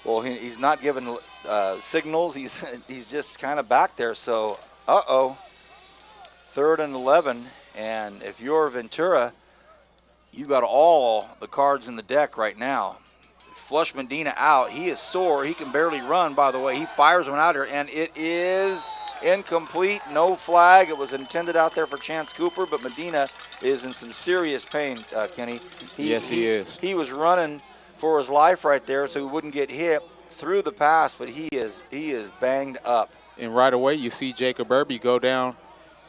Well, he's not giving signals. He's just kind of back there. So, 3rd and 11, and if you're Ventura, you got all the cards in the deck right now. Flush Medina out. He is sore. He can barely run, by the way. He fires one out here, and it is incomplete. No flag. It was intended out there for Chance Cooper, but Medina is in some serious pain, Kenny. Yes, he is. He was running for his life right there so he wouldn't get hit through the pass, but he is banged up. And right away you see Jacob Irby go down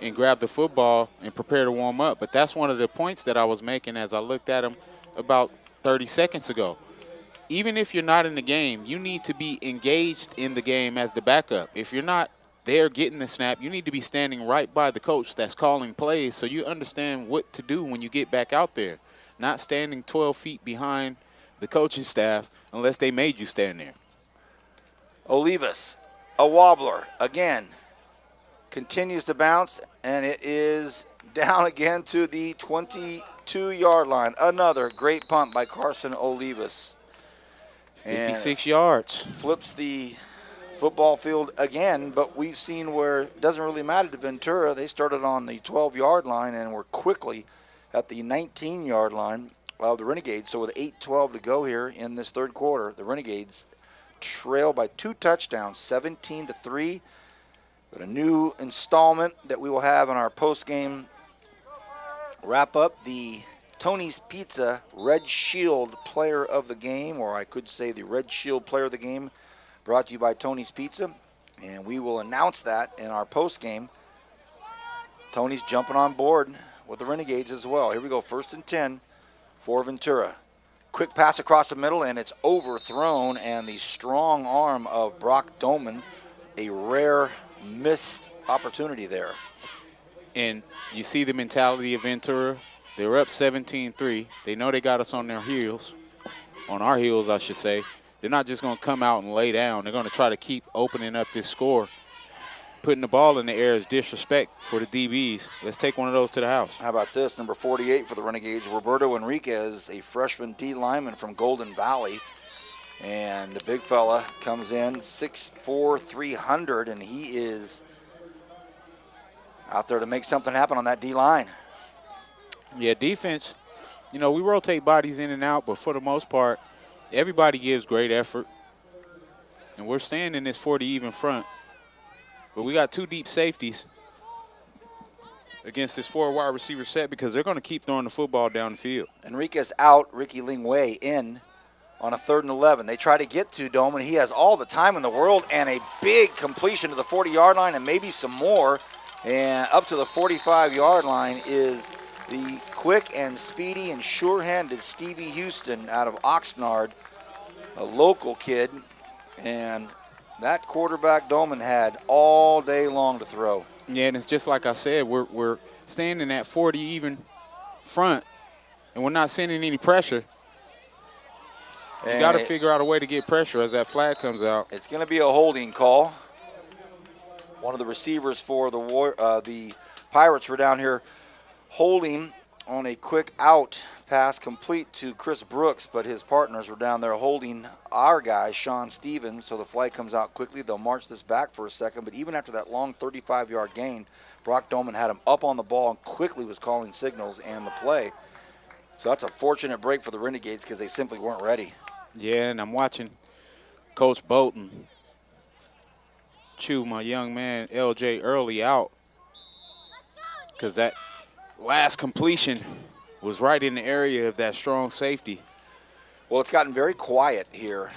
and grab the football and prepare to warm up. But that's one of the points that I was making as I looked at him about 30 seconds ago. Even if you're not in the game, you need to be engaged in the game as the backup. If you're not there getting the snap, you need to be standing right by the coach that's calling plays so you understand what to do when you get back out there. Not standing 12 feet behind the coaching staff unless they made you stand there. Olivas, a wobbler, again, continues to bounce, and it is down again to the 22-yard line. Another great punt by Carson Olivas. 56 yards. Flips the football field again, but we've seen where it doesn't really matter to Ventura. They started on the 12-yard line and were quickly at the 19-yard line of the Renegades. So with 8:12 to go here in this third quarter, the Renegades trail by 2 touchdowns, 17-3. But a new installment that we will have in our post-game wrap-up, the Tony's Pizza Red Shield Player of the Game, or I could say the Red Shield Player of the Game, brought to you by Tony's Pizza. And we will announce that in our post-game. Tony's jumping on board with the Renegades as well. Here we go, 1st and 10 for Ventura. Quick pass across the middle, and it's overthrown, and the strong arm of Brock Doman, a rare missed opportunity there. And you see the mentality of Ventura. They're up 17-3. They know they got us on their heels, on our heels, I should say. They're not just going to come out and lay down. They're going to try to keep opening up this score. Putting the ball in the air is disrespect for the DBs. Let's take one of those to the house. How about this? Number 48 for the Renegades, Roberto Enriquez, a freshman D lineman from Golden Valley. And the big fella comes in 6'4", 300, and he is out there to make something happen on that D line. Yeah, defense, you know, we rotate bodies in and out, but for the most part, everybody gives great effort. And we're staying in this 40 even front. But we got 2 deep safeties against this 4 wide receiver set because they're going to keep throwing the football down the field. Enriquez out, Ricky Lingwei in on a 3rd and 11. They try to get to Doman. He has all the time in the world and a big completion to the 40-yard line and maybe some more. And up to the 45-yard line is the quick and speedy and sure-handed Stevie Houston out of Oxnard, a local kid. And that quarterback Doman had all day long to throw. Yeah, and it's just like I said, we're staying in that 40 even front, and we're not sending any pressure. You got to figure out a way to get pressure as that flag comes out. It's going to be a holding call. One of the receivers for the Pirates were down here holding on a quick out pass complete to Chris Brooks, but his partners were down there holding our guy, Sean Stevens, so the flag comes out quickly. They'll march this back for a second, but even after that long 35-yard gain, Brock Doman had him up on the ball and quickly was calling signals and the play. So that's a fortunate break for the Renegades because they simply weren't ready. Yeah, and I'm watching Coach Bolton chew my young man L.J. Early out because that last completion was right in the area of that strong safety. Well, it's gotten very quiet here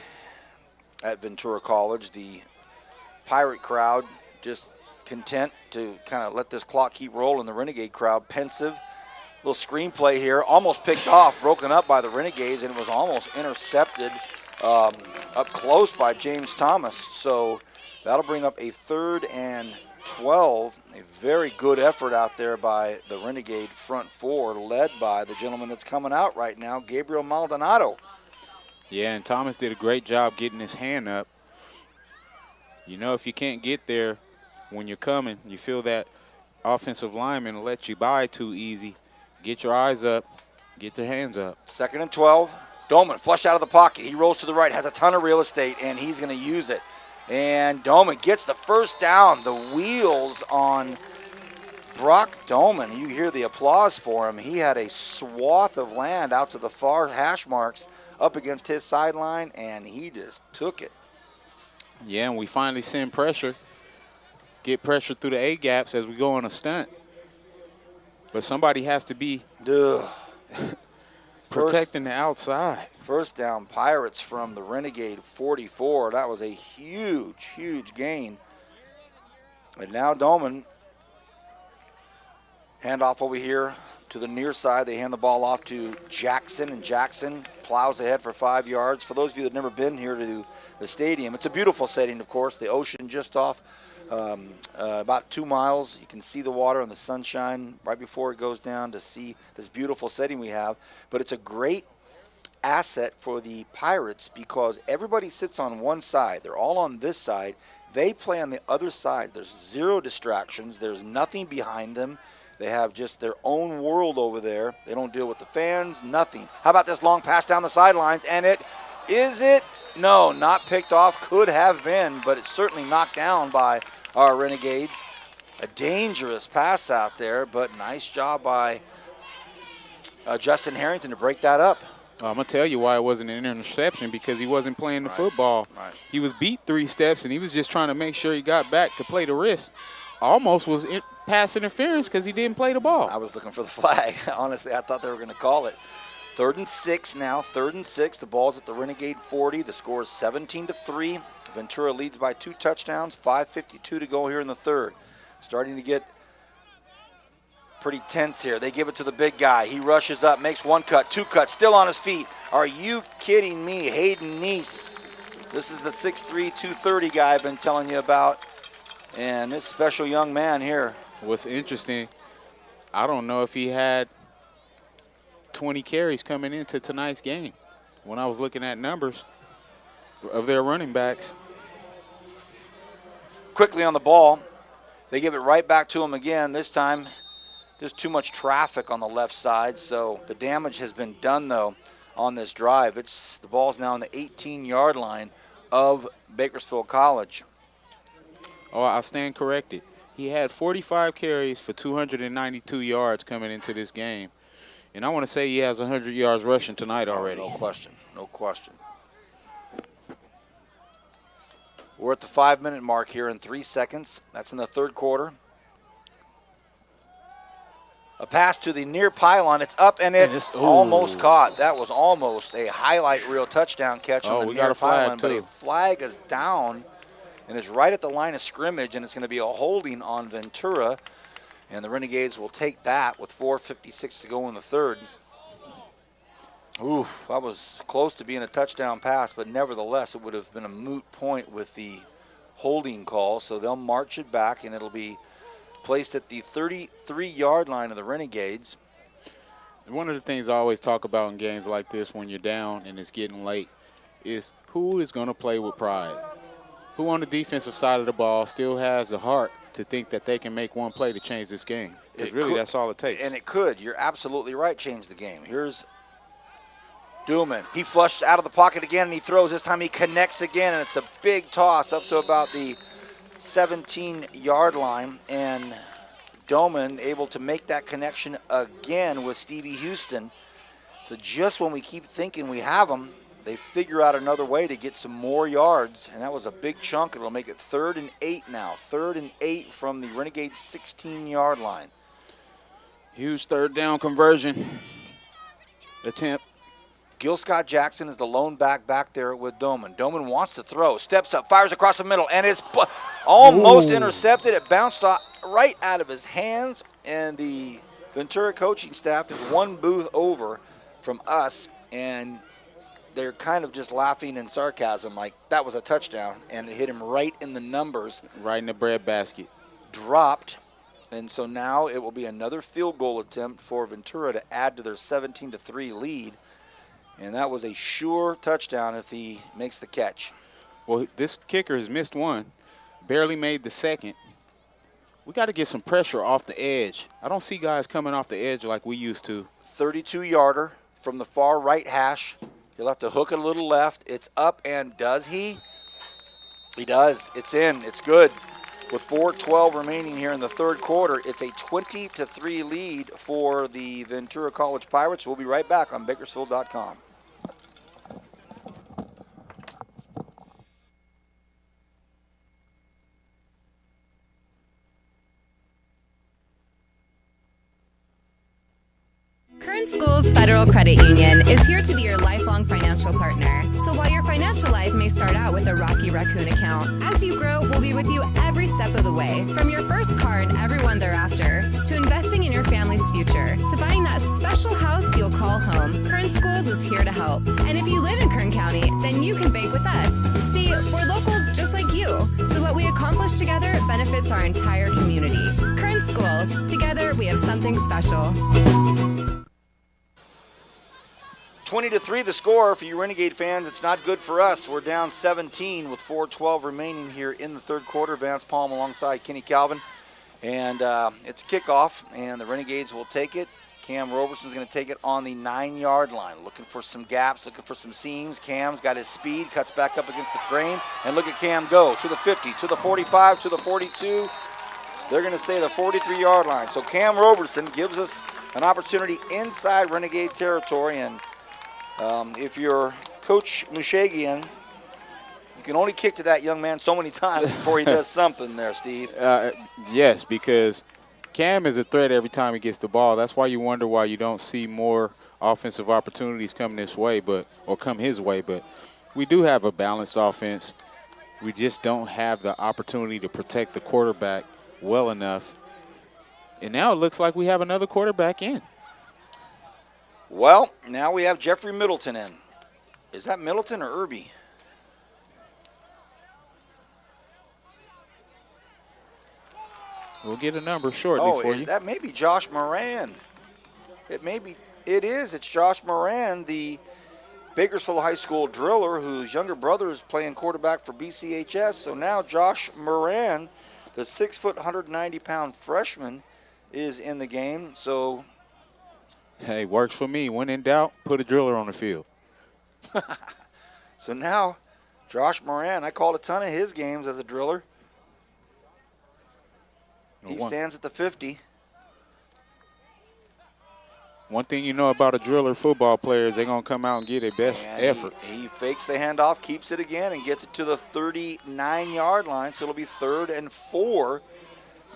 at Ventura College. The Pirate crowd just content to kind of let this clock keep rolling. The Renegade crowd pensive. Little screenplay here, almost picked off, broken up by the Renegades, and it was almost intercepted up close by James Thomas. So that'll bring up a 3rd and 12. A very good effort out there by the Renegade front 4, led by the gentleman that's coming out right now, Gabriel Maldonado. Yeah, and Thomas did a great job getting his hand up. You know, if you can't get there when you're coming, you feel that offensive lineman will let you by too easy. Get your eyes up, get your hands up. 2nd and 12. Doman flush out of the pocket. He rolls to the right, has a ton of real estate, and he's going to use it. And Doman gets the first down. The wheels on Brock Doman. You hear the applause for him. He had a swath of land out to the far hash marks up against his sideline, and he just took it. Yeah, and we finally send pressure, get pressure through the A-gaps as we go on a stunt. But somebody has to be protecting the outside. First down, Pirates from the Renegade 44. That was a huge, huge gain. And now Doman, handoff over here to the near side. They hand the ball off to Jackson, and Jackson plows ahead for 5 yards. For those of you that have never been here to the stadium, it's a beautiful setting, of course. The ocean just off about 2 miles. You can see the water and the sunshine right before it goes down to see this beautiful setting we have. But it's a great asset for the Pirates because everybody sits on one side. They're all on this side. They play on the other side. There's zero distractions. There's nothing behind them. They have just their own world over there. They don't deal with the fans, nothing. How about this long pass down the sidelines? And is it? No, not picked off. Could have been, but it's certainly knocked down by our Renegades. A dangerous pass out there, but nice job by Justin Harrington to break that up. I'm going to tell you why it wasn't an interception, because he wasn't playing the football. Right. He was beat 3 steps, and he was just trying to make sure he got back to play the wrist. Almost was pass interference because he didn't play the ball. I was looking for the flag. Honestly, I thought they were going to call it. 3rd and 6 now, 3rd and 6. The ball's at the Renegade 40. The score is 17-3. Ventura leads by 2 touchdowns, 5:52 to go here in the 3rd. Starting to get pretty tense here. They give it to the big guy. He rushes up, makes 1 cut, 2 cuts, still on his feet. Are you kidding me? Hayden Neese. This is the 6'3", 230 guy I've been telling you about. And this special young man here. What's interesting, I don't know if he had 20 carries coming into tonight's game when I was looking at numbers of their running backs. Quickly on the ball, they give it right back to him again. This time, just too much traffic on the left side, so the damage has been done, though, on this drive. The ball's now on the 18-yard line of Bakersfield College. Oh, I stand corrected. He had 45 carries for 292 yards coming into this game. And I want to say he has 100 yards rushing tonight already. No question. No question. We're at the 5-minute mark here in 3 seconds. That's in the third quarter. A pass to the near pylon. It's up, and it's almost caught. That was almost a highlight reel touchdown catch on the near pylon. But a flag is down, and it's right at the line of scrimmage, and it's going to be a holding on Ventura. And the Renegades will take that with 4:56 to go in the third. Ooh, that was close to being a touchdown pass, but nevertheless, it would have been a moot point with the holding call. So they'll march it back, and it'll be placed at the 33-yard line of the Renegades. One of the things I always talk about in games like this when you're down and it's getting late is who is going to play with pride? Who on the defensive side of the ball still has the heart to think that they can make one play to change this game? Because really, that's all it takes. And it could. You're absolutely right, change the game. Here's Duhlman. He flushed out of the pocket again, and he throws. This time he connects again, and it's a big toss up to about the 17-yard line. And Doman able to make that connection again with Stevie Houston. So just when we keep thinking we have them, they figure out another way to get some more yards, and that was a big chunk. It'll make it 3rd and 8 now. 3rd and 8 from the Renegades' 16-yard line. Huge third down conversion attempt. Gil Scott Jackson is the lone back there with Doman. Doman wants to throw, steps up, fires across the middle, and it's almost intercepted. It bounced right out of his hands, and the Ventura coaching staff is one booth over from us, and they're kind of just laughing in sarcasm like that was a touchdown, and it hit him right in the numbers. Right in the breadbasket. Dropped, and so now it will be another field goal attempt for Ventura to add to their 17-3 lead, and that was a sure touchdown if he makes the catch. Well, this kicker has missed one, barely made the second. We got to get some pressure off the edge. I don't see guys coming off the edge like we used to. 32-yarder from the far right hash. He'll have to hook it a little left. It's up, and does he? He does. It's in. It's good. With 4:12 remaining here in the third quarter, it's a 20-3 lead for the Ventura College Pirates. We'll be right back on Bakersfield.com. Current Schools Federal Credit Union is here to be your lifelong financial partner. So while your financial life may start out with a Rocky Raccoon account, as you grow, we'll be with you every step of the way. From your first car and everyone thereafter, to investing in your family's future, to buying that special house you'll call home, Current Schools is here to help. And if you live in Kern County, then you can bank with us. See, we're local just like you, so what we accomplish together benefits our entire community. Current Schools, together we have something special. 20-3 the score for you Renegade fans. It's not good for us. We're down 17 with 4:12 remaining here in the third quarter. Vance Palm alongside Kenny Calvin. And it's a kickoff, and the Renegades will take it. Cam Roberson's going to take it on the 9-yard line. Looking for some gaps, looking for some seams. Cam's got his speed, cuts back up against the grain. And look at Cam go to the 50, to the 45, to the 42. They're going to say the 43-yard line. So Cam Roberson gives us an opportunity inside Renegade territory, and if you're Coach Mushagian, you can only kick to that young man so many times before he does something there, Steve. Yes, because Cam is a threat every time he gets the ball. That's why you wonder why you don't see more offensive opportunities come this way, or come his way. But we do have a balanced offense. We just don't have the opportunity to protect the quarterback well enough. And now it looks like we have another quarterback in. Well, now we have Jeffrey Middleton in. Is that Middleton or Irby? We'll get a number shortly for you. That may be Josh Moran. It is. It's Josh Moran, the Bakersfield High School driller whose younger brother is playing quarterback for BCHS. So now Josh Moran, the 6-foot, 190-pound freshman, is in the game. So, hey, works for me. When in doubt, put a driller on the field. so now Josh Moran, I called a ton of his games as a driller. He stands at the 50. One thing you know about a driller football player is they're going to come out and get their best effort. He fakes the handoff, keeps it again, and gets it to the 39-yard line, so it'll be 3rd and 4.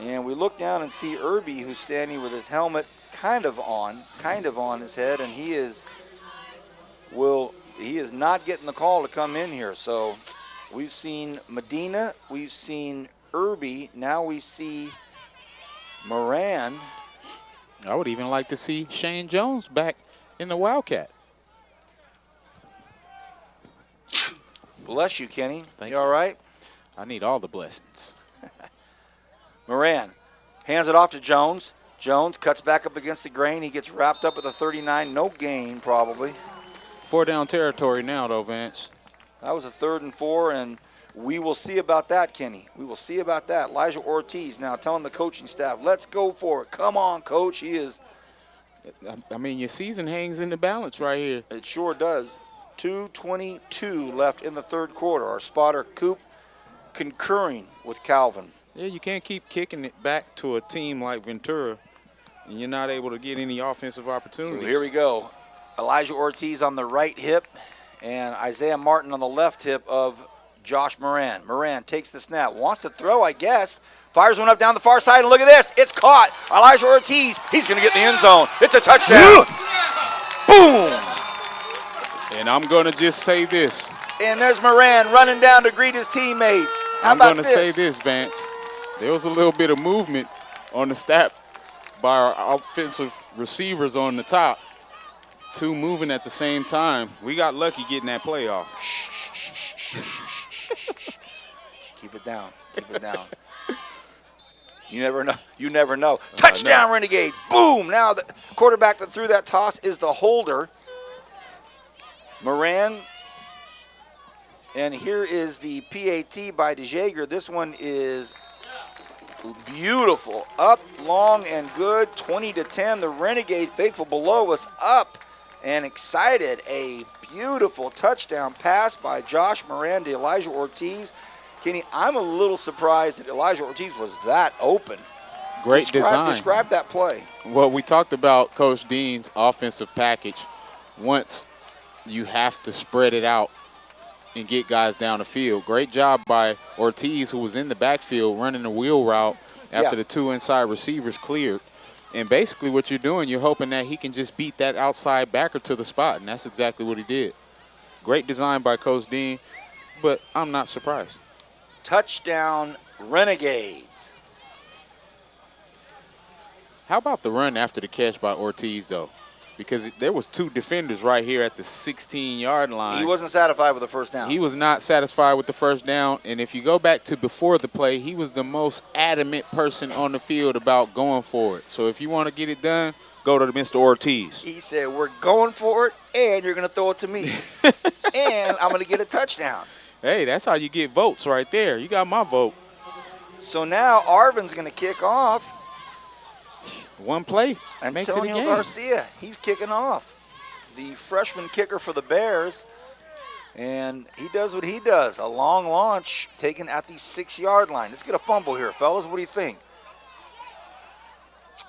And we look down and see Irby, who's standing with his helmet kind of on his head, and he is not getting the call to come in here. So we've seen Medina, we've seen Irby, now we see Moran. I would even like to see Shane Jones back in the Wildcat. Bless you, Kenny. Thank you all right? I need all the blessings. Moran hands it off to Jones. Jones cuts back up against the grain. He gets wrapped up at the 39. No gain, probably. 4-down territory now, though, Vance. That was a 3rd and 4, and we will see about that, Kenny. We will see about that. Elijah Ortiz now telling the coaching staff, let's go for it. Come on, coach. He is. I mean, your season hangs in the balance right here. It sure does. 2:22 left in the 3rd quarter. Our spotter, Coop, concurring with Calvin. Yeah, you can't keep kicking it back to a team like Ventura, and you're not able to get any offensive opportunities. So here we go. Elijah Ortiz on the right hip and Isaiah Martin on the left hip of Josh Moran. Moran takes the snap, wants to throw, I guess. Fires one up down the far side, and look at this. It's caught. Elijah Ortiz, he's going to get in the end zone. It's a touchdown. Boom. And I'm going to just say this. And there's Moran running down to greet his teammates. How I'm about going to say this, Vance. There was a little bit of movement on the snap by our offensive receivers on the top. 2 moving at the same time. We got lucky getting that play off. Keep it down. Keep it down. You never know. You never know. Touchdown, no. Renegades. Boom. Now the quarterback that threw that toss is the holder. Moran. And here is the PAT by DeJager. This one is beautiful. Up, long, and good. 20-10. The Renegade faithful below us up and excited. A beautiful touchdown pass by Josh Moran to Elijah Ortiz. Kenny, I'm a little surprised that Elijah Ortiz was that open. Great design. Describe that play. Well, we talked about Coach Dean's offensive package. Once you have to spread it out and get guys down the field. Great job by Ortiz, who was in the backfield running the wheel route after the 2 inside receivers cleared. And basically what you're doing, you're hoping that he can just beat that outside backer to the spot, and that's exactly what he did. Great design by Coach Dean, but I'm not surprised. Touchdown, Renegades. How about the run after the catch by Ortiz, though? Because there was 2 defenders right here at the 16-yard line. He wasn't satisfied with the first down. He was not satisfied with the first down. And if you go back to before the play, he was the most adamant person on the field about going for it. So if you want to get it done, go to Mr. Ortiz. He said, we're going for it, and you're going to throw it to me. And I'm going to get a touchdown. Hey, that's how you get votes right there. You got my vote. So now Arvin's going to kick off. One play makes it a game. Antonio Garcia, he's kicking off. The freshman kicker for the Bears. And he does what he does. A long launch taken at the 6-yard line. Let's get a fumble here, fellas. What do you think?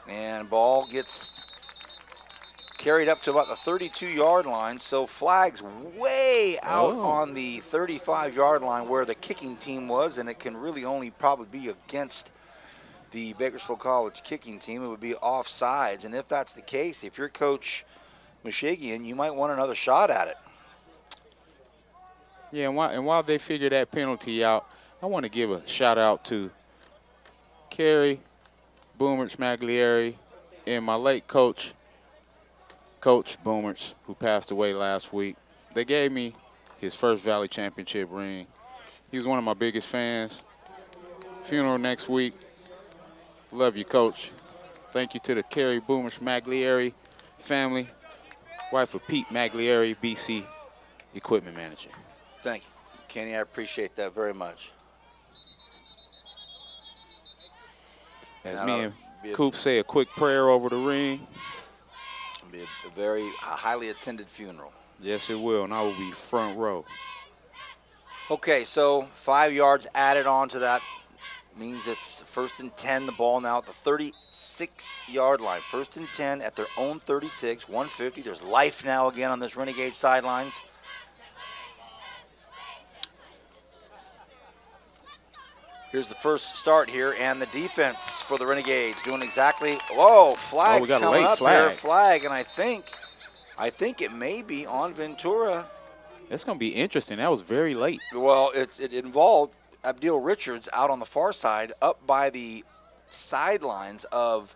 And ball gets carried up to about the 32-yard line. So flags way out on the 35-yard line where the kicking team was. And it can really only probably be against the Bakersfield College kicking team. It would be offsides. And if that's the case, if you're Coach Michigan, you might want another shot at it. Yeah, and while they figure that penalty out, I want to give a shout-out to Kerry Boomerts Maglieri and my late coach, Coach Boomerts, who passed away last week. They gave me his first Valley Championship ring. He was one of my biggest fans. Funeral next week. Love you, Coach. Thank you to the Kerry Boomers Maglieri family, wife of Pete Maglieri, BC Equipment Manager. Thank you, Kenny. I appreciate that very much. As Now, me and Coop say a quick prayer over the ring. It'll be a very highly attended funeral. Yes, it will, and I will be front row. Okay, so 5 yards added on to that means it's 1st and 10. The ball now at the 36-yard line. 1st and 10 at their own 36, 150. There's life now again on this Renegade sidelines. Here's the first start here, and the defense for the Renegades doing exactly. Whoa, flag's we got a coming late up flag. there. Flag, and I think it may be on Ventura. That's going to be interesting. That was very late. Well, it involved Abdil Richards out on the far side, up by the sidelines of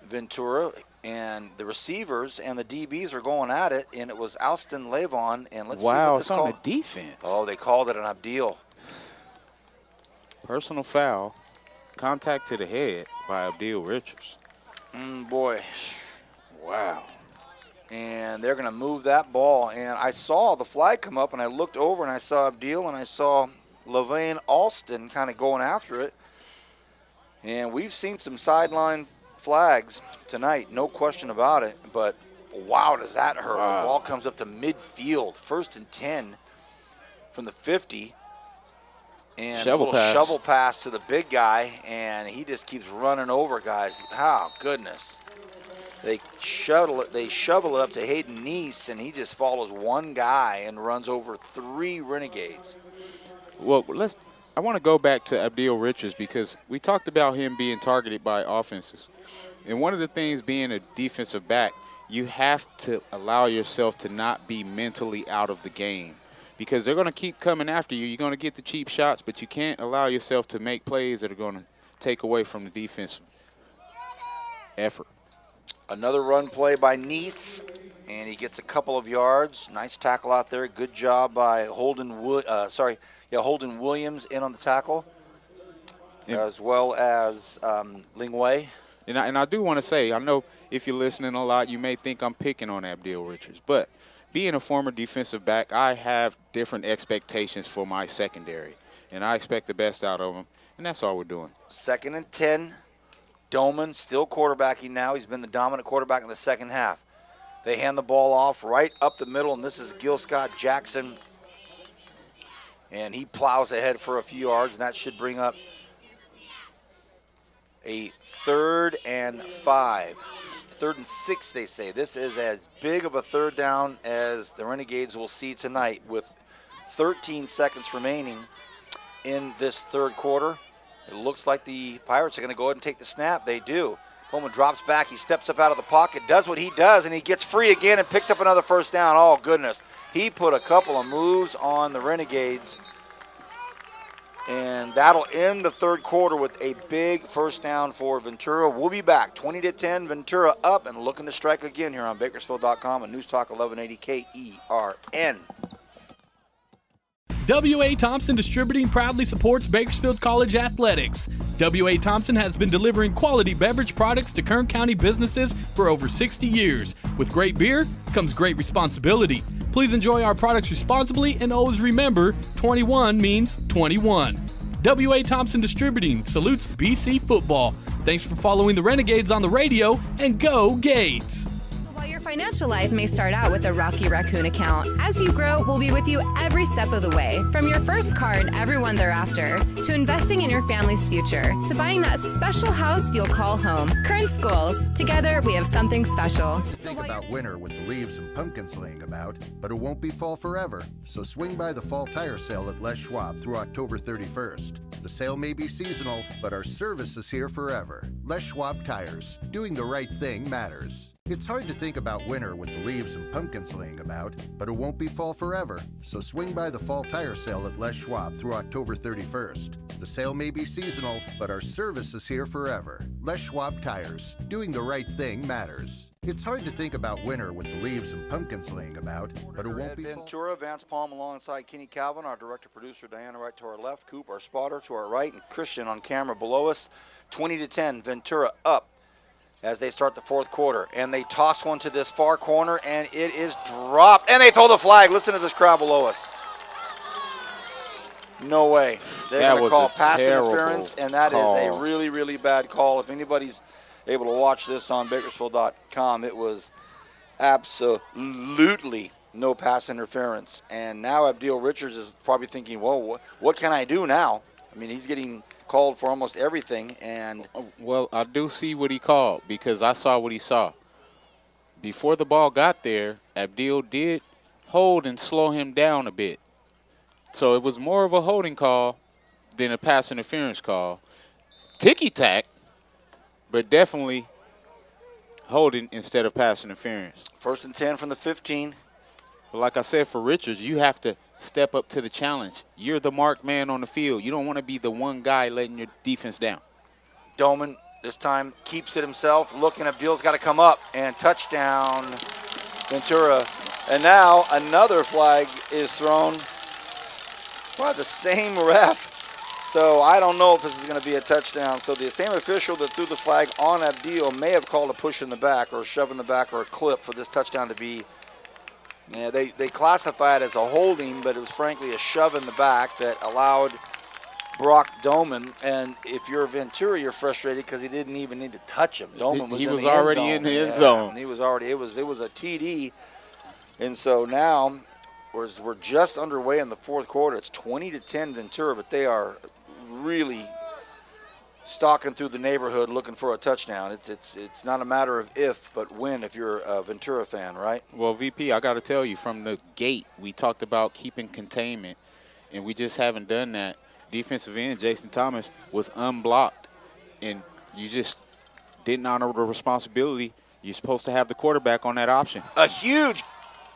Ventura, and the receivers and the DBs are going at it, and it was Alston Levon, and let's see Wow, what it's this on called. the defense. Oh, they called it an Abdil. Personal foul, contact to the head by Abdil Richards. Boy. Wow. And they're going to move that ball, and I saw the flag come up, and I looked over, and I saw Abdil, and I saw Levane Alston kind of going after it. And we've seen some sideline flags tonight, no question about it. But, wow, does that hurt. Wow. The ball comes up to midfield, 1st and 10 from the 50. And Shovel a little pass. shovel pass to the big guy, and he just keeps running over guys. Oh, goodness. They shovel it up to Hayden Neese, and he just follows one guy and runs over 3 Renegades. Well, I want to go back to Abdil Richards because we talked about him being targeted by offenses. And one of the things being a defensive back, you have to allow yourself to not be mentally out of the game because they're going to keep coming after you. You're going to get the cheap shots, but you can't allow yourself to make plays that are going to take away from the defensive effort. Another run play by Neese, and he gets a couple of yards. Nice tackle out there. Good job by Holden Williams in on the tackle, as well as Ling Wei. And I do want to say, I know if you're listening a lot, you may think I'm picking on Abdil Richards, but being a former defensive back, I have different expectations for my secondary, and I expect the best out of them, and that's all we're doing. 2nd and 10. Doman still quarterbacking now. He's been the dominant quarterback in the second half. They hand the ball off right up the middle, and this is Gil Scott Jackson. And he plows ahead for a few yards, and that should bring up a 3rd and 5. 3rd and 6, they say. This is as big of a third down as the Renegades will see tonight with 13 seconds remaining in this third quarter. It looks like the Pirates are going to go ahead and take the snap. They do. Bowman drops back. He steps up out of the pocket, does what he does, and he gets free again and picks up another first down. Oh, goodness. He put a couple of moves on the Renegades, and that'll end the third quarter with a big first down for Ventura. We'll be back. 20-10, Ventura up and looking to strike again here on Bakersfield.com and News Talk 1180 KERN. W.A. Thompson Distributing proudly supports Bakersfield College athletics. W.A. Thompson has been delivering quality beverage products to Kern County businesses for over 60 years. With great beer comes great responsibility. Please enjoy our products responsibly and always remember, 21 means 21. W.A. Thompson Distributing salutes BC football. Thanks for following the Renegades on the radio, and go Gates! While your financial life may start out with a Rocky Raccoon account, as you grow, we'll be with you every step of the way. From your first car and everyone thereafter, to investing in your family's future, to buying that special house you'll call home. Kern Schools. Together, we have something special. Think about winter with the leaves and pumpkins laying about, but it won't be fall forever. So swing by the fall tire sale at Les Schwab through October 31st. The sale may be seasonal, but our service is here forever. Les Schwab Tires. Doing the right thing matters. It's hard to think about winter with the leaves and pumpkins laying about, but it won't be fall forever. So swing by the fall tire sale at Les Schwab through October 31st. The sale may be seasonal, but our service is here forever. Les Schwab Tires. Doing the right thing matters. It's hard to think about winter with the leaves and pumpkins laying about, but it won't be Ventura, Vance Palm alongside Kenny Calvin, our director-producer Diana right to our left, Coop, our spotter, to our right, and Christian on camera below us. 20-10, Ventura up as they start the fourth quarter. And they toss one to this far corner, and it is dropped. And they throw the flag. Listen to this crowd below us. No way. They're going to call pass interference, and that is a really, really bad call. If anybody's able to watch this on Bakersfield.com, it was absolutely no pass interference. And now Abdeel Richards is probably thinking, whoa, what can I do now? I mean, he's getting called for almost everything. And well, I do see what he called because I saw what he saw. Before the ball got there, Abdeel did hold and slow him down a bit. So it was more of a holding call than a pass interference call. Ticky-tack, but definitely holding instead of pass interference. 1st and 10 from the 15. But like I said, for Richards, you have to step up to the challenge. You're the marked man on the field. You don't want to be the one guy letting your defense down. Doman this time keeps it himself. Looking, Abdeel's got to come up, and touchdown, Ventura. And now another flag is thrown by the same ref. So I don't know if this is going to be a touchdown. So the same official that threw the flag on Abdeel may have called a push in the back or a shove in the back or a clip for this touchdown to be. Yeah, they classify it as a holding, but it was frankly a shove in the back that allowed Brock Doman. And if you're Ventura, you're frustrated because he didn't even need to touch him. Doman was, he in was the end already zone. in the end zone. He was already. It was a TD, and so now we're just underway in the fourth quarter. It's 20-10 Ventura, but they are really stalking through the neighborhood looking for a touchdown. It's not a matter of if, but when if you're a Ventura fan, right? Well, VP, I got to tell you, from the gate, we talked about keeping containment, and we just haven't done that. Defensive end, Jason Thomas, was unblocked, and you just didn't honor the responsibility. You're supposed to have the quarterback on that option. A huge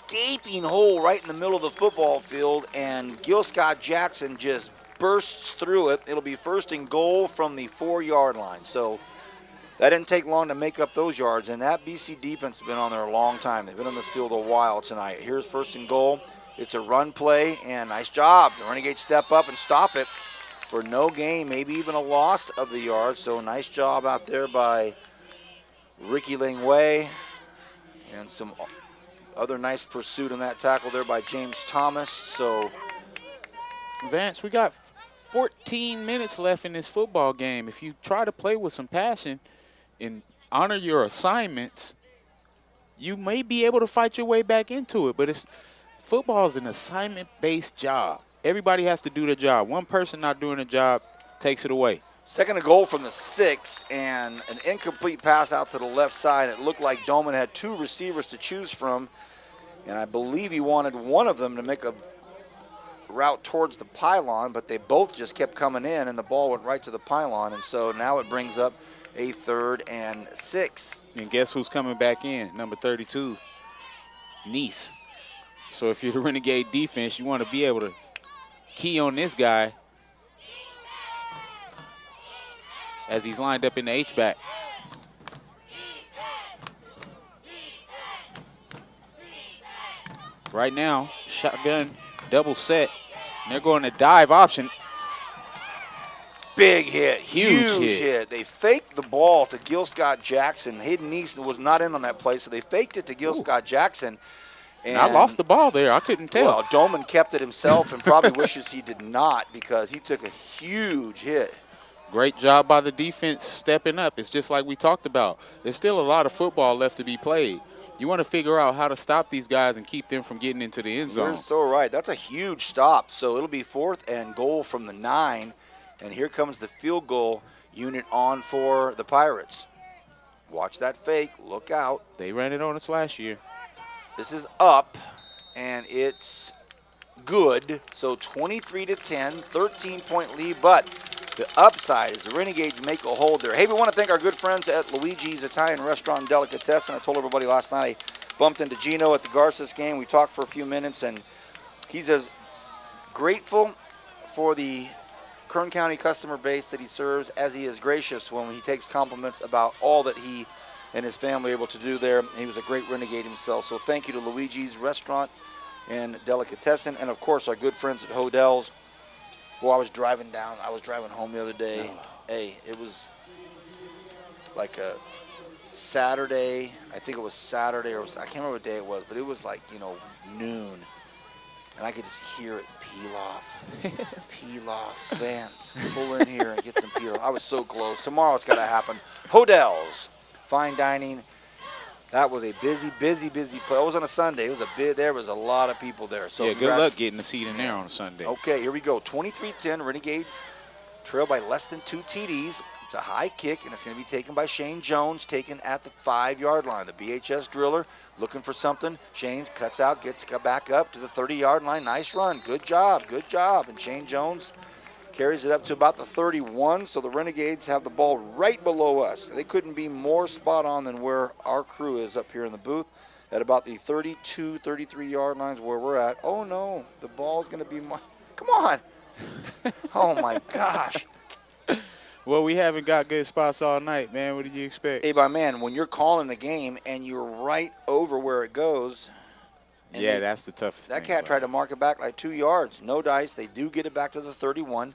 gaping hole right in the middle of the football field, and Gil Scott Jackson just bursts through it. It'll be 1st and goal from the 4-yard line. So that didn't take long to make up those yards, and that BC defense has been on there a long time. They've been on this field a while tonight. Here's 1st and goal. It's a run play, and nice job. The Renegades step up and stop it for no gain, maybe even a loss of the yard. So nice job out there by Ricky Langway, and some other nice pursuit on that tackle there by James Thomas. So Vance, we got 14 minutes left in this football game. If you try to play with some passion and honor your assignments, you may be able to fight your way back into it. But football is an assignment-based job. Everybody has to do their job. One person not doing a job takes it away. 2nd and goal from the 6, and an incomplete pass out to the left side. It looked like Doman had 2 receivers to choose from, and I believe he wanted one of them to make a route towards the pylon, but they both just kept coming in, and the ball went right to the pylon. And so now it brings up a 3rd and 6. And guess who's coming back in? Number 32, Nice. So if you're the Renegade defense, you want to be able to key on this guy as he's lined up in the H-back. Right now, shotgun double set. And they're going to dive option. Big hit. Huge hit. They faked the ball to Gil Scott Jackson. Hayden Neeson was not in on that play, so they faked it to Gil Scott Jackson. And I lost the ball there. I couldn't tell. Well, Doman kept it himself and probably wishes he did not because he took a huge hit. Great job by the defense stepping up. It's just like we talked about. There's still a lot of football left to be played. You want to figure out how to stop these guys and keep them from getting into the end zone. You're so right. That's a huge stop. So it'll be 4th and goal from the 9. And here comes the field goal unit on for the Pirates. Watch that fake. Look out. They ran it on us last year. This is up, and it's good. So 23-10, 13-point lead. But The upside is the Renegades make a hold there. Hey, we want to thank our good friends at Luigi's Italian Restaurant and Delicatessen. I told everybody last night I bumped into Gino at the Garces game. We talked for a few minutes, and he's as grateful for the Kern County customer base that he serves as he is gracious when he takes compliments about all that he and his family are able to do there. He was a great Renegade himself. So thank you to Luigi's Restaurant and Delicatessen, and of course our good friends at Hodell's. Well, I was driving home the other day. Hey, it was like a Saturday. I think it was Saturday, or I can't remember what day it was, but it was like, noon. And I could just hear it peel off. Peel off. Vance, pull in here and get some peel off. I was so close. Tomorrow it's got to happen. Hodell's Fine Dining. That was a busy place. It was on a Sunday. It was there was a lot of people there. So yeah, good luck getting a seat in there on a Sunday. Okay, here we go. 23-10, Renegades trail by less than 2 TDs. It's a high kick, and it's going to be taken by Shane Jones, taken at the 5-yard line. The BHS driller looking for something. Shane cuts out, gets back up to the 30-yard line. Nice run. Good job. And Shane Jones carries it up to about the 31, so the Renegades have the ball right below us. They couldn't be more spot on than where our crew is up here in the booth at about the 32, 33-yard lines where we're at. Oh, no, the ball's going to be come on. Oh, my gosh. Well, we haven't got good spots all night, man. What did you expect? Hey, my man, when you're calling the game and you're right over where it goes. Yeah, that's the toughest thing. That cat tried to mark it back like 2 yards. No dice. They do get it back to the 31,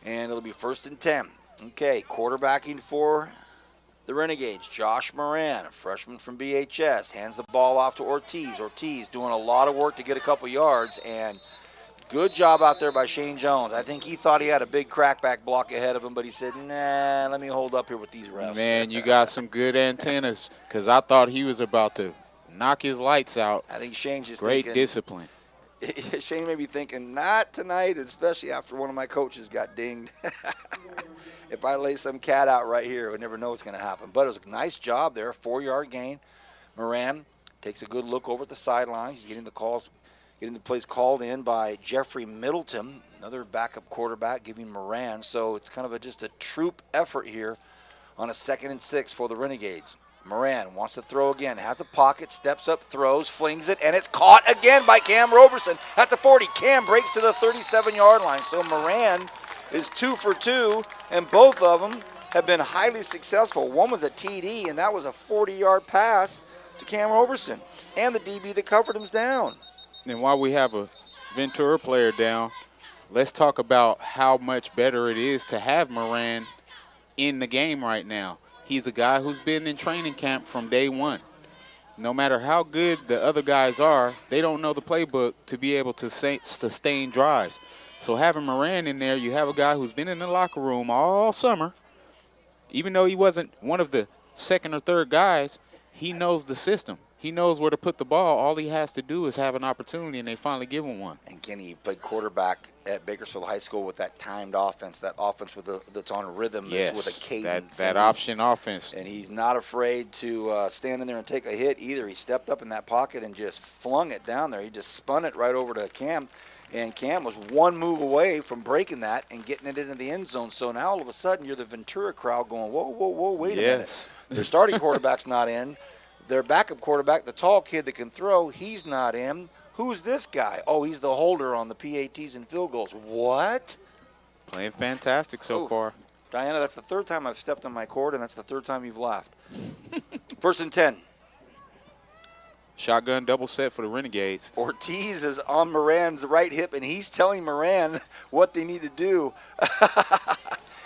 and it'll be 1st and 10. Okay, quarterbacking for the Renegades. Josh Moran, a freshman from BHS, hands the ball off to Ortiz. Ortiz doing a lot of work to get a couple yards, and good job out there by Shane Jones. I think he thought he had a big crackback block ahead of him, but he said, nah, let me hold up here with these refs. Man, you got some good antennas, because I thought he was about to knock his lights out. I think Shane's just great thinking, discipline. Shane may be thinking, not tonight, especially after one of my coaches got dinged. If I lay some cat out right here, we never know what's going to happen. But it was a nice job there, 4-yard gain. Moran takes a good look over at the sidelines. He's getting the plays called in by Jeffrey Middleton, another backup quarterback, giving Moran. So it's kind of just a troop effort here on a 2nd and 6 for the Renegades. Moran wants to throw again, has a pocket, steps up, throws, flings it, and it's caught again by Cam Roberson at the 40. Cam breaks to the 37-yard line. So Moran is 2 for 2, and both of them have been highly successful. One was a TD, and that was a 40-yard pass to Cam Roberson, and the DB that covered him's down. And while we have a Ventura player down, let's talk about how much better it is to have Moran in the game right now. He's a guy who's been in training camp from day one. No matter how good the other guys are, they don't know the playbook to be able to sustain drives. So having Moran in there, you have a guy who's been in the locker room all summer. Even though he wasn't one of the 2nd or 3rd guys, he knows the system. He knows where to put the ball. All he has to do is have an opportunity, and they finally give him one. And Kenny played quarterback at Bakersfield High School with that timed offense, that offense that's on rhythm, yes, with a cadence. That option offense. And he's not afraid to stand in there and take a hit either. He stepped up in that pocket and just flung it down there. He just spun it right over to Cam, and Cam was one move away from breaking that and getting it into the end zone. So now all of a sudden you're the Ventura crowd going, whoa, wait a minute. Their starting quarterback's not in. Their backup quarterback, the tall kid that can throw, he's not in. Who's this guy? Oh, he's the holder on the PATs and field goals. What? Playing fantastic so far. Diana, that's the 3rd time I've stepped on my cord, and that's the 3rd time you've laughed. 1st and 10. Shotgun double set for the Renegades. Ortiz is on Moran's right hip, and he's telling Moran what they need to do.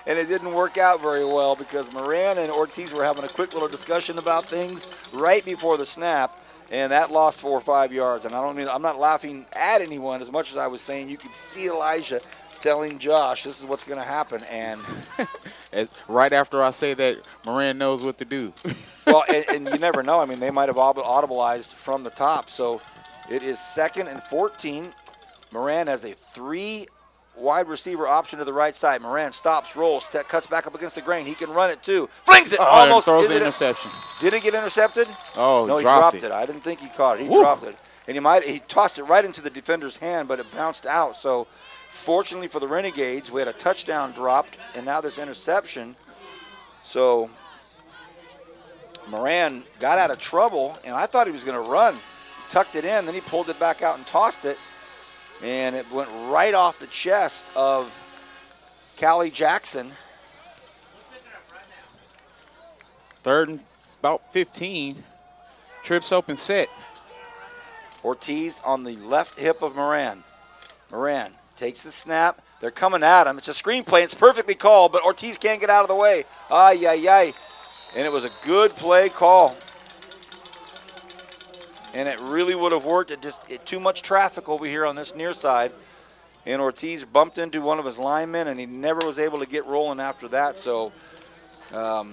And it didn't work out very well because Moran and Ortiz were having a quick little discussion about things right before the snap, and that lost 4 or 5 yards. And I'm not laughing at anyone as much as I was saying you could see Elijah telling Josh this is what's going to happen. And right after I say that, Moran knows what to do. Well, and you never know. I mean, they might have audibleized from the top. So it is 2nd and 14. Moran has a 3 wide receiver option to the right side. Moran stops, rolls, cuts back up against the grain. He can run it too. Flings it. Almost throws the interception. Did it get intercepted? Oh, no, he dropped dropped it. I didn't think he caught it. He dropped it. and he tossed it right into the defender's hand, but it bounced out. So fortunately for the Renegades, we had a touchdown dropped, and now this interception. So Moran got out of trouble, and I thought he was going to run. He tucked it in, then he pulled it back out and tossed it, and it went right off the chest of Callie Jackson. 3rd and about 15. Trips open set. Ortiz on the left hip of Moran. Moran takes the snap. They're coming at him. It's a screen play. It's perfectly called, but Ortiz can't get out of the way. Ay, ay, ay. And it was a good play call. And it really would have worked. Too much traffic over here on this near side. And Ortiz bumped into one of his linemen, and he never was able to get rolling after that. So a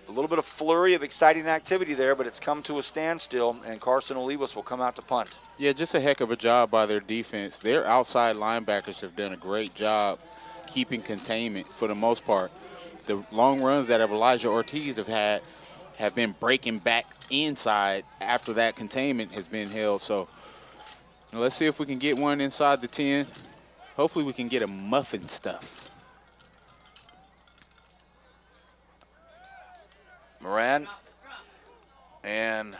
little bit of flurry of exciting activity there, but it's come to a standstill, and Carson Olivas will come out to punt. Yeah, just a heck of a job by their defense. Their outside linebackers have done a great job keeping containment for the most part. The long runs that Elijah Ortiz have been breaking back inside after that containment has been held. So let's see if we can get one inside the 10. Hopefully we can get a muffin stuff. Moran, and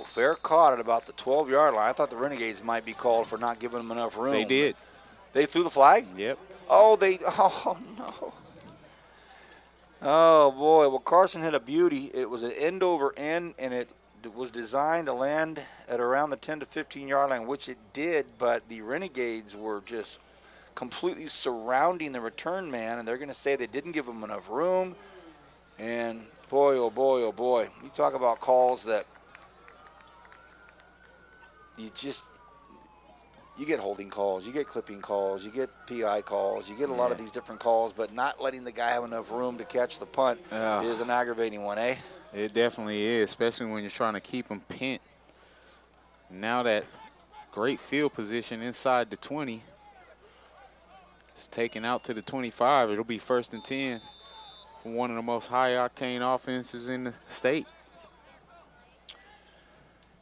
fair caught at about the 12-yard line. I thought the Renegades might be called for not giving them enough room. They did. They threw the flag? Yep. Oh, no. Oh, boy. Well, Carson hit a beauty. It was an end over end, and it was designed to land at around the 10 to 15-yard line, which it did, but the Renegades were just completely surrounding the return man, and they're going to say they didn't give him enough room. And boy, oh boy, oh boy. You talk about calls that you get holding calls, you get clipping calls, you get PI calls, you get a lot of these different calls, but not letting the guy have enough room to catch the punt is an aggravating one, eh? It definitely is, especially when you're trying to keep them pinned. Now that great field position inside the 20. It's taken out to the 25. It'll be 1st and 10. For one of the most high-octane offenses in the state.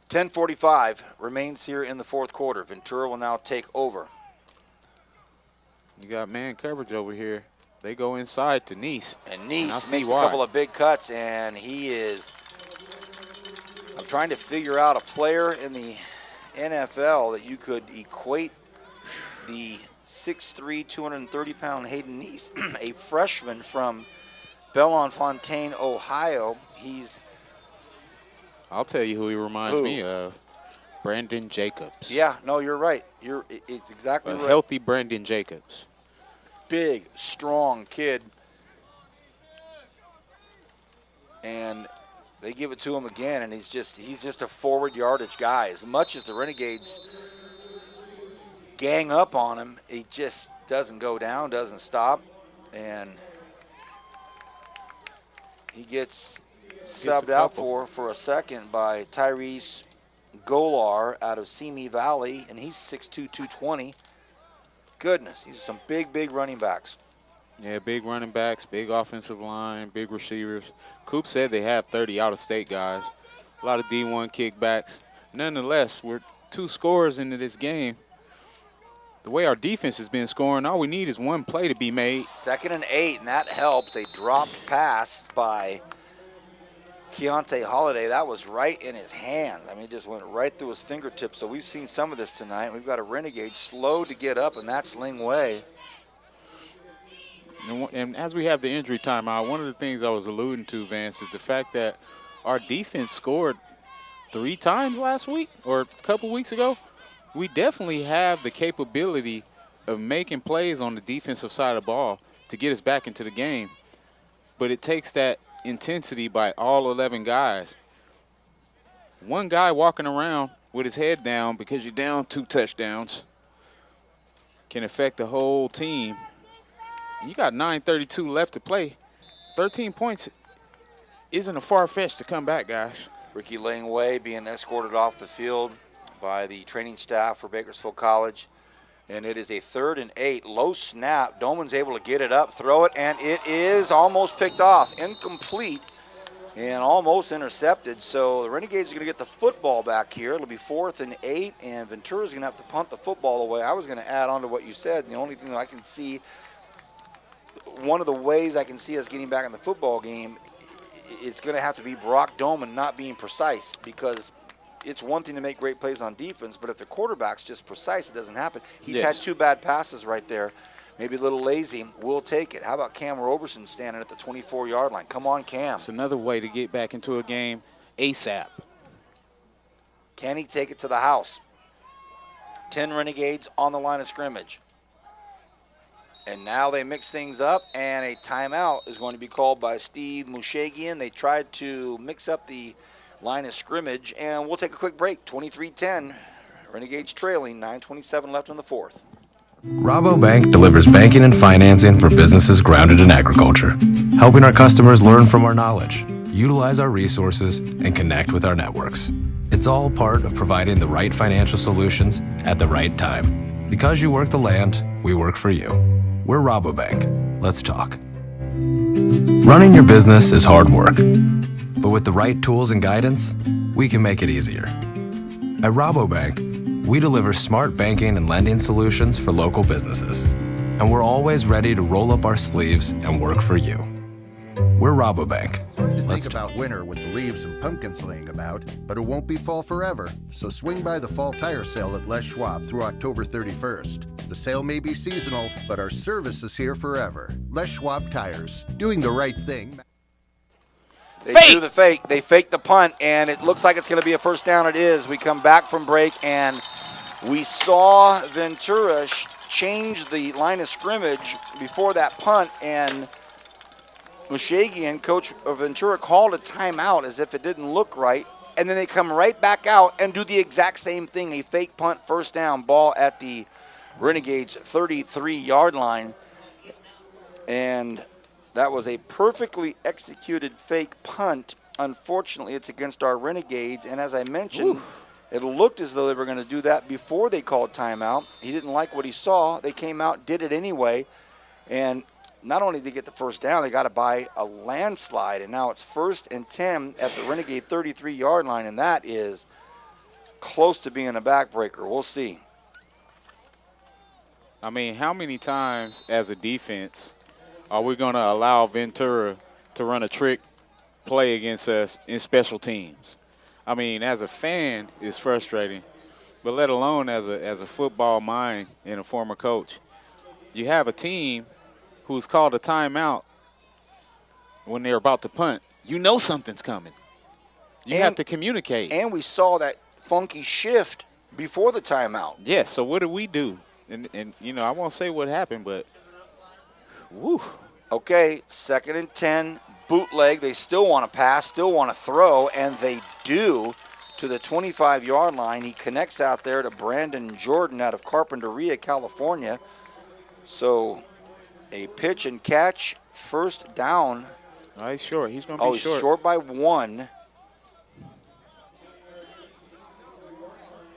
10:45 remains here in the 4th quarter. Ventura will now take over. You got man coverage over here. They go inside to Nice. And Nice makes a couple of big cuts, and he is – I'm trying to figure out a player in the NFL that you could equate the 6'3", 230-pound Hayden Nice, a freshman from – Bellefontaine, Ohio. I'll tell you who he reminds me of. Brandon Jacobs. Yeah, no, you're right. It's exactly right. A healthy Brandon Jacobs. Big, strong kid. And they give it to him again, and he's just a forward yardage guy. As much as the Renegades gang up on him, he just doesn't go down, doesn't stop, and he gets subbed out for a second by Tyrese Golar out of Simi Valley, and he's 6'2", 220. Goodness, these are some big, big running backs. Yeah, big running backs, big offensive line, big receivers. Coop said they have 30 out-of-state guys. A lot of D1 kickbacks. Nonetheless, we're 2 scores into this game. The way our defense has been scoring, all we need is one play to be made. 2nd and 8, and that helps. A dropped pass by Keontae Holiday. That was right in his hands. I mean, it just went right through his fingertips. So we've seen some of this tonight. We've got a Renegade slow to get up, and that's Ling Wei. And as we have the injury timeout, one of the things I was alluding to, Vance, is the fact that our defense scored 3 times last week or a couple weeks ago. We definitely have the capability of making plays on the defensive side of the ball to get us back into the game. But it takes that intensity by all 11 guys. One guy walking around with his head down because you're down 2 touchdowns can affect the whole team. You got 9:32 left to play. 13 points isn't a far-fetched to come back, guys. Ricky Ling Wei being escorted off the field by the training staff for Bakersfield College. And it is a 3rd and 8. Low snap. Doman's able to get it up, throw it, and it is almost picked off. Incomplete. and almost intercepted. So the Renegades are going to get the football back here. It'll be 4th and 8, and Ventura's going to have to punt the football away. I was going to add on to what you said. The only thing that I can see, one of the ways I can see us getting back in the football game, is going to have to be Brock Doman not being precise, because it's one thing to make great plays on defense, but if the quarterback's just precise, it doesn't happen. He's had 2 bad passes right there. Maybe a little lazy. We'll take it. How about Cam Roberson standing at the 24-yard line? Come on, Cam. It's another way to get back into a game ASAP. Can he take it to the house? 10 Renegades on the line of scrimmage. And now they mix things up, and a timeout is going to be called by Steve Mushagian. They tried to mix up the line of scrimmage, and we'll take a quick break. 23-10. Renegades trailing, 9:27 left in the 4th. Rabobank delivers banking and financing for businesses grounded in agriculture, helping our customers learn from our knowledge, utilize our resources, and connect with our networks. It's all part of providing the right financial solutions at the right time. Because you work the land, we work for you. We're Rabobank. Let's talk. Running your business is hard work, but with the right tools and guidance, we can make it easier. At Rabobank, we deliver smart banking and lending solutions for local businesses, and we're always ready to roll up our sleeves and work for you. We're Rabobank. It's hard to think about winter with the leaves and pumpkins laying about, but it won't be fall forever. So swing by the fall tire sale at Les Schwab through October 31st. The sale may be seasonal, but our service is here forever. Les Schwab Tires, doing the right thing. They do the fake. They fake the punt, and it looks like it's going to be a first down. It is. We come back from break, and we saw Ventura change the line of scrimmage before that punt, and Mushagian, coach of Ventura, called a timeout as if it didn't look right, and then they come right back out and do the exact same thing, a fake punt, first down, ball at the Renegades' 33-yard line, and that was a perfectly executed fake punt. Unfortunately, it's against our Renegades, and as I mentioned, it looked as though they were going to do that before they called timeout. He didn't like what he saw. They came out, did it anyway, and not only did they get the first down, they got it by a landslide, and now it's 1st and 10 at the Renegade 33-yard line, and that is close to being a backbreaker. We'll see. I mean, how many times as a defense are we going to allow Ventura to run a trick play against us in special teams? I mean, as a fan, it's frustrating, but let alone as a football mind and a former coach. You have a team who's called a timeout when they're about to punt. You know something's coming. You have to communicate. And we saw that funky shift before the timeout. Yes, so what did we do? And you know, I won't say what happened, but woo. Okay, 2nd and 10, bootleg. They still want to pass, still want to throw, and they do to the 25-yard line. He connects out there to Brandon Jordan out of Carpinteria, California. So a pitch and catch, first down. Oh, he's short. He's going to be short. He's short by 1.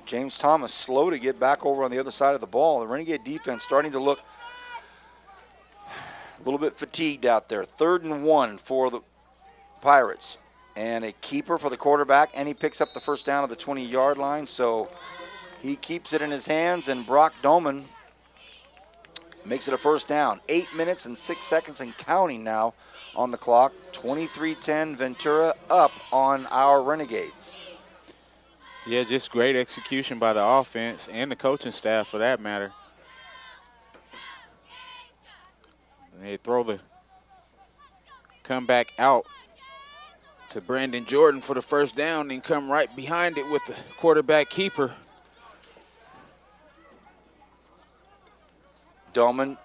James Thomas slow to get back over on the other side of the ball. The Renegade defense starting to look a little bit fatigued out there. 3rd and 1 for the Pirates. And a keeper for the quarterback, and he picks up the first down at the 20-yard line. So he keeps it in his hands, and Brock Doman makes it a first down. 8 minutes and 6 seconds and counting now on the clock. 23-10 Ventura up on our Renegades. Yeah, just great execution by the offense and the coaching staff for that matter. And they throw the comeback out to Brandon Jordan for the first down and come right behind it with the quarterback keeper. Doman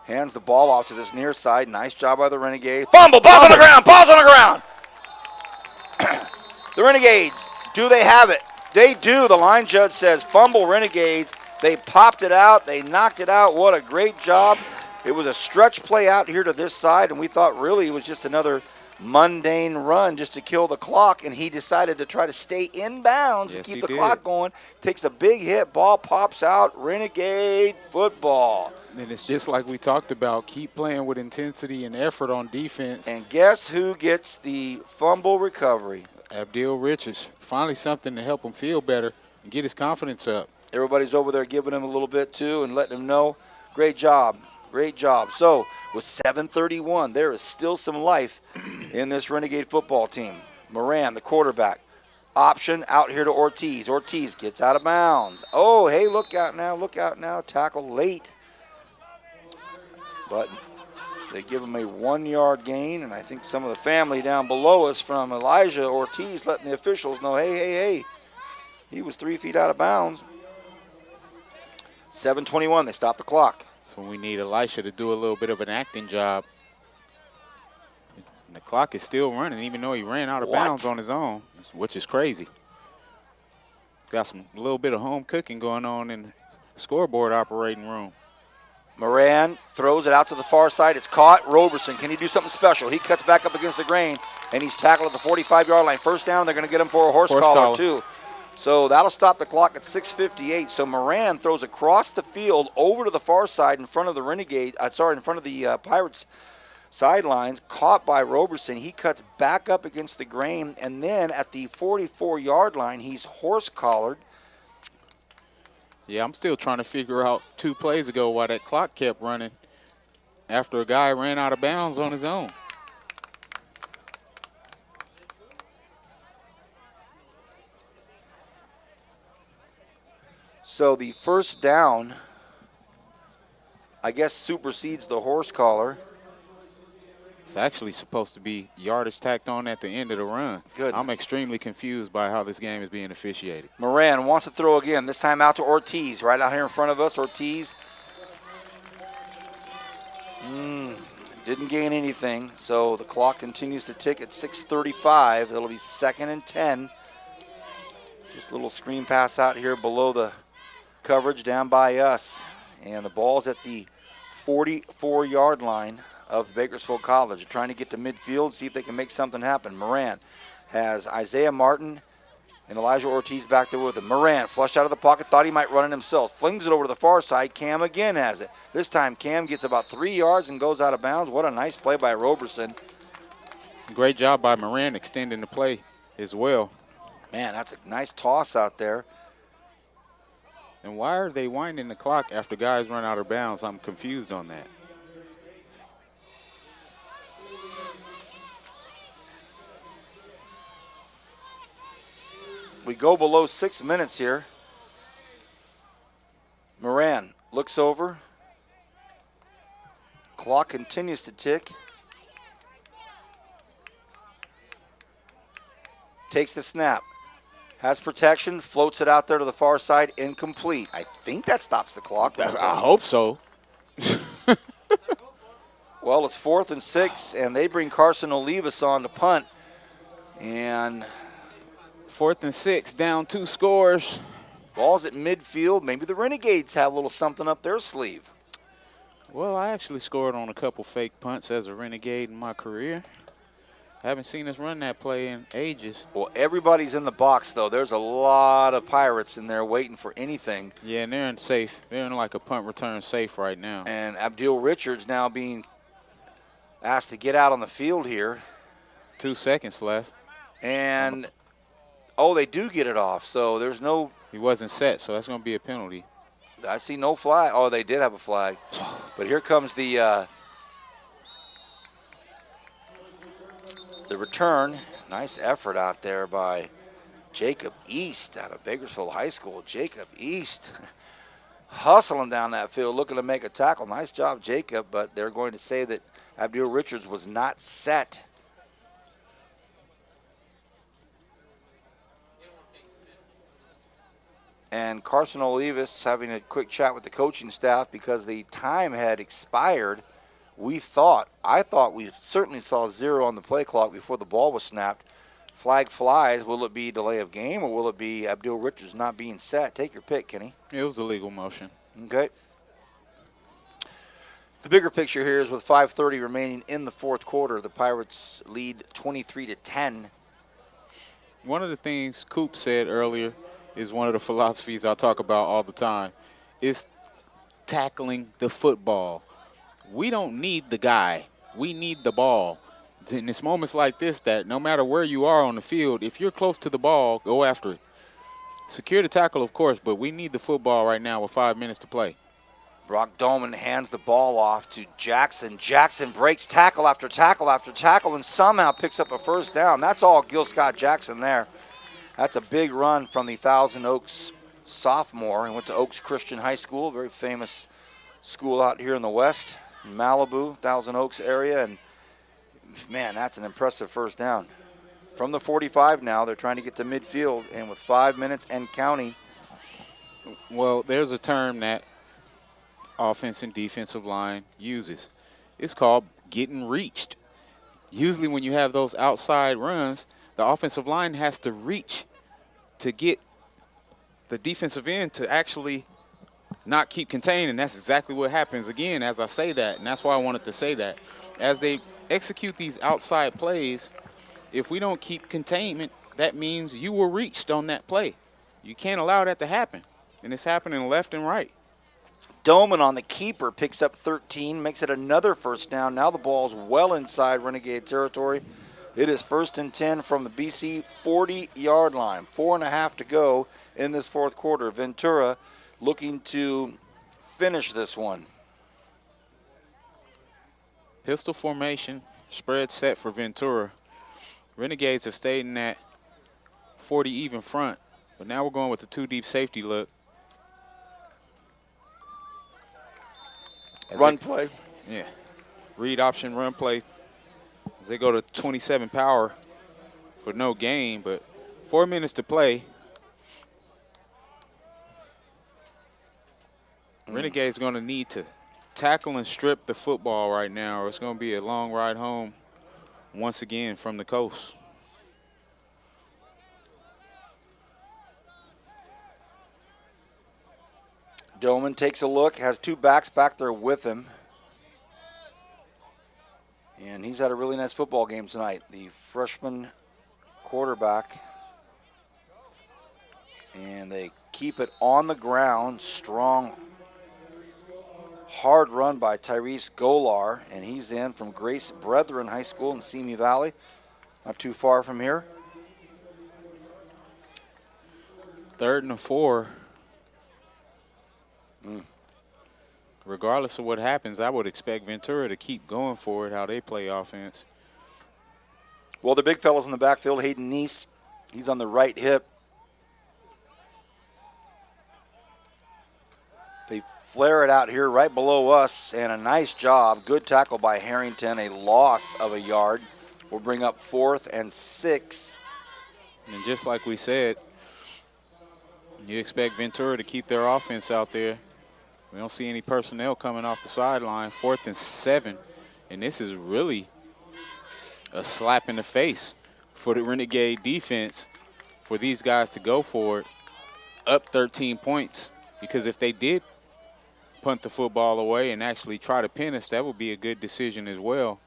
hands the ball off to this near side. Nice job by the Renegades. Fumble, balls on the ground, balls on the ground. The Renegades, do they have it? They do. The line judge says fumble Renegades. They popped it out. They knocked it out. What a great job. It was a stretch play out here to this side, and we thought really it was just another mundane run just to kill the clock, and he decided to try to stay in bounds to keep the clock going. Takes a big hit. Ball pops out. Renegade football. And it's just like we talked about, keep playing with intensity and effort on defense. And guess who gets the fumble recovery? Abdil Richards. Finally something to help him feel better and get his confidence up. Everybody's over there giving him a little bit too and letting him know. Great job. Great job. So with 7:31, there is still some life in this Renegade football team. Moran, the quarterback. Option out here to Ortiz. Ortiz gets out of bounds. Oh, hey, look out now. Look out now. Tackle late. But they give him a 1-yard gain, and I think some of the family down below us from Elijah Ortiz letting the officials know, hey, he was 3 feet out of bounds. 7:21, they stop the clock. So we need Elisha to do a little bit of an acting job. And the clock is still running, even though he ran out of bounds on his own, which is crazy. Got a little bit of home cooking going on in the scoreboard operating room. Moran throws it out to the far side. It's caught. Roberson, can he do something special? He cuts back up against the grain, and he's tackled at the 45-yard line. First down, they're going to get him for a horse collar, too. So that'll stop the clock at 6:58. So Moran throws across the field over to the far side in front of the Renegade, in front of the Pirates sidelines, caught by Roberson. He cuts back up against the grain, and then at the 44-yard line, he's horse collared. Yeah, I'm still trying to figure out 2 plays ago why that clock kept running after a guy ran out of bounds on his own. So the first down, I guess, supersedes the horse collar. It's actually supposed to be yardage tacked on at the end of the run. Goodness. I'm extremely confused by how this game is being officiated. Moran wants to throw again, this time out to Ortiz, right out here in front of us. Ortiz didn't gain anything, so the clock continues to tick at 6:35. It'll be 2nd and 10. Just a little screen pass out here below the coverage down by us. And the ball's at the 44-yard line of Bakersfield College. They're trying to get to midfield, see if they can make something happen. Moran has Isaiah Martin and Elijah Ortiz back there with him. Moran flushed out of the pocket, thought he might run it himself. Flings it over to the far side. Cam again has it. This time Cam gets about 3 yards and goes out of bounds. What a nice play by Roberson. Great job by Moran extending the play as well. Man, that's a nice toss out there. And why are they winding the clock after guys run out of bounds? I'm confused on that. We go below 6 minutes here. Moran looks over. Clock continues to tick. Takes the snap. Has protection, floats it out there to the far side, incomplete. I think that stops the clock. I hope so. Well, it's 4th and 6, and they bring Carson Olivas on to punt. And 4th and 6, down 2 scores. Ball's at midfield. Maybe the Renegades have a little something up their sleeve. Well, I actually scored on a couple fake punts as a Renegade in my career. I haven't seen us run that play in ages. Well, everybody's in the box, though. There's a lot of Pirates in there waiting for anything. Yeah, and they're in safe. They're in like a punt return safe right now. And Abdil Richards now being asked to get out on the field here. 2 seconds left. And, oh, they do get it off. So there's no. He wasn't set, so that's going to be a penalty. I see no flag. Oh, they did have a flag. But here comes the return. Nice effort out there by Jacob East out of Bakersfield High School. Jacob East hustling down that field, looking to make a tackle. Nice job, Jacob, but they're going to say that Abdil Richards was not set. And Carson Olivas having a quick chat with the coaching staff because the time had expired. I thought we certainly saw 0 on the play clock before the ball was snapped. Flag flies. Will it be delay of game or will it be Abdil Richards not being set? Take your pick, Kenny. It was a legal motion. Okay. The bigger picture here is with 5:30 remaining in the 4th quarter, the Pirates lead 23-10. One of the things Coop said earlier is one of the philosophies I talk about all the time. It's tackling the football. We don't need the guy. We need the ball. And it's moments like this that no matter where you are on the field, if you're close to the ball, go after it. Secure the tackle, of course, but we need the football right now with 5 minutes to play. Brock Dolman hands the ball off to Jackson. Jackson breaks tackle after tackle after tackle and somehow picks up a first down. That's all Gil Scott Jackson there. That's a big run from the Thousand Oaks sophomore. He went to Oaks Christian High School, a very famous school out here in the West, in Malibu, Thousand Oaks area. And, man, that's an impressive first down. From the 45 now, they're trying to get to midfield, and with 5 minutes and counting. Well, there's a term that offense and defensive line uses. It's called getting reached. Usually when you have those outside runs, the offensive line has to reach to get the defensive end to actually not keep contained, and that's exactly what happens again as I say that, and that's why I wanted to say that. As they execute these outside plays, if we don't keep containment, that means you were reached on that play. You can't allow that to happen, and it's happening left and right. Doman on the keeper picks up 13, makes it another first down. Now the ball's well inside Renegade territory. It is 1st and 10 from the BC 40-yard line. 4.5 to go in this fourth quarter. Ventura looking to finish this one. Pistol formation, spread set for Ventura. Renegades have stayed in that 40 even front, but now we're going with the 2 deep safety look. Run play. Yeah. Read option run play as they go to 27 power for no gain, but 4 minutes to play. Renegade's going to need to tackle and strip the football right now, or it's going to be a long ride home once again from the coast. Doman takes a look, has 2 backs back there with him. And he's had a really nice football game tonight. The freshman quarterback. And they keep it on the ground. Strong, hard run by Tyrese Golar. And he's in from Grace Brethren High School in Simi Valley. Not too far from here. 3rd and 4. Regardless of what happens, I would expect Ventura to keep going for it, how they play offense. Well, the big fella's in the backfield, Hayden Neese. He's on the right hip. They flare it out here right below us, and a nice job. Good tackle by Harrington, a loss of a yard. Will bring up 4th and 6. And just like we said, you expect Ventura to keep their offense out there. We don't see any personnel coming off the sideline. 4th and 7. And this is really a slap in the face for the Renegade defense for these guys to go for it up 13 points. Because if they did punt the football away and actually try to pin us, that would be a good decision as well.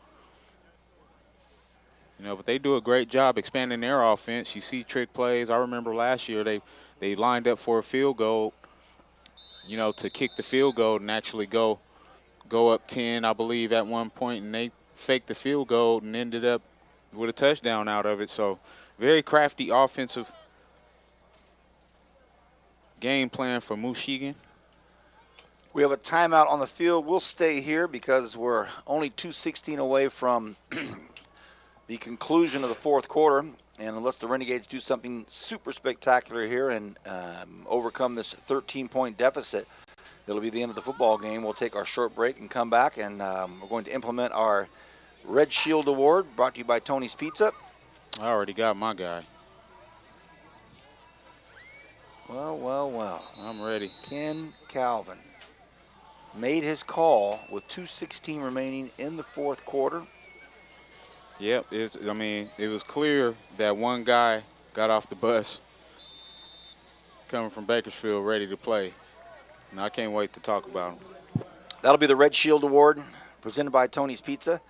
You know, but they do a great job expanding their offense. You see trick plays. I remember last year they lined up for a field goal, you know, to kick the field goal and actually go up 10, I believe, at one point, and they faked the field goal and ended up with a touchdown out of it. So very crafty offensive game plan for Muskegon. We have a timeout on the field. We'll stay here because we're only 2:16 away from the conclusion of the fourth quarter. And unless the Renegades do something super spectacular here and overcome this 13-point deficit, it'll be the end of the football game. We'll take our short break and come back, and we're going to implement our Red Shield Award brought to you by Tony's Pizza. I already got my guy. Well. I'm ready. Ken Calvin made his call with 2:16 remaining in the fourth quarter. Yep, it was clear that one guy got off the bus coming from Bakersfield ready to play. And I can't wait to talk about him. That'll be the Red Shield Award presented by Tony's Pizza.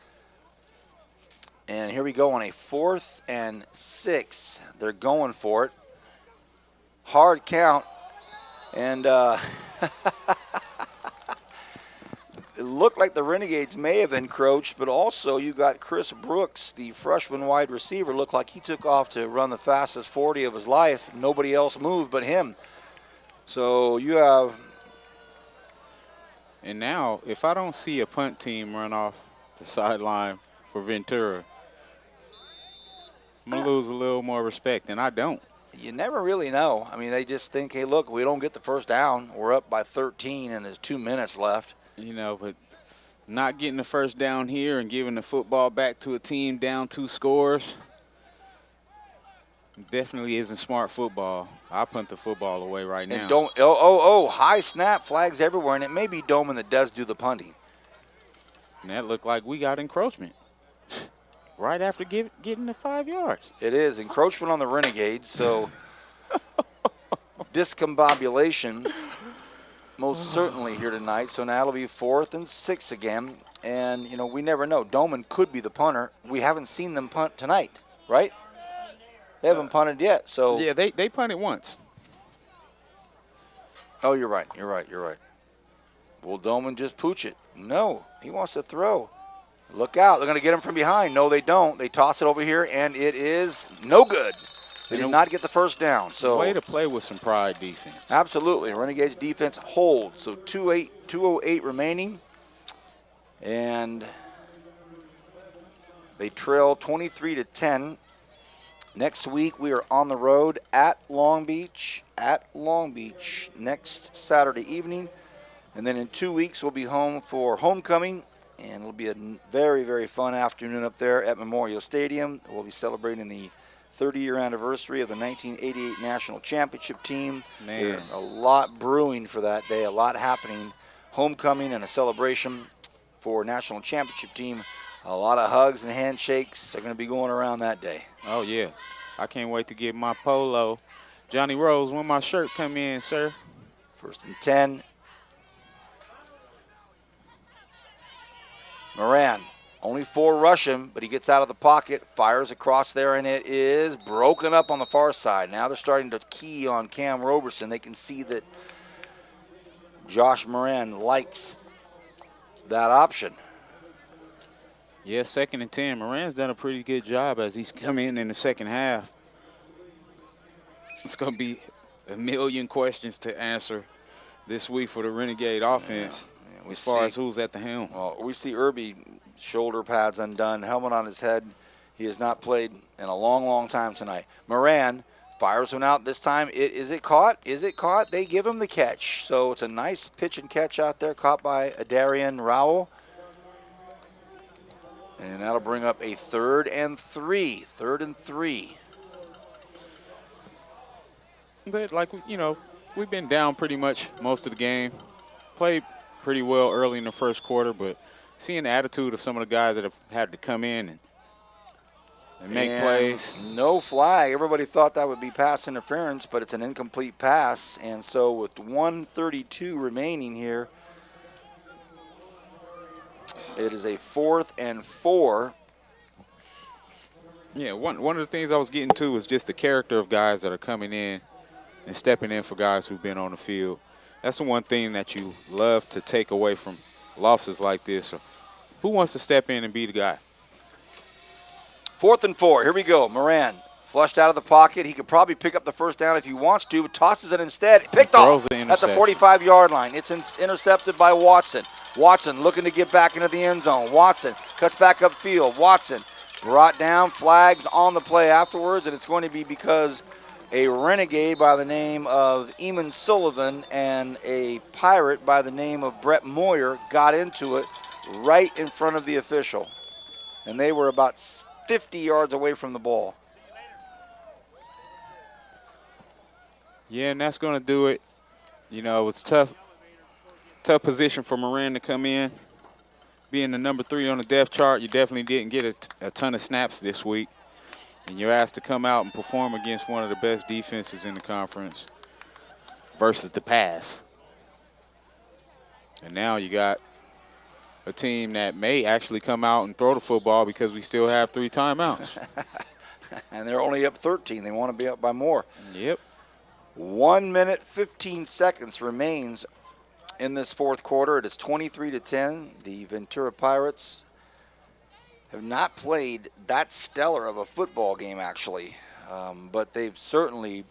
And here we go on a 4th and 6. They're going for it. Hard count. And it looked like the Renegades may have encroached, but also you got Chris Brooks, the freshman wide receiver, looked like he took off to run the fastest 40 of his life. Nobody else moved but him. So you have... And now, if I don't see a punt team run off the sideline for Ventura, I'm going to lose a little more respect, and I don't. You never really know. I mean, they just think, hey, look, we don't get the first down. We're up by 13, and there's 2 minutes left. You know, but not getting the first down here and giving the football back to a team down 2 scores definitely isn't smart football. I punt the football away right now. And high snap, flags everywhere, and it may be Doman that does do the punting. And that looked like we got encroachment right after getting the 5 yards. It is encroachment on the Renegades, so discombobulation most certainly here tonight. So now it'll be 4th and 6 again, and you know we never know. Doman could be the punter. We haven't seen them punt tonight, right? They haven't punted yet. So yeah, they punted once. Oh, you're right. Will Doman just pooch it? No, he wants to throw. Look out. They're going to get him from behind. No, they don't. They toss it over here, and it is no good. They did not get the first down. So way to play with some pride defense. Absolutely. Renegades defense holds. So 2:08 remaining. And they trail 23-10. Next week, we are on the road at Long Beach next Saturday evening. And then in 2 weeks, we'll be home for homecoming. And it'll be a very, very fun afternoon up there at Memorial Stadium. We'll be celebrating the 30-year anniversary of the 1988 National Championship team. Man. There's a lot brewing for that day, a lot happening. Homecoming and a celebration for National Championship team. A lot of hugs and handshakes are going to be going around that day. Oh, yeah. I can't wait to get my polo. Johnny Rose, when my shirt come in, sir? 1st and 10. Moran, only 4 rush him, but he gets out of the pocket, fires across there, and it is broken up on the far side. Now they're starting to key on Cam Roberson. They can see that Josh Moran likes that option. Yeah, 2nd and 10. Moran's done a pretty good job as he's come in the second half. It's going to be a million questions to answer this week for the Renegade offense. As far as who's at the helm. Well, we see Irby, shoulder pads undone, helmet on his head. He has not played in a long, long time tonight. Moran fires one out this time. Is it caught? Is it caught? They give him the catch. So it's a nice pitch and catch out there, caught by Adarian Rowell. And that'll bring up a 3rd and 3. 3rd and 3. But, like, you know, we've been down pretty much most of the game. Played pretty well early in the first quarter, but seeing the attitude of some of the guys that have had to come in and make plays. No flag. Everybody thought that would be pass interference, but it's an incomplete pass. And so with 1:32 remaining here, it is a 4th and 4. Yeah, one of the things I was getting to was just the character of guys that are coming in and stepping in for guys who've been on the field. That's the one thing that you love to take away from losses like this. Who wants to step in and be the guy? 4th and 4. Here we go. Moran flushed out of the pocket. He could probably pick up the first down if he wants to, but tosses it instead. Picked off at the 45-yard line. It's intercepted by Watson. Watson looking to get back into the end zone. Watson cuts back upfield. Watson brought down, flags on the play afterwards, and it's going to be because a Renegade by the name of Eamon Sullivan and a Pirate by the name of Brett Moyer got into it right in front of the official. And they were about 50 yards away from the ball. Yeah, and that's going to do it. You know, it's tough position for Moran to come in. Being the number 3 on the depth chart, you definitely didn't get a ton of snaps this week. And you're asked to come out and perform against one of the best defenses in the conference versus the pass. And now you got a team that may actually come out and throw the football because we still have 3 timeouts. And they're only up 13. They want to be up by more. Yep. 1 minute, 15 seconds remains in this fourth quarter. It is 23-10. The Ventura Pirates have not played that stellar of a football game, actually, but they've certainly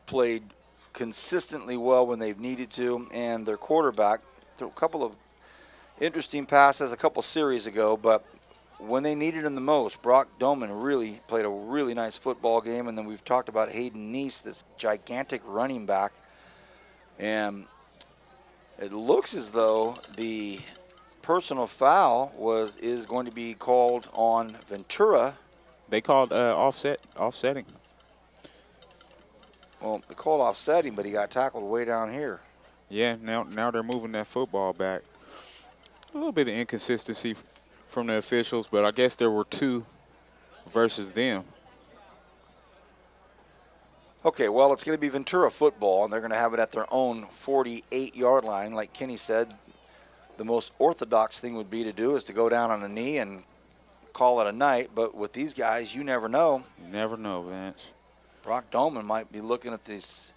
played consistently well when they've needed to, and their quarterback threw a couple of interesting passes a couple series ago, but when they needed him the most, Brock Doman really played a really nice football game. And then we've talked about Hayden Neese, this gigantic running back, and it looks as though the personal foul is going to be called on Ventura. They called offsetting. Well, they called offsetting, but he got tackled way down here. Yeah, now they're moving that football back. A little bit of inconsistency from the officials, but I guess there were two versus them. Okay, well, it's going to be Ventura football, and they're going to have it at their own 48-yard line. Like Kenny said, the most orthodox thing would be to do is to go down on a knee and call it a night. But with these guys, you never know. You never know, Vance. Brock Doman might be looking at this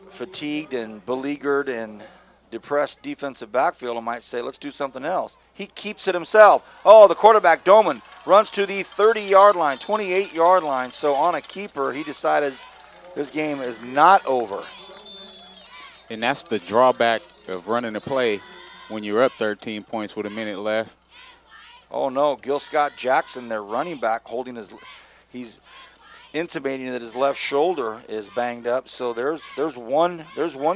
fatigued and beleaguered and depressed defensive backfield and might say, let's do something else. He keeps it himself. Oh, the quarterback, Doman, runs to the 30-yard line, 28-yard line. So on a keeper, he decided this game is not over. And that's the drawback of running a play when you're up 13 points with a minute left. Oh, no, Gil Scott Jackson, their running back, he's intimating that his left shoulder is banged up. So there's one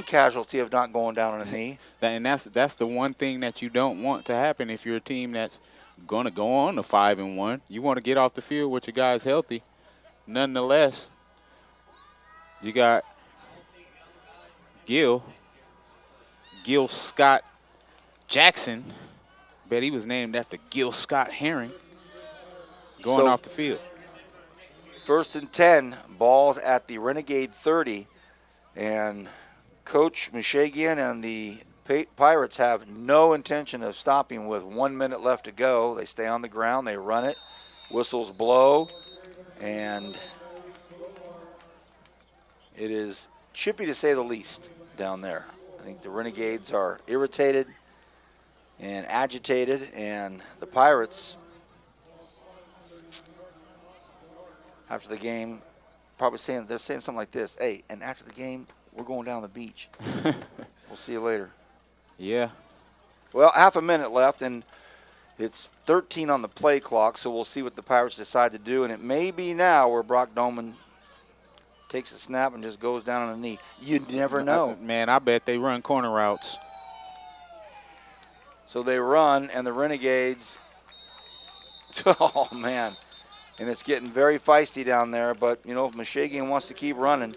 casualty of not going down on a knee. And that's the one thing that you don't want to happen if you're a team that's going to go on to 5-1. You want to get off the field with your guys healthy. Nonetheless, you got Gil Scott Jackson. Bet he was named after Gil Scott Herring. Going off the field. 1st and 10, balls at the Renegade 30, and Coach Mishagian and the Pirates have no intention of stopping with 1 minute left to go. They stay on the ground, they run it, whistles blow, and it is chippy to say the least down there. I think the Renegades are irritated and agitated, and the Pirates, after the game, probably they're saying something like this: hey, and after the game, we're going down the beach. We'll see you later. Yeah. Well, half a minute left, and it's 13 on the play clock, so we'll see what the Pirates decide to do. And it may be now where Brock Doman takes a snap and just goes down on a knee. You never know. Man, I bet they run corner routes. So they run, and the Renegades, oh, man. And it's getting very feisty down there, but, you know, if Mishagian wants to keep running.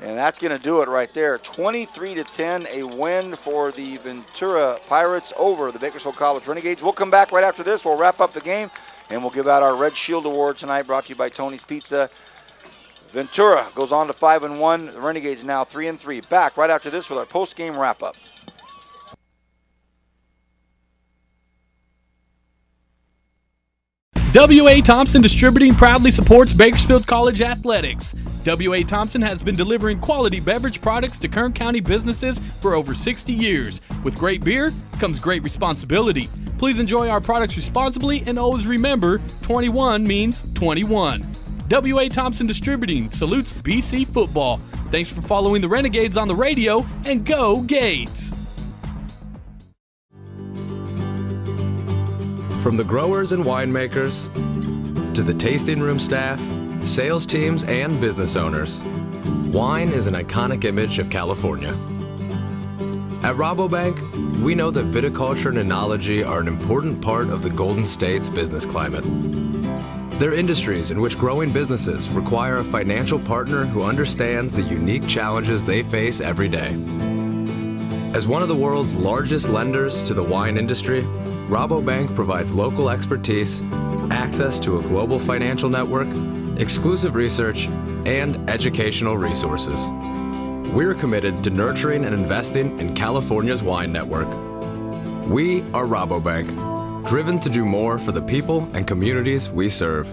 And that's going to do it right there. 23-10, a win for the Ventura Pirates over the Bakersfield College Renegades. We'll come back right after this. We'll wrap up the game, and we'll give out our Red Shield Award tonight, brought to you by Tony's Pizza. Ventura goes on to 5-1. The Renegades now 3-3. Back right after this with our post-game wrap-up. W.A. Thompson Distributing proudly supports Bakersfield College Athletics. W.A. Thompson has been delivering quality beverage products to Kern County businesses for over 60 years. With great beer comes great responsibility. Please enjoy our products responsibly and always remember, 21 means 21. W.A. Thompson Distributing salutes BC football. Thanks for following the Renegades on the radio, and go Gates! From the growers and winemakers to the tasting room staff, sales teams, and business owners, wine is an iconic image of California. At Rabobank, we know that viticulture and enology are an important part of the Golden State's business climate. They're industries in which growing businesses require a financial partner who understands the unique challenges they face every day. As one of the world's largest lenders to the wine industry, Rabobank provides local expertise, access to a global financial network, exclusive research, and educational resources. We're committed to nurturing and investing in California's wine network. We are Rabobank, driven to do more for the people and communities we serve.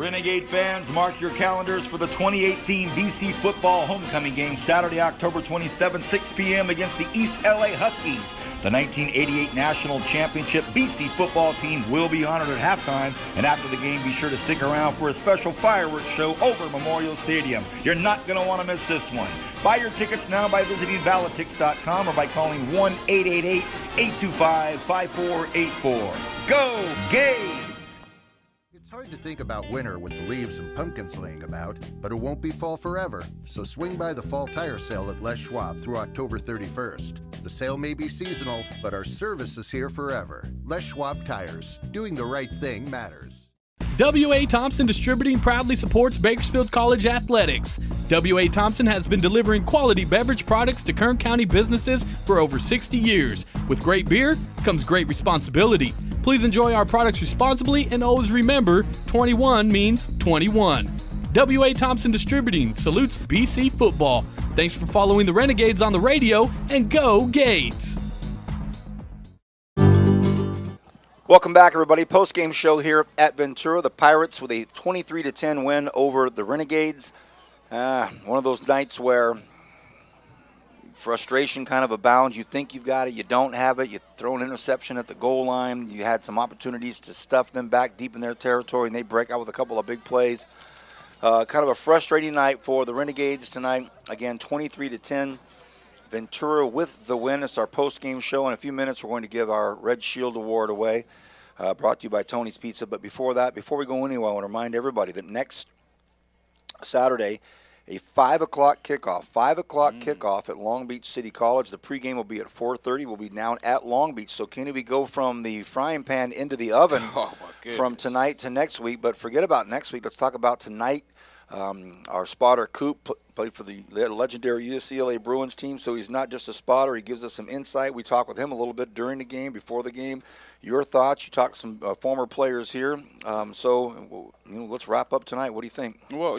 Renegade fans, mark your calendars for the 2018 BC football homecoming game Saturday, October 27, 6 p.m. against the East LA Huskies. The 1988 National Championship BC football team will be honored at halftime, and after the game, be sure to stick around for a special fireworks show over Memorial Stadium. You're not going to want to miss this one. Buy your tickets now by visiting Valitix.com or by calling 1-888-825-5484. Go Gays! It's hard to think about winter with the leaves and pumpkins laying about, but it won't be fall forever. So swing by the fall tire sale at Les Schwab through October 31st. The sale may be seasonal, but our service is here forever. Les Schwab Tires. Doing the right thing matters. W.A. Thompson Distributing proudly supports Bakersfield College athletics. W.A. Thompson has been delivering quality beverage products to Kern County businesses for over 60 years. With great beer comes great responsibility. Please enjoy our products responsibly and always remember, 21 means 21. W.A. Thompson Distributing salutes BC football. Thanks for following the Renegades on the radio, and go Gades! Welcome back, everybody. Post-game show here at Ventura. The Pirates with a 23-10 win over the Renegades. One of those nights where frustration kind of abounds. You think you've got it, you don't have it. You throw an interception at the goal line. You had some opportunities to stuff them back deep in their territory, and they break out with a couple of big plays. Kind of a frustrating night for the Renegades tonight. Again, 23-10. Ventura with the win. It's our post-game show. In a few minutes, we're going to give our Red Shield Award away, brought to you by Tony's Pizza. But before that, before we go anywhere, I want to remind everybody that next Saturday, a 5 o'clock kickoff. 5 o'clock kickoff at Long Beach City College. The pregame will be at 4:30. We'll be down at Long Beach. So can we go from the frying pan into the oven from tonight to next week? But forget about next week. Let's talk about tonight. Our spotter, Coop, played for the legendary UCLA Bruins team, so he's not just a spotter. He gives us some insight. We talk with him a little bit during the game, before the game. Your thoughts. You talk to some former players here. So let's wrap up tonight. What do you think? Well,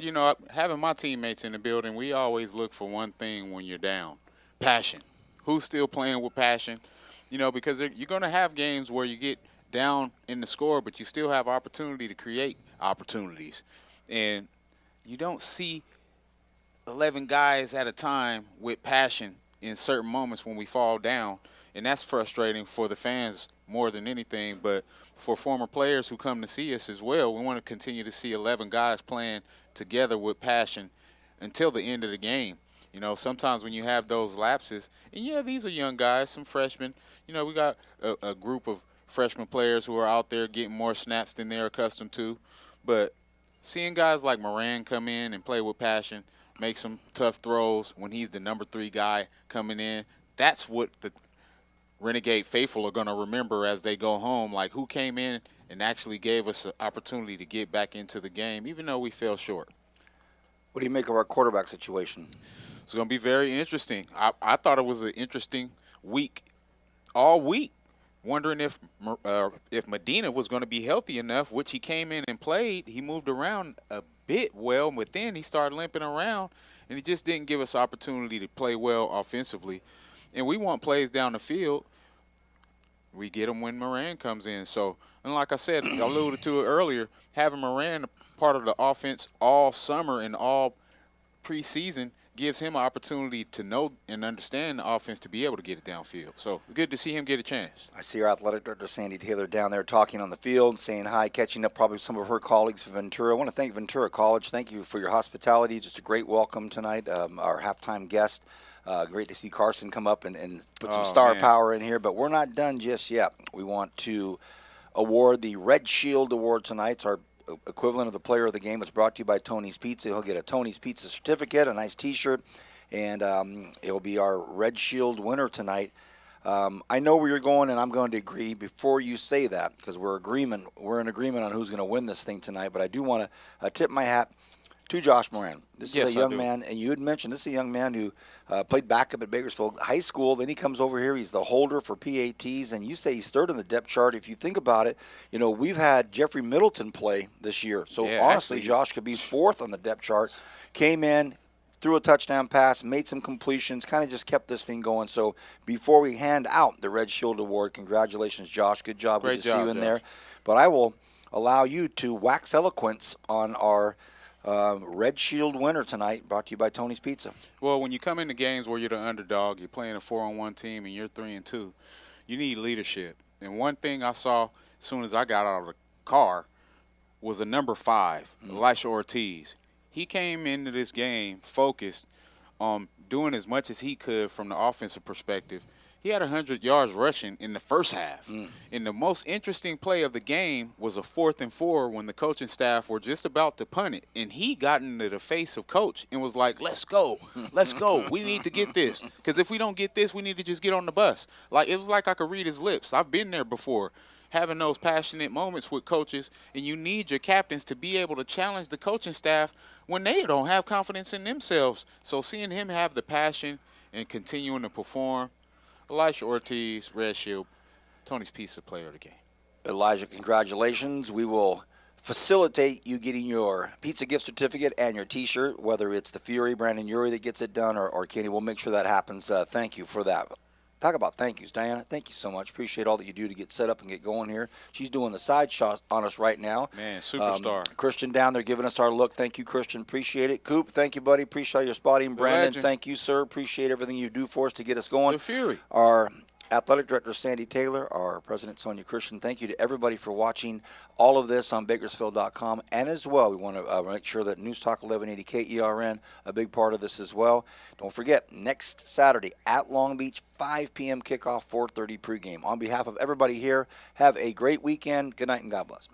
having my teammates in the building, we always look for one thing when you're down: passion. Who's still playing with passion? Because you're going to have games where you get down in the score, but you still have opportunity to create opportunities. And you don't see 11 guys at a time with passion in certain moments when we fall down, and that's frustrating for the fans more than anything. But for former players who come to see us as well, we want to continue to see 11 guys playing together with passion until the end of the game. Sometimes when you have those lapses, and these are young guys, some freshmen. We got a group of freshman players who are out there getting more snaps than they're accustomed to, but seeing guys like Moran come in and play with passion, make some tough throws when he's the number 3 guy coming in, that's what the Renegade faithful are going to remember as they go home, like who came in and actually gave us an opportunity to get back into the game, even though we fell short. What do you make of our quarterback situation? It's going to be very interesting. I thought it was an interesting week, all week. Wondering if Medina was going to be healthy enough, which he came in and played. He moved around a bit well, but then he started limping around, and he just didn't give us opportunity to play well offensively. And we want plays down the field. We get them when Moran comes in. So, and like I said, I alluded to it earlier, having Moran part of the offense all summer and all preseason gives him an opportunity to know and understand the offense to be able to get it downfield. So good to see him get a chance. I see our athletic director, Sandy Taylor, down there talking on the field, saying hi, catching up probably some of her colleagues from Ventura. I want to thank Ventura College. Thank you for your hospitality. Just a great welcome tonight. Our halftime guest. Great to see Carson come up and put some star power in here. But we're not done just yet. We want to award the Red Shield Award tonight. It's our equivalent of the player of the game. It's brought to you by Tony's Pizza. He'll get a Tony's Pizza certificate, a nice T-shirt, and he'll be our Red Shield winner tonight. I know where you're going, and I'm going to agree before you say that, because we're in agreement on who's going to win this thing tonight. But I do want to tip my hat to Josh Moran. This is a young man, and you had mentioned this is a young man who played backup at Bakersfield High School. Then he comes over here. He's the holder for PATs, and you say he's third in the depth chart. If you think about it, we've had Jeffrey Middleton play this year. So honestly, Josh could be fourth on the depth chart. Came in, threw a touchdown pass, made some completions, kind of just kept this thing going. So before we hand out the Red Shield Award, congratulations, Josh. Good job. Good to see you in there. But I will allow you to wax eloquence on our Red Shield winner tonight, brought to you by Tony's Pizza. Well, when you come into games where you're the underdog, you're playing a 4-on-1 team, and you're 3-2, you need leadership. And one thing I saw as soon as I got out of the car was a number 5, Elisha Ortiz. He came into this game focused on doing as much as he could from the offensive perspective. He had 100 yards rushing in the first half. And the most interesting play of the game was a 4th and 4 when the coaching staff were just about to punt it. And he got into the face of coach and was like, let's go. Let's go. We need to get this. Because if we don't get this, we need to just get on the bus. Like, it was like I could read his lips. I've been there before, having those passionate moments with coaches. And you need your captains to be able to challenge the coaching staff when they don't have confidence in themselves. So seeing him have the passion and continuing to perform, Elisha Ortiz, Red Shield, Tony's Pizza Player of the Game. Elijah, congratulations. We will facilitate you getting your pizza gift certificate and your T-shirt, whether it's the Fury, Brandon Urie that gets it done, or Kenny. We'll make sure that happens. Thank you for that. Talk about thank yous, Diana. Thank you so much. Appreciate all that you do to get set up and get going here. She's doing the side shot on us right now. Man, superstar. Christian down there giving us our look. Thank you, Christian. Appreciate it. Coop, thank you, buddy. Appreciate your spotting. Brandon, legend. thank you, sir. Appreciate everything you do for us to get us going. The Fury. Our athletic director, Sandy Taylor, our president, Sonia Christian. Thank you to everybody for watching all of this on Bakersfield.com. And as well, we want to make sure that News Talk 1180 KERN, a big part of this as well. Don't forget, next Saturday at Long Beach, 5 p.m. kickoff, 4:30 pregame. On behalf of everybody here, have a great weekend. Good night and God bless.